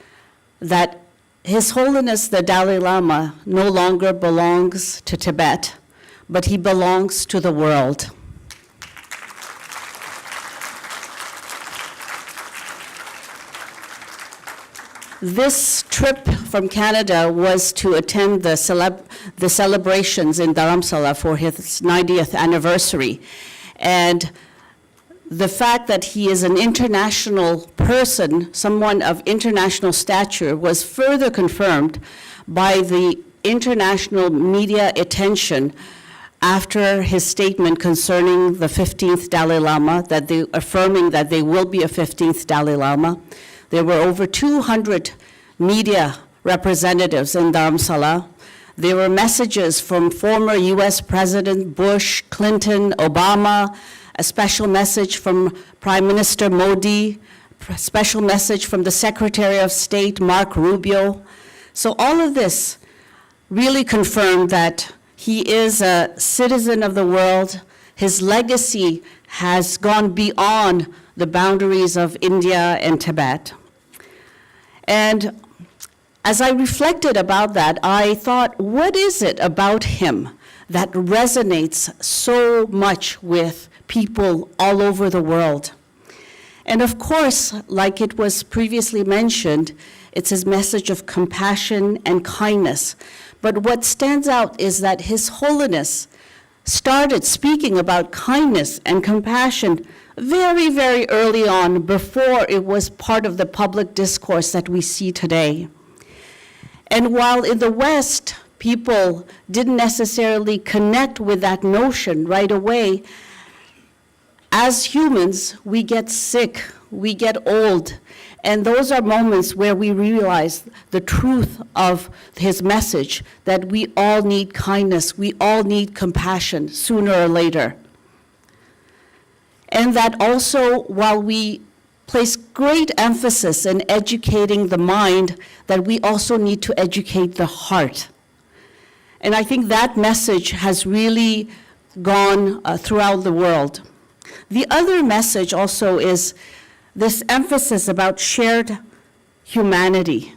that His Holiness the Dalai Lama no longer belongs to Tibet, but he belongs to the world. This trip from Canada was to attend the celebrations in Dharamsala for his 90th anniversary. And the fact that he is an international person, someone of international stature, was further confirmed by the international media attention after his statement concerning the 15th Dalai Lama, affirming that there will be a 15th Dalai Lama. There were over 200 media representatives in Dharamsala. There were messages from former US President Bush, Clinton, Obama, a special message from Prime Minister Modi, a special message from the Secretary of State, Mark Rubio. So all of this really confirmed that he is a citizen of the world. His legacy has gone beyond the boundaries of India and Tibet. And as I reflected about that, I thought, what is it about him that resonates so much with people all over the world? And of course, like it was previously mentioned, it's his message of compassion and kindness. But what stands out is that His Holiness started speaking about kindness and compassion very, very early on, before it was part of the public discourse that we see today. And while in the West, people didn't necessarily connect with that notion right away, as humans, we get sick, we get old, and those are moments where we realize the truth of his message, that we all need kindness, we all need compassion sooner or later. And that also, while we place great emphasis in educating the mind, that we also need to educate the heart. And I think that message has really gone throughout the world. The other message also is this emphasis about shared humanity.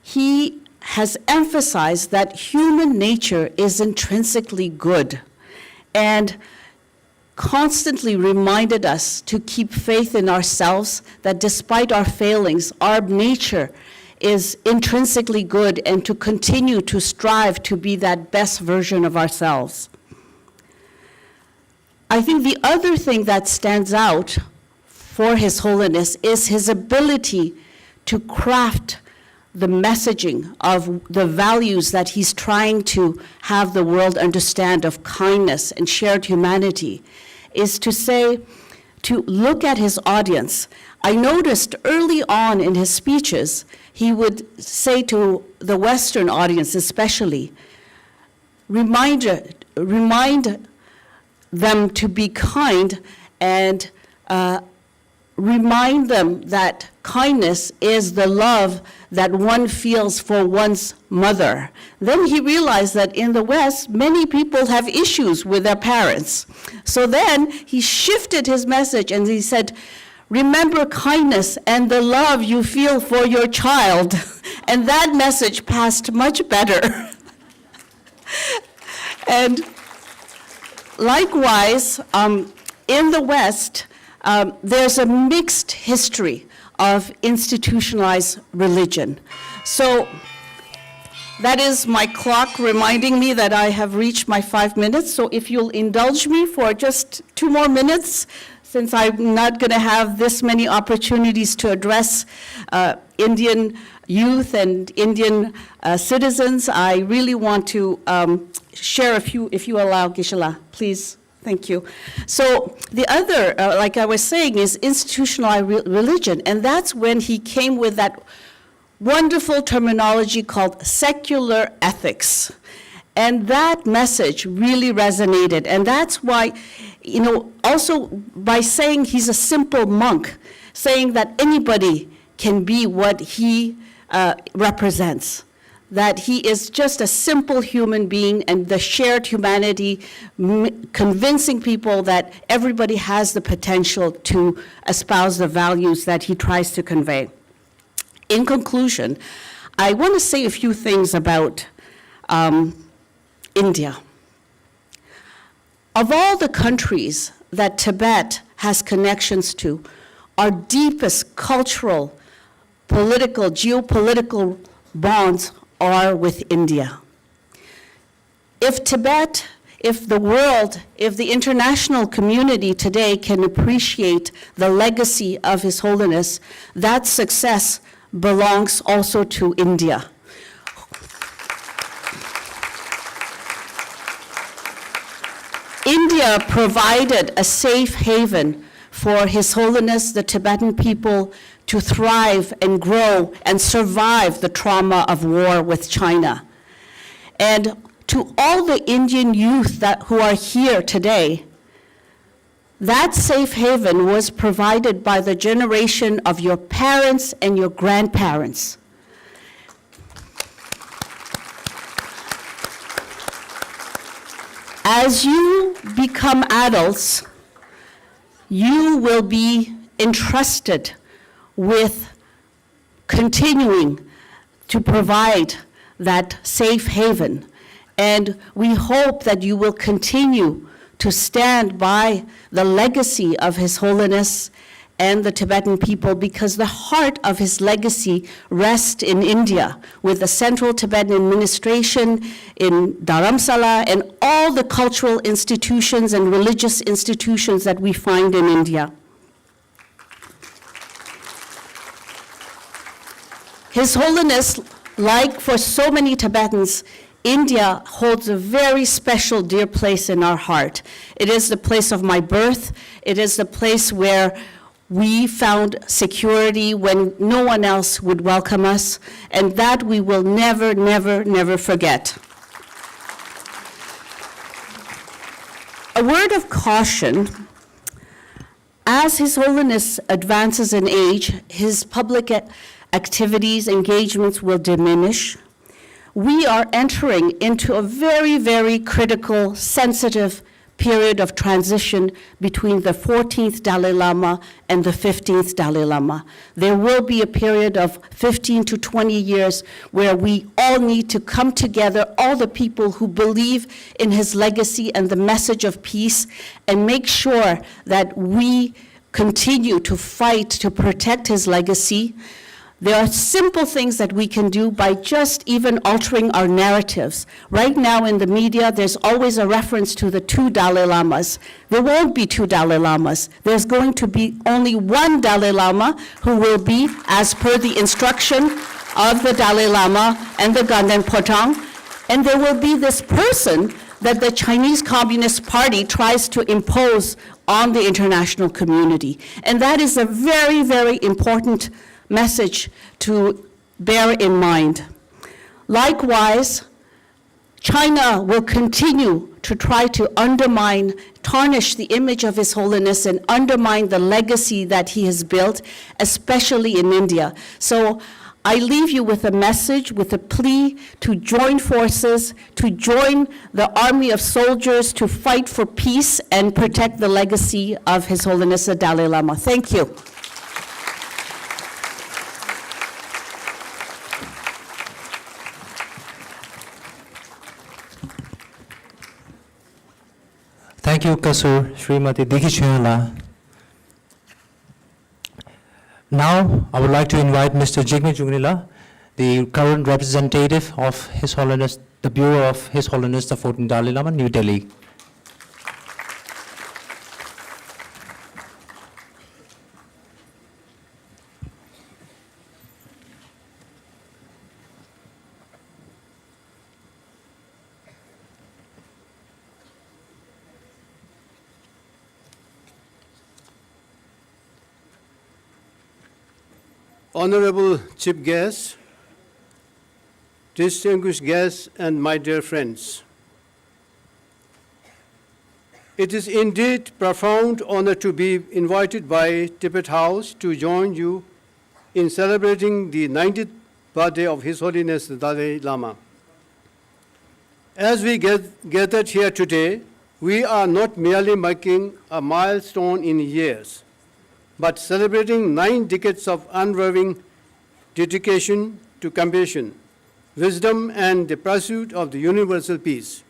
He has emphasized that human nature is intrinsically good, and constantly reminded us to keep faith in ourselves, that despite our failings, our nature is intrinsically good, and to continue to strive to be that best version of ourselves. I think the other thing that stands out for His Holiness is his ability to craft the messaging of the values that he's trying to have the world understand, of kindness and shared humanity, is to say, to look at his audience. I noticed early on in his speeches, he would say to the Western audience especially, remind them to be kind, and remind them that kindness is the love that one feels for one's mother. Then he realized that in the West, many people have issues with their parents. So then he shifted his message and he said, remember kindness and the love you feel for your child. And that message passed much better. And likewise, in the West, there's a mixed history of institutionalized religion. So that is my clock reminding me that I have reached my 5 minutes. So if you'll indulge me for just 2 more minutes, since I'm not going to have this many opportunities to address Indian youth and Indian citizens, I really want to share a few, if you allow, Gisela, please. Thank you. So the other, like I was saying, is institutionalized religion, and that's when he came with that wonderful terminology called secular ethics. And that message really resonated, and that's why, you know, also by saying he's a simple monk, saying that anybody can be what he represents, that he is just a simple human being, and the shared humanity, convincing people that everybody has the potential to espouse the values that he tries to convey. In conclusion, I want to say a few things about India. Of all the countries that Tibet has connections to, our deepest cultural geopolitical bonds are with India. If Tibet, if the world, if the international community today can appreciate the legacy of His Holiness, that success belongs also to India. India provided a safe haven for His Holiness, the Tibetan people, to thrive and grow and survive the trauma of war with China. And to all the Indian youth who are here today, that safe haven was provided by the generation of your parents and your grandparents. As you become adults, you will be entrusted with continuing to provide that safe haven. And we hope that you will continue to stand by the legacy of His Holiness and the Tibetan people, because the heart of his legacy rests in India, with the Central Tibetan Administration in Dharamsala and all the cultural institutions and religious institutions that we find in India. His Holiness, like for so many Tibetans, India holds a very special, dear place in our heart. It is the place of my birth. It is the place where we found security when no one else would welcome us, and that we will never, never, never forget. A word of caution: as His Holiness advances in age, his public activities, engagements will diminish. We are entering into a very, very critical, sensitive period of transition between the 14th Dalai Lama and the 15th Dalai Lama. There will be a period of 15 to 20 years where we all need to come together, all the people who believe in his legacy and the message of peace, and make sure that we continue to fight to protect his legacy. There are simple things that we can do by just even altering our narratives. Right now in the media, there's always a reference to the 2 Dalai Lamas. There won't be 2 Dalai Lamas. There's going to be only 1 Dalai Lama, who will be, as per the instruction of the Dalai Lama and the Ganden Potang, and there will be this person that the Chinese Communist Party tries to impose on the international community. And that is a very, very important message to bear in mind. Likewise, China will continue to try to undermine, tarnish the image of His Holiness and undermine the legacy that he has built, especially in India. So I leave you with a message, with a plea to join forces, to join the army of soldiers to fight for peace and protect the legacy of His Holiness the Dalai Lama. Thank you. Thank you, Kasur, Srimati Dignitary. Now, I would like to invite Mr. Dignitary, the current representative of His Holiness, the Bureau of His Holiness the 14th Dalai Lama, New Delhi. Honorable Chief Guest, distinguished guests, and my dear friends, it is indeed profound honor to be invited by Tibet House to join you in celebrating the 90th birthday of His Holiness the Dalai Lama. As we gathered here today, we are not merely marking a milestone in years, but celebrating 9 decades of unwavering dedication to compassion, wisdom, and the pursuit of the universal peace.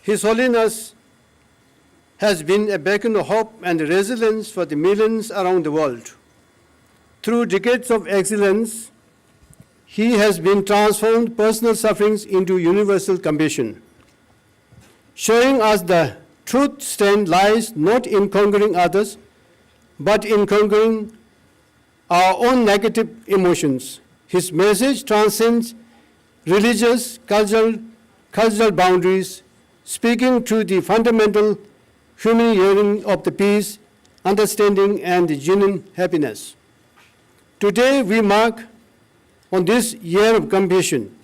His Holiness has been a beacon of hope and resilience for the millions around the world. through decades of excellence, he has been transformed personal sufferings into universal compassion, showing us the truth strength lies not in conquering others, but in conquering our own negative emotions. His message transcends religious, cultural boundaries, speaking to the fundamental human yearning of the peace, understanding, and the genuine happiness. Today we mark on this year of compassion.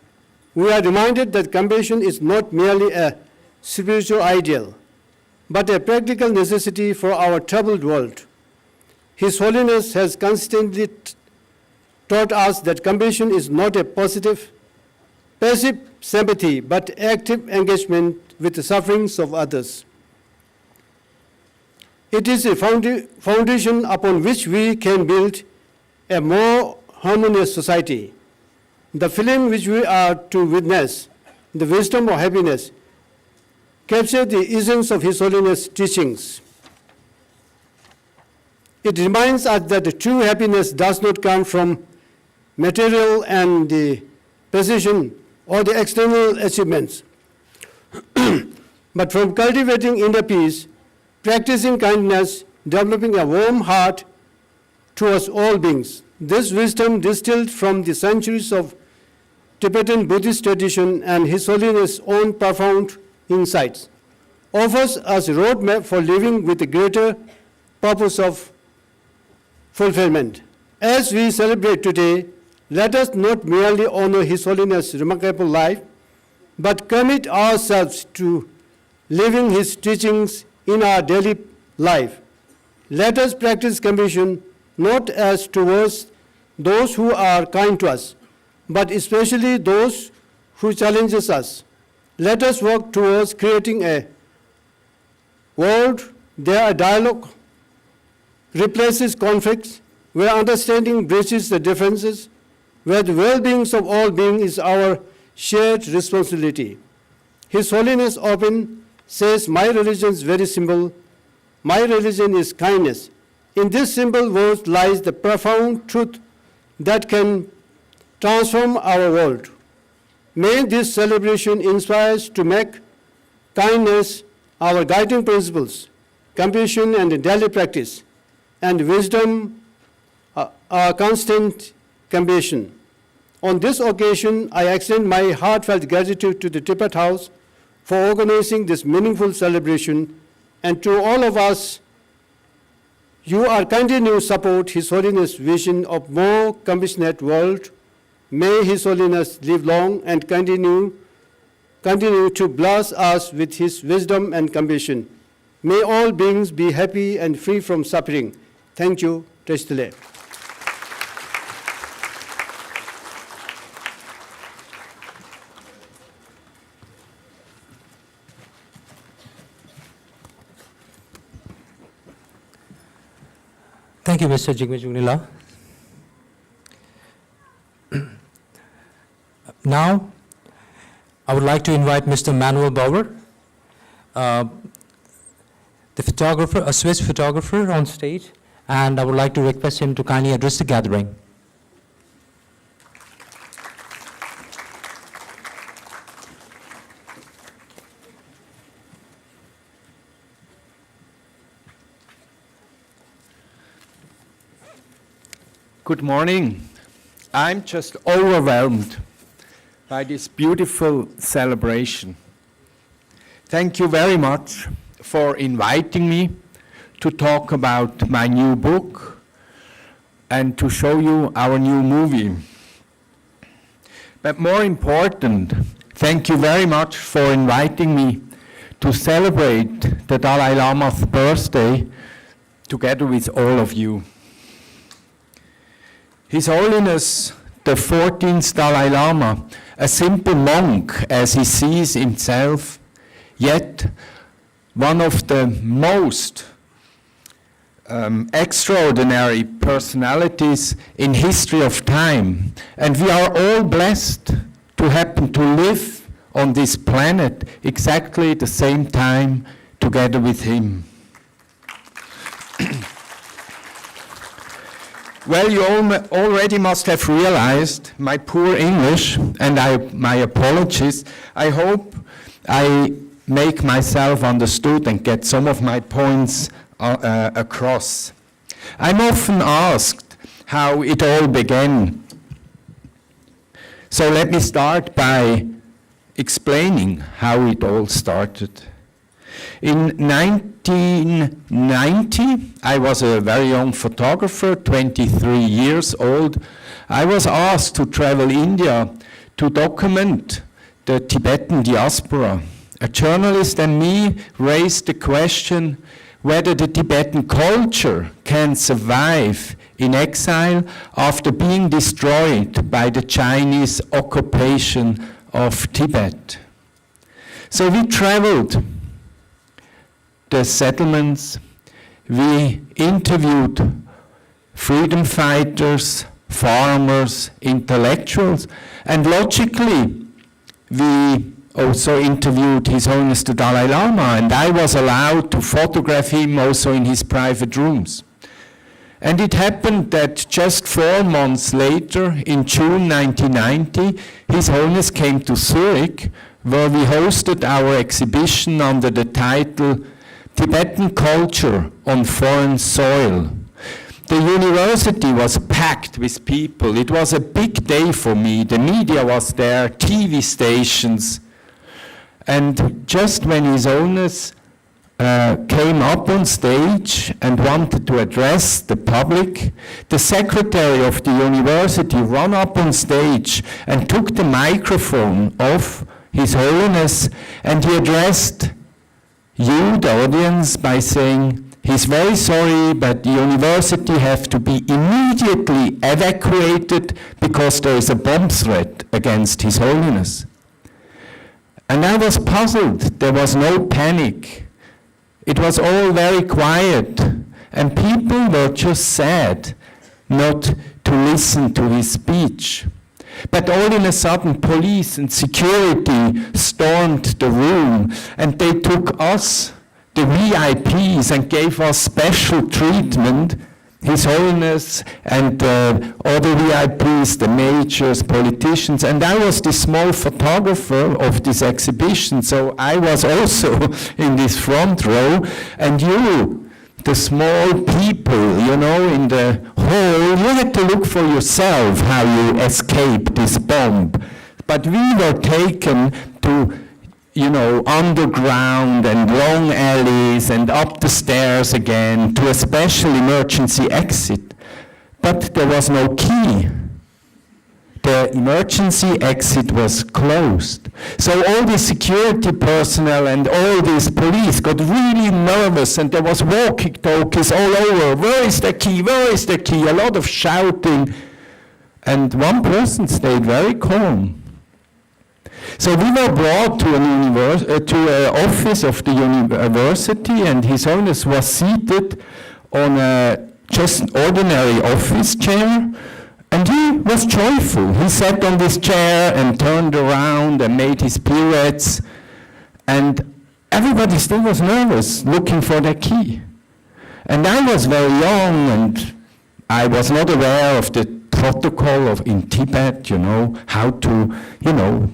We are reminded that compassion is not merely a spiritual ideal, but a practical necessity for our troubled world. His Holiness has constantly taught us that compassion is not a passive sympathy, but active engagement with the sufferings of others. It is a foundation upon which we can build a more harmonious society. The film which we are to witness, The Wisdom of Happiness, captures the essence of His Holiness' teachings. It reminds us that the true happiness does not come from material and the possession or the external achievements, but from cultivating inner peace, practicing kindness, developing a warm heart towards all beings. This wisdom, distilled from the centuries of Tibetan Buddhist tradition and His Holiness' own profound insights, offers us a roadmap for living with a greater purpose of fulfillment. As we celebrate today, let us not merely honor His Holiness' remarkable life, but commit ourselves to living His teachings in our daily life. Let us practice compassion not as towards those who are kind to us, but especially those who challenge us. Let us work towards creating a world where a dialogue replaces conflicts, where understanding bridges the differences, where the well-being of all beings is our shared responsibility. His Holiness often says, "My religion is very simple. My religion is kindness." In this simple words lies the profound truth that can transform our world. May this celebration inspire us to make kindness our guiding principles, compassion and daily practice, and wisdom our constant compassion. On this occasion, I extend my heartfelt gratitude to the Tibet House for organizing this meaningful celebration, and to all of us, you are continue to support His Holiness' vision of more compassionate world. May His Holiness live long and continue to bless us with His wisdom and compassion. May all beings be happy and free from suffering. Thank you. Testile. Thank you, Mr. Jigme Jungnila. Now, I would like to invite Mr. Manuel Bauer, the photographer, a Swiss photographer, on stage, and I would like to request him to kindly address the gathering. Good morning. I'm just overwhelmed by this beautiful celebration. Thank you very much for inviting me to talk about my new book and to show you our new movie. But more important, thank you very much for inviting me to celebrate the Dalai Lama's birthday together with all of you. His Holiness, the 14th Dalai Lama, a simple monk as he sees himself, yet one of the most extraordinary personalities in history of time. And we are all blessed to happen to live on this planet exactly the same time together with him. Well, you already must have realized my poor English, and my apologies. I hope I make myself understood and get some of my points across. I'm often asked how it all began. So let me start by explaining how it all started. In 1990, I was a very young photographer, 23 years old. I was asked to travel India to document the Tibetan diaspora. A journalist and me raised the question whether the Tibetan culture can survive in exile after being destroyed by the Chinese occupation of Tibet. So we traveled the settlements, we interviewed freedom fighters, farmers, intellectuals, and logically we also interviewed His Holiness the Dalai Lama, and I was allowed to photograph him also in his private rooms. And it happened that just 4 months later, in June 1990, His Holiness came to Zurich, where we hosted our exhibition under the title Tibetan Culture on Foreign Soil. The university was packed with people. It was a big day for me. The media was there, TV stations. And just when His Holiness came up on stage and wanted to address the public, the secretary of the university ran up on stage and took the microphone off His Holiness, and he addressed you, the audience, by saying, he's very sorry, but the university have to be immediately evacuated because there is a bomb threat against His Holiness. And I was puzzled. There was no panic. It was all very quiet, and people were just sad not to listen to his speech. But all in a sudden, police and security stormed the room, and they took us, the VIPs, and gave us special treatment. His Holiness and other VIPs, the majors, politicians, and I was the small photographer of this exhibition, so I was also in this front row, and you, the small people, you know, in the hall, you had to look for yourself how you escaped this bomb. But we were taken to, you know, underground and long alleys and up the stairs again to a special emergency exit. But there was no key. The emergency exit was closed. So all the security personnel and all these police got really nervous, and there was walkie-talkies all over. Where is the key? Where is the key? A lot of shouting. And one person stayed very calm. So we were brought to an office of the university, and His Holiness was seated on just an ordinary office chair, and he was joyful. He sat on this chair and turned around and made his pirouettes, and everybody still was nervous, looking for their key. And I was very young, and I was not aware of the protocol in Tibet, you know, how to, you know,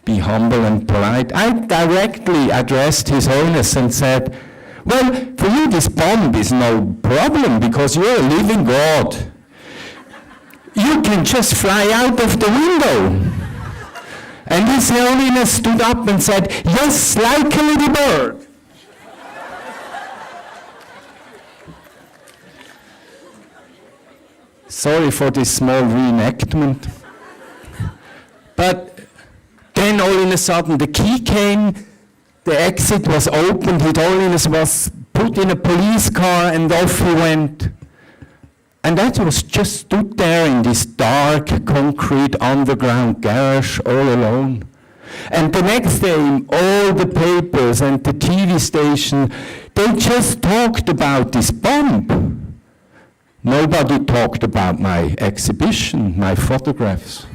be humble and polite. I directly addressed His Holiness and said, well, for you this bomb is no problem because you're a living God. You can just fly out of the window. And His Holiness stood up and said, yes, like a little bird. Sorry for this small reenactment. But then all in a sudden the key came, the exit was opened, His Holiness was put in a police car and off he went. And that was just stood there in this dark concrete underground garage all alone. And the next day all the papers and the TV station, they just talked about this bomb. Nobody talked about my exhibition, my photographs.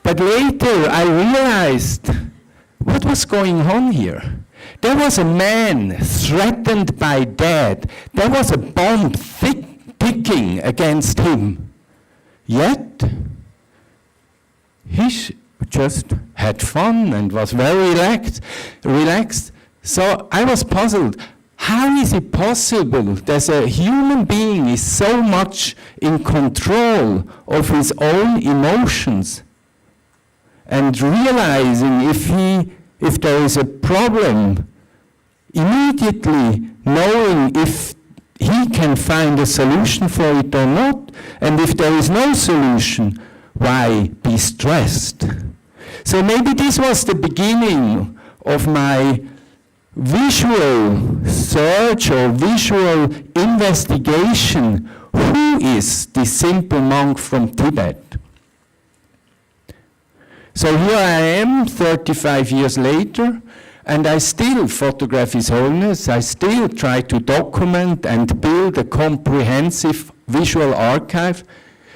But later I realized what was going on here. There was a man threatened by death. There was a bomb picking against him. Yet, he just had fun and was very relaxed. So I was puzzled. How is it possible that a human being is so much in control of his own emotions and realizing if there is a problem, immediately knowing if he can find a solution for it or not, and if there is no solution, why be stressed? So maybe this was the beginning of my visual search or visual investigation. Who is this simple monk from Tibet? So here I am, 35 years later, and I still photograph His Holiness. I still try to document and build a comprehensive visual archive,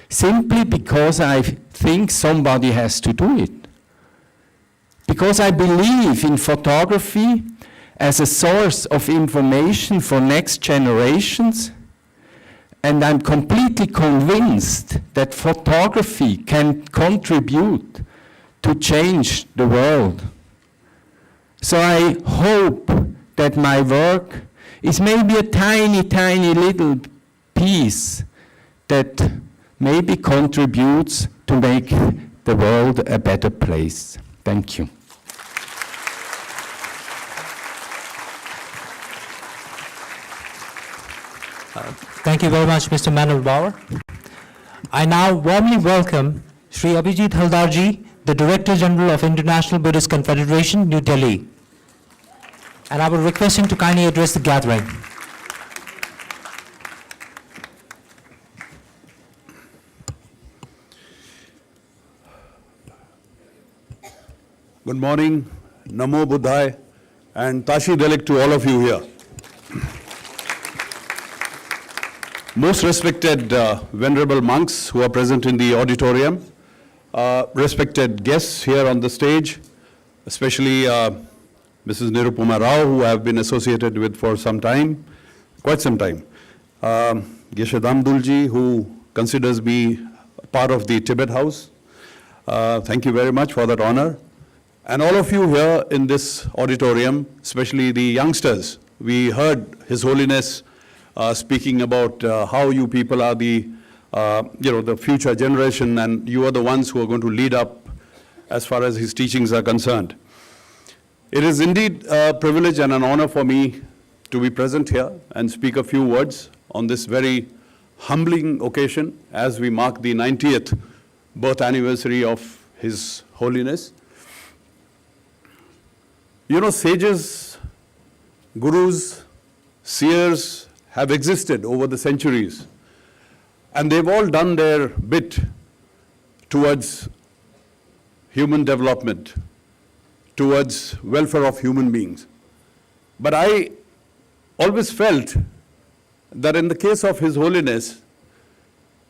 simply because I think somebody has to do it. Because I believe in photography as a source of information for next generations, and I'm completely convinced that photography can contribute to change the world. So I hope that my work is maybe a tiny, tiny little piece that maybe contributes to make the world a better place. Thank you. Thank you very much, Mr. Manuel Bauer. I now warmly welcome Sri Abhijit Haldarji, the Director General of International Buddhist Confederation, New Delhi. And I will request him to kindly address the gathering. Good morning, Namo Buddhaya, and Tashi Delik to all of you here. Most respected venerable monks who are present in the auditorium, respected guests here on the stage, especially Mrs. Nirupama Rao, who I have been associated with for some time, quite some time. Geshe Damdulji, who considers me part of the Tibet House. Thank you very much for that honor. And all of you here in this auditorium, especially the youngsters, we heard His Holiness speaking about how you people are the future generation, and you are the ones who are going to lead up as far as his teachings are concerned. It is indeed a privilege and an honor for me to be present here and speak a few words on this very humbling occasion as we mark the 90th birth anniversary of His Holiness. You know, sages, gurus, seers have existed over the centuries, and they've all done their bit towards human development, towards welfare of human beings. But I always felt that in the case of His Holiness,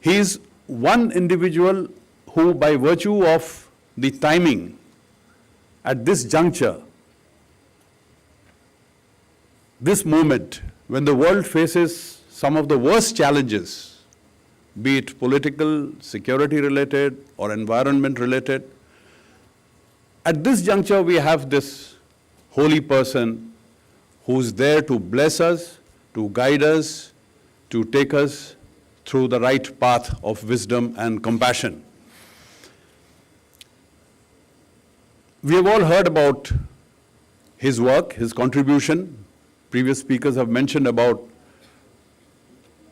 he is one individual who, by virtue of the timing at this juncture, this moment, when the world faces some of the worst challenges, be it political, security related, or environment related, at this juncture we have this holy person who's there to bless us, to guide us, to take us through the right path of wisdom and compassion. We have all heard about his work, his contribution. Previous speakers have mentioned about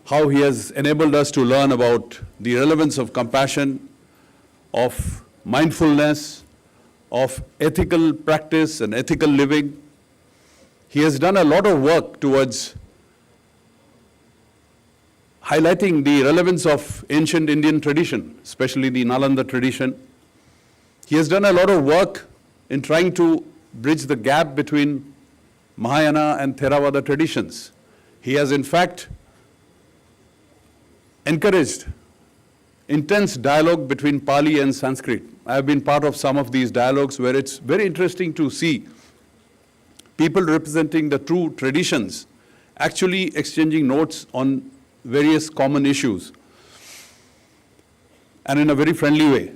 how he has enabled us to learn about the relevance of compassion, of mindfulness, of ethical practice and ethical living. He has done a lot of work towards highlighting the relevance of ancient Indian tradition, especially the Nalanda tradition. He has done a lot of work in trying to bridge the gap between Mahayana and Theravada traditions. He has in fact encouraged intense dialogue between Pali and Sanskrit. I have been part of some of these dialogues where it's very interesting to see people representing the true traditions actually exchanging notes on various common issues, and in a very friendly way.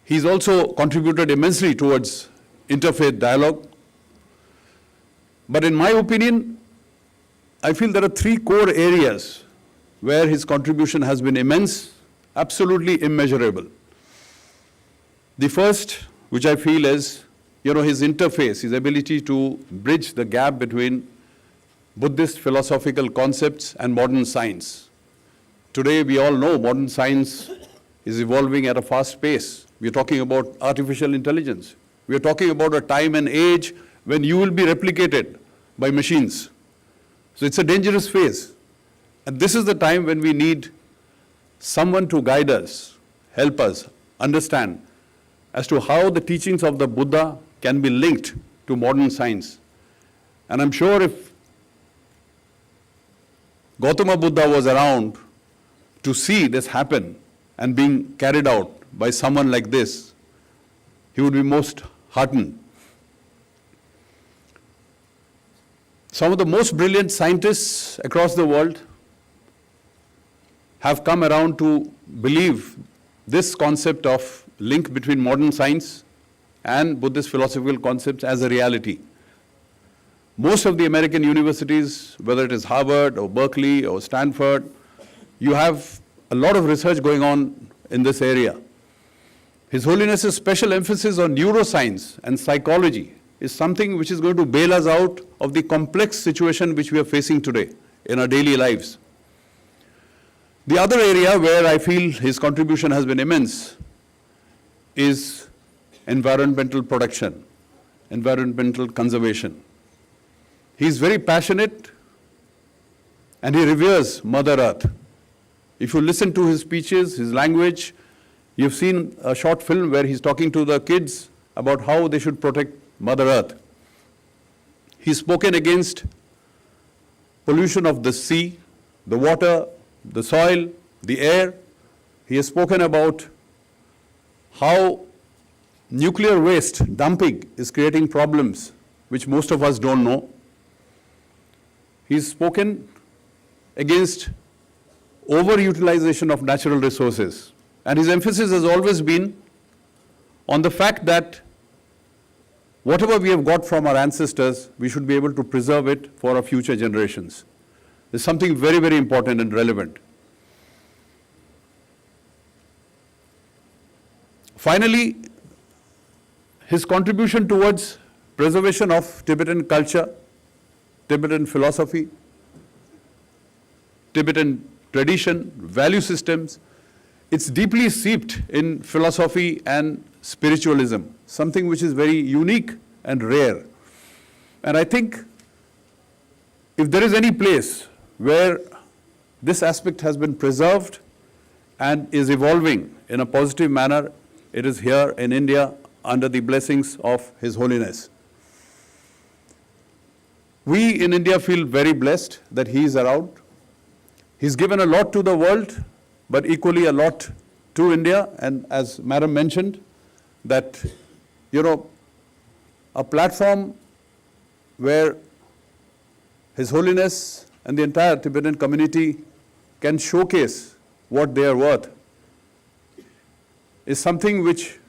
He's also contributed immensely towards interfaith dialogue. But in my opinion, I feel there are three core areas where his contribution has been immense, absolutely immeasurable. The first, which I feel is, his interface, his ability to bridge the gap between Buddhist philosophical concepts and modern science. Today, we all know modern science is evolving at a fast pace. We're talking about artificial intelligence. We're talking about a time and age when you will be replicated by machines. So it's a dangerous phase. And this is the time when we need someone to guide us, help us understand as to how the teachings of the Buddha can be linked to modern science. And I'm sure if Gautama Buddha was around to see this happen and being carried out by someone like this, he would be most heartened. Some of the most brilliant scientists across the world have come around to believe this concept of link between modern science and Buddhist philosophical concepts as a reality. Most of the American universities, whether it is Harvard or Berkeley or Stanford, you have a lot of research going on in this area. His Holiness's special emphasis on neuroscience and psychology is something which is going to bail us out of the complex situation which we are facing today in our daily lives. The other area where I feel his contribution has been immense is environmental protection, environmental conservation. He is very passionate and he reveres Mother Earth. If you listen to his speeches, his language, you've seen a short film where he's talking to the kids about how they should protect Mother Earth. He's spoken against pollution of the sea, the water, the soil, the air. He has spoken about how nuclear waste dumping is creating problems which most of us don't know. He's spoken against overutilization of natural resources. And his emphasis has always been on the fact that whatever we have got from our ancestors, we should be able to preserve it for our future generations. There's something very, very important and relevant. Finally, his contribution towards preservation of Tibetan culture, Tibetan philosophy, Tibetan tradition, value systems, it's deeply seeped in philosophy and spiritualism, something which is very unique and rare. And I think if there is any place where this aspect has been preserved and is evolving in a positive manner, it is here in India under the blessings of His Holiness. We in India feel very blessed that he is around. He's given a lot to the world, but equally a lot to India. And as Madam mentioned, that, a platform where His Holiness and the entire Tibetan community can showcase what they are worth is something which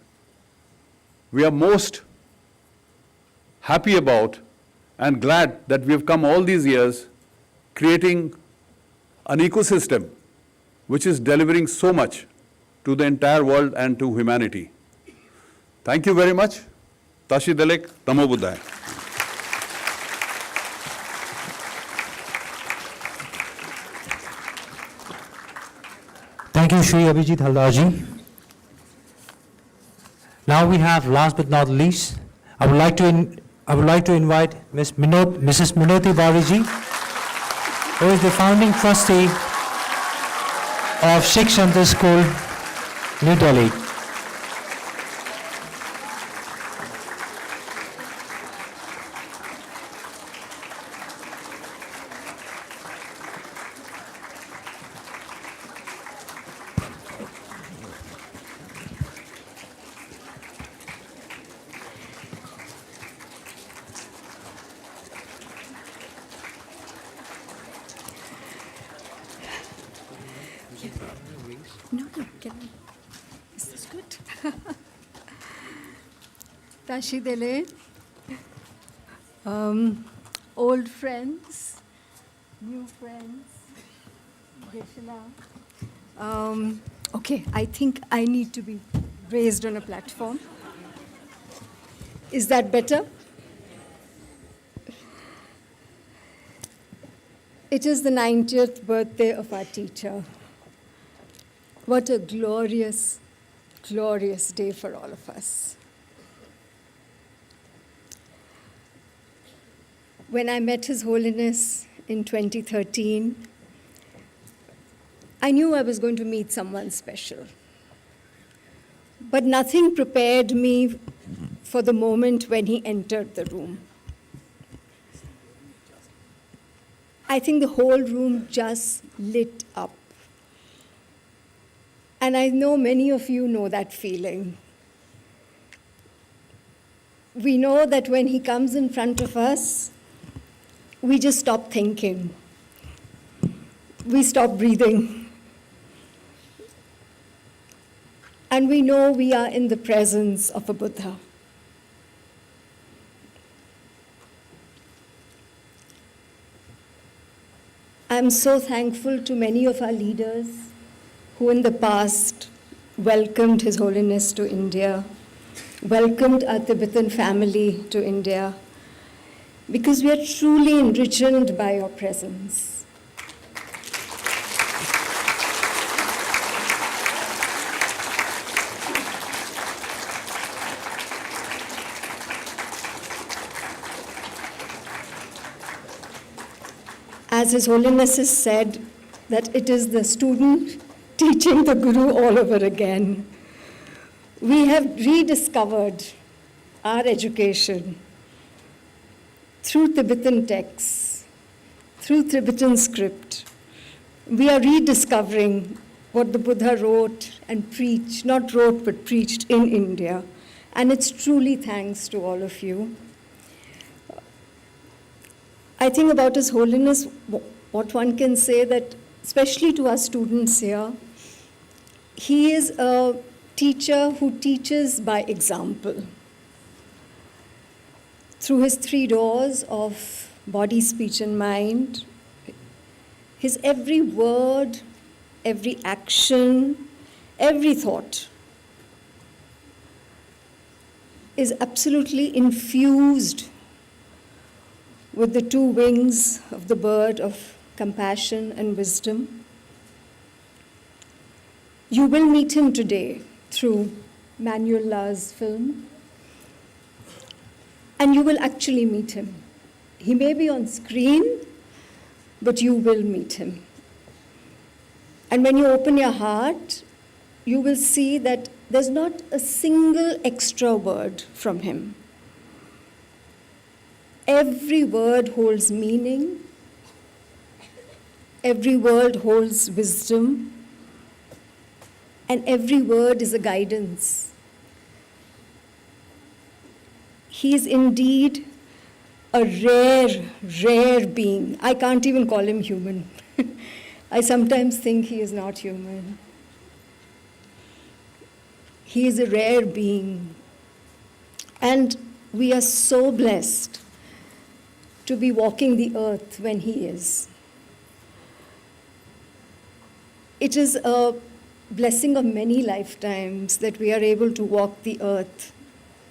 we are most happy about and glad that we have come all these years creating an ecosystem which is delivering so much to the entire world and to humanity. Thank you very much. Tashi Delek, Namo Buddhaya. Thank you, Shri Abhijit Haldarji. Now we have, last but not least, I would like to invite Mrs. Minoti Bariji, who is the founding trustee of Sikh Center School, New Delhi. No, can I? Is this good? Tashi Dele, old friends, new friends, Geshe-la. Okay, I think I need to be raised on a platform. Is that better? It is the 90th birthday of our teacher. What a glorious, glorious day for all of us. When I met His Holiness in 2013, I knew I was going to meet someone special. But nothing prepared me for the moment when he entered the room. I think the whole room just lit up. And I know many of you know that feeling. We know that when he comes in front of us, we just stop thinking. We stop breathing. And we know we are in the presence of a Buddha. I'm so thankful to many of our leaders who in the past welcomed His Holiness to India, welcomed our Tibetan family to India, because we are truly enriched by your presence. As His Holiness has said, that it is the student teaching the Guru all over again. We have rediscovered our education through Tibetan texts, through Tibetan script. We are rediscovering what the Buddha wrote and preached, not wrote but preached in India. And it's truly thanks to all of you. I think about His Holiness, what one can say that, especially to our students here, he is a teacher who teaches by example. Through his 3 doors of body, speech, and mind, his every word, every action, every thought is absolutely infused with the 2 wings of the bird of compassion and wisdom. You will meet him today through Manuel La's film, and you will actually meet him. He may be on screen, but you will meet him. And when you open your heart, you will see that there's not a single extra word from him. Every word holds meaning. Every word holds wisdom. And every word is a guidance. He is indeed a rare, rare being. I can't even call him human. I sometimes think he is not human. He is a rare being. And we are so blessed to be walking the earth when he is. It is a blessing of many lifetimes that we are able to walk the earth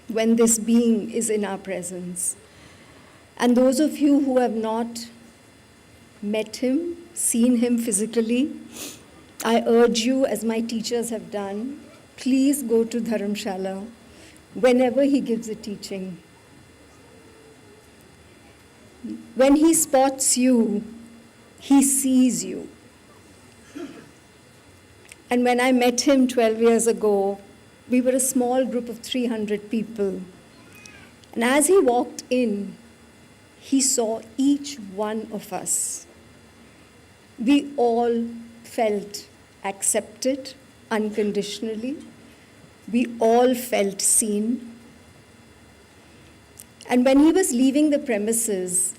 when this being is in our presence. And those of you who have not met him, seen him physically, I urge you, as my teachers have done, please go to Dharamshala whenever he gives a teaching. When he spots you, he sees you. And when I met him 12 years ago, we were a small group of 300 people. And as he walked in, he saw each one of us. We all felt accepted unconditionally. We all felt seen. And when he was leaving the premises,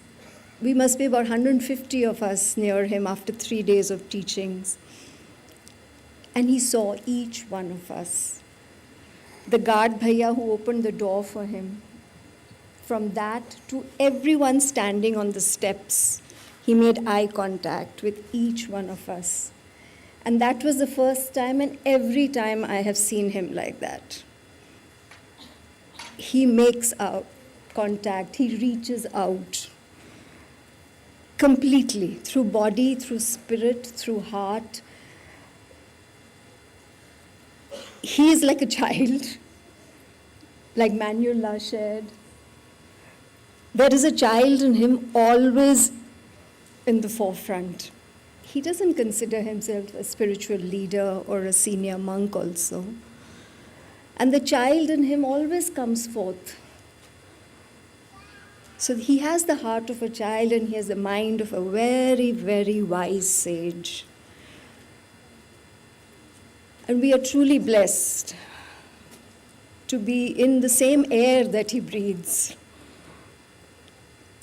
we must be about 150 of us near him after 3 days of teachings. And he saw each one of us. The guard bhaiya who opened the door for him, from that to everyone standing on the steps, he made eye contact with each one of us. And that was the first time, and every time I have seen him like that. He makes out contact, he reaches out completely, through body, through spirit, through heart. He is like a child, like Manuel shared. There is a child in him always in the forefront. He doesn't consider himself a spiritual leader or a senior monk also. And the child in him always comes forth. So he has the heart of a child and he has the mind of a very, very wise sage. And we are truly blessed to be in the same air that he breathes.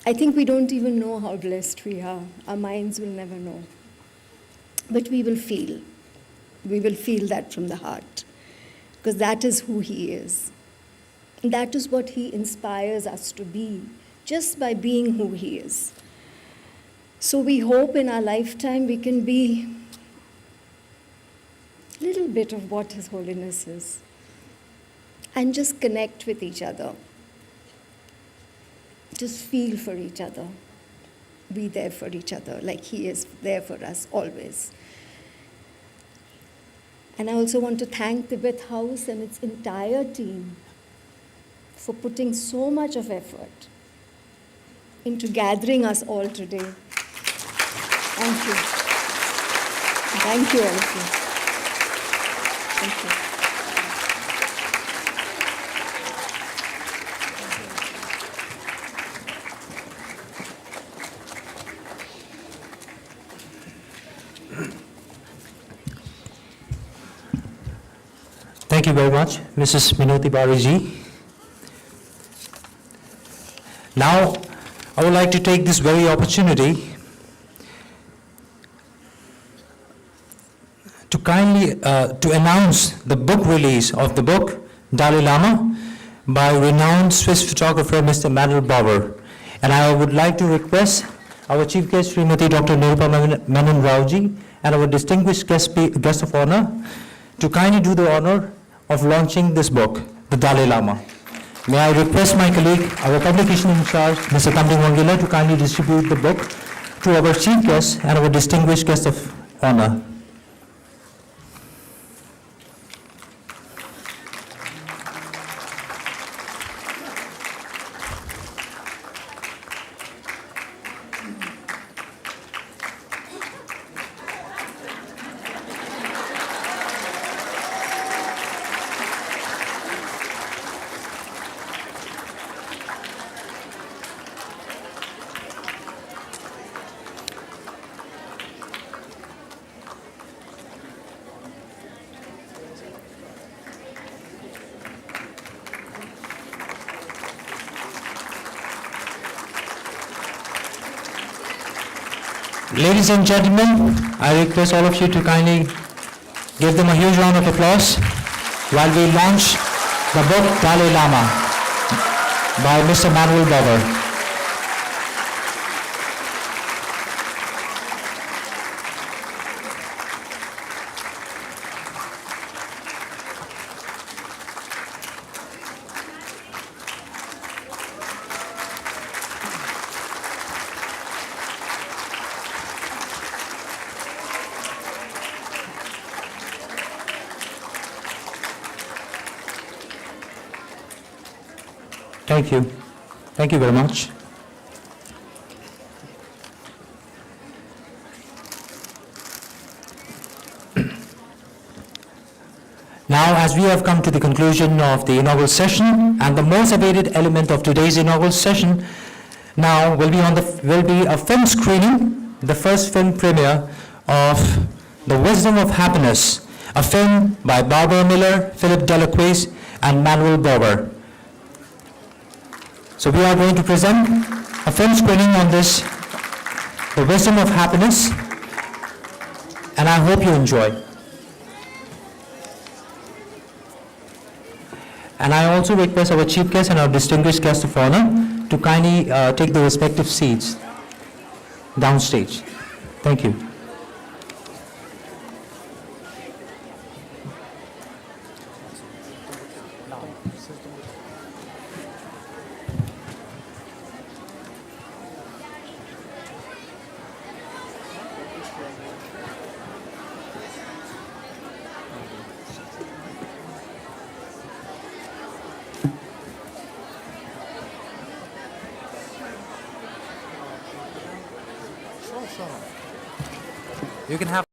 I think we don't even know how blessed we are. Our minds will never know. But we will feel. We will feel that from the heart. Because that is who he is. And that is what he inspires us to be, just by being who he is. So we hope in our lifetime we can be a little bit of what His Holiness is. And just connect with each other. Just feel for each other. Be there for each other, like he is there for us always. And I also want to thank Tibet House and its entire team for putting so much of effort into gathering us all today. Thank you. Thank you, all of you. Thank you. Thank you very much, Mrs. Minoti Bariji. Now, I would like to take this very opportunity to kindly to announce the book release of the book Dalai Lama by renowned Swiss photographer Mr. Manuel Bauer. And I would like to request our chief guest, Srimati Dr. Nirupama Menon Raoji, and our distinguished guest of honor to kindly do the honor of launching this book, the Dalai Lama. May I request my colleague, our publication in charge, Mr. Tamding Wangila, to kindly distribute the book to our chief guest and our distinguished guest of honor. Ladies and gentlemen, I request all of you to kindly give them a huge round of applause while we launch the book Dalai Lama by Mr. Manuel Bauer. Thank you. Thank you very much. Now, as we have come to the conclusion of the inaugural session, and the most awaited element of today's inaugural session now will be a film screening, the first film premiere of The Wisdom of Happiness, a film by Barbara Miller, Philip Delacroix, and Manuel Bauer. So we are going to present a film screening on this, The Wisdom of Happiness, and I hope you enjoy. And I also request our chief guest and our distinguished guest of honor to kindly take their respective seats downstage. Thank you. You can have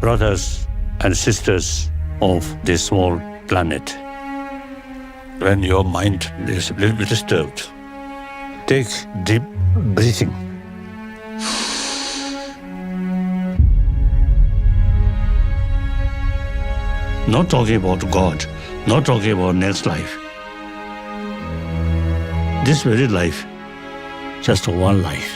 brothers and sisters of this small planet. When your mind is a little bit disturbed, take deep breathing. Not talking about God, not talking about next life. This very life, just one life.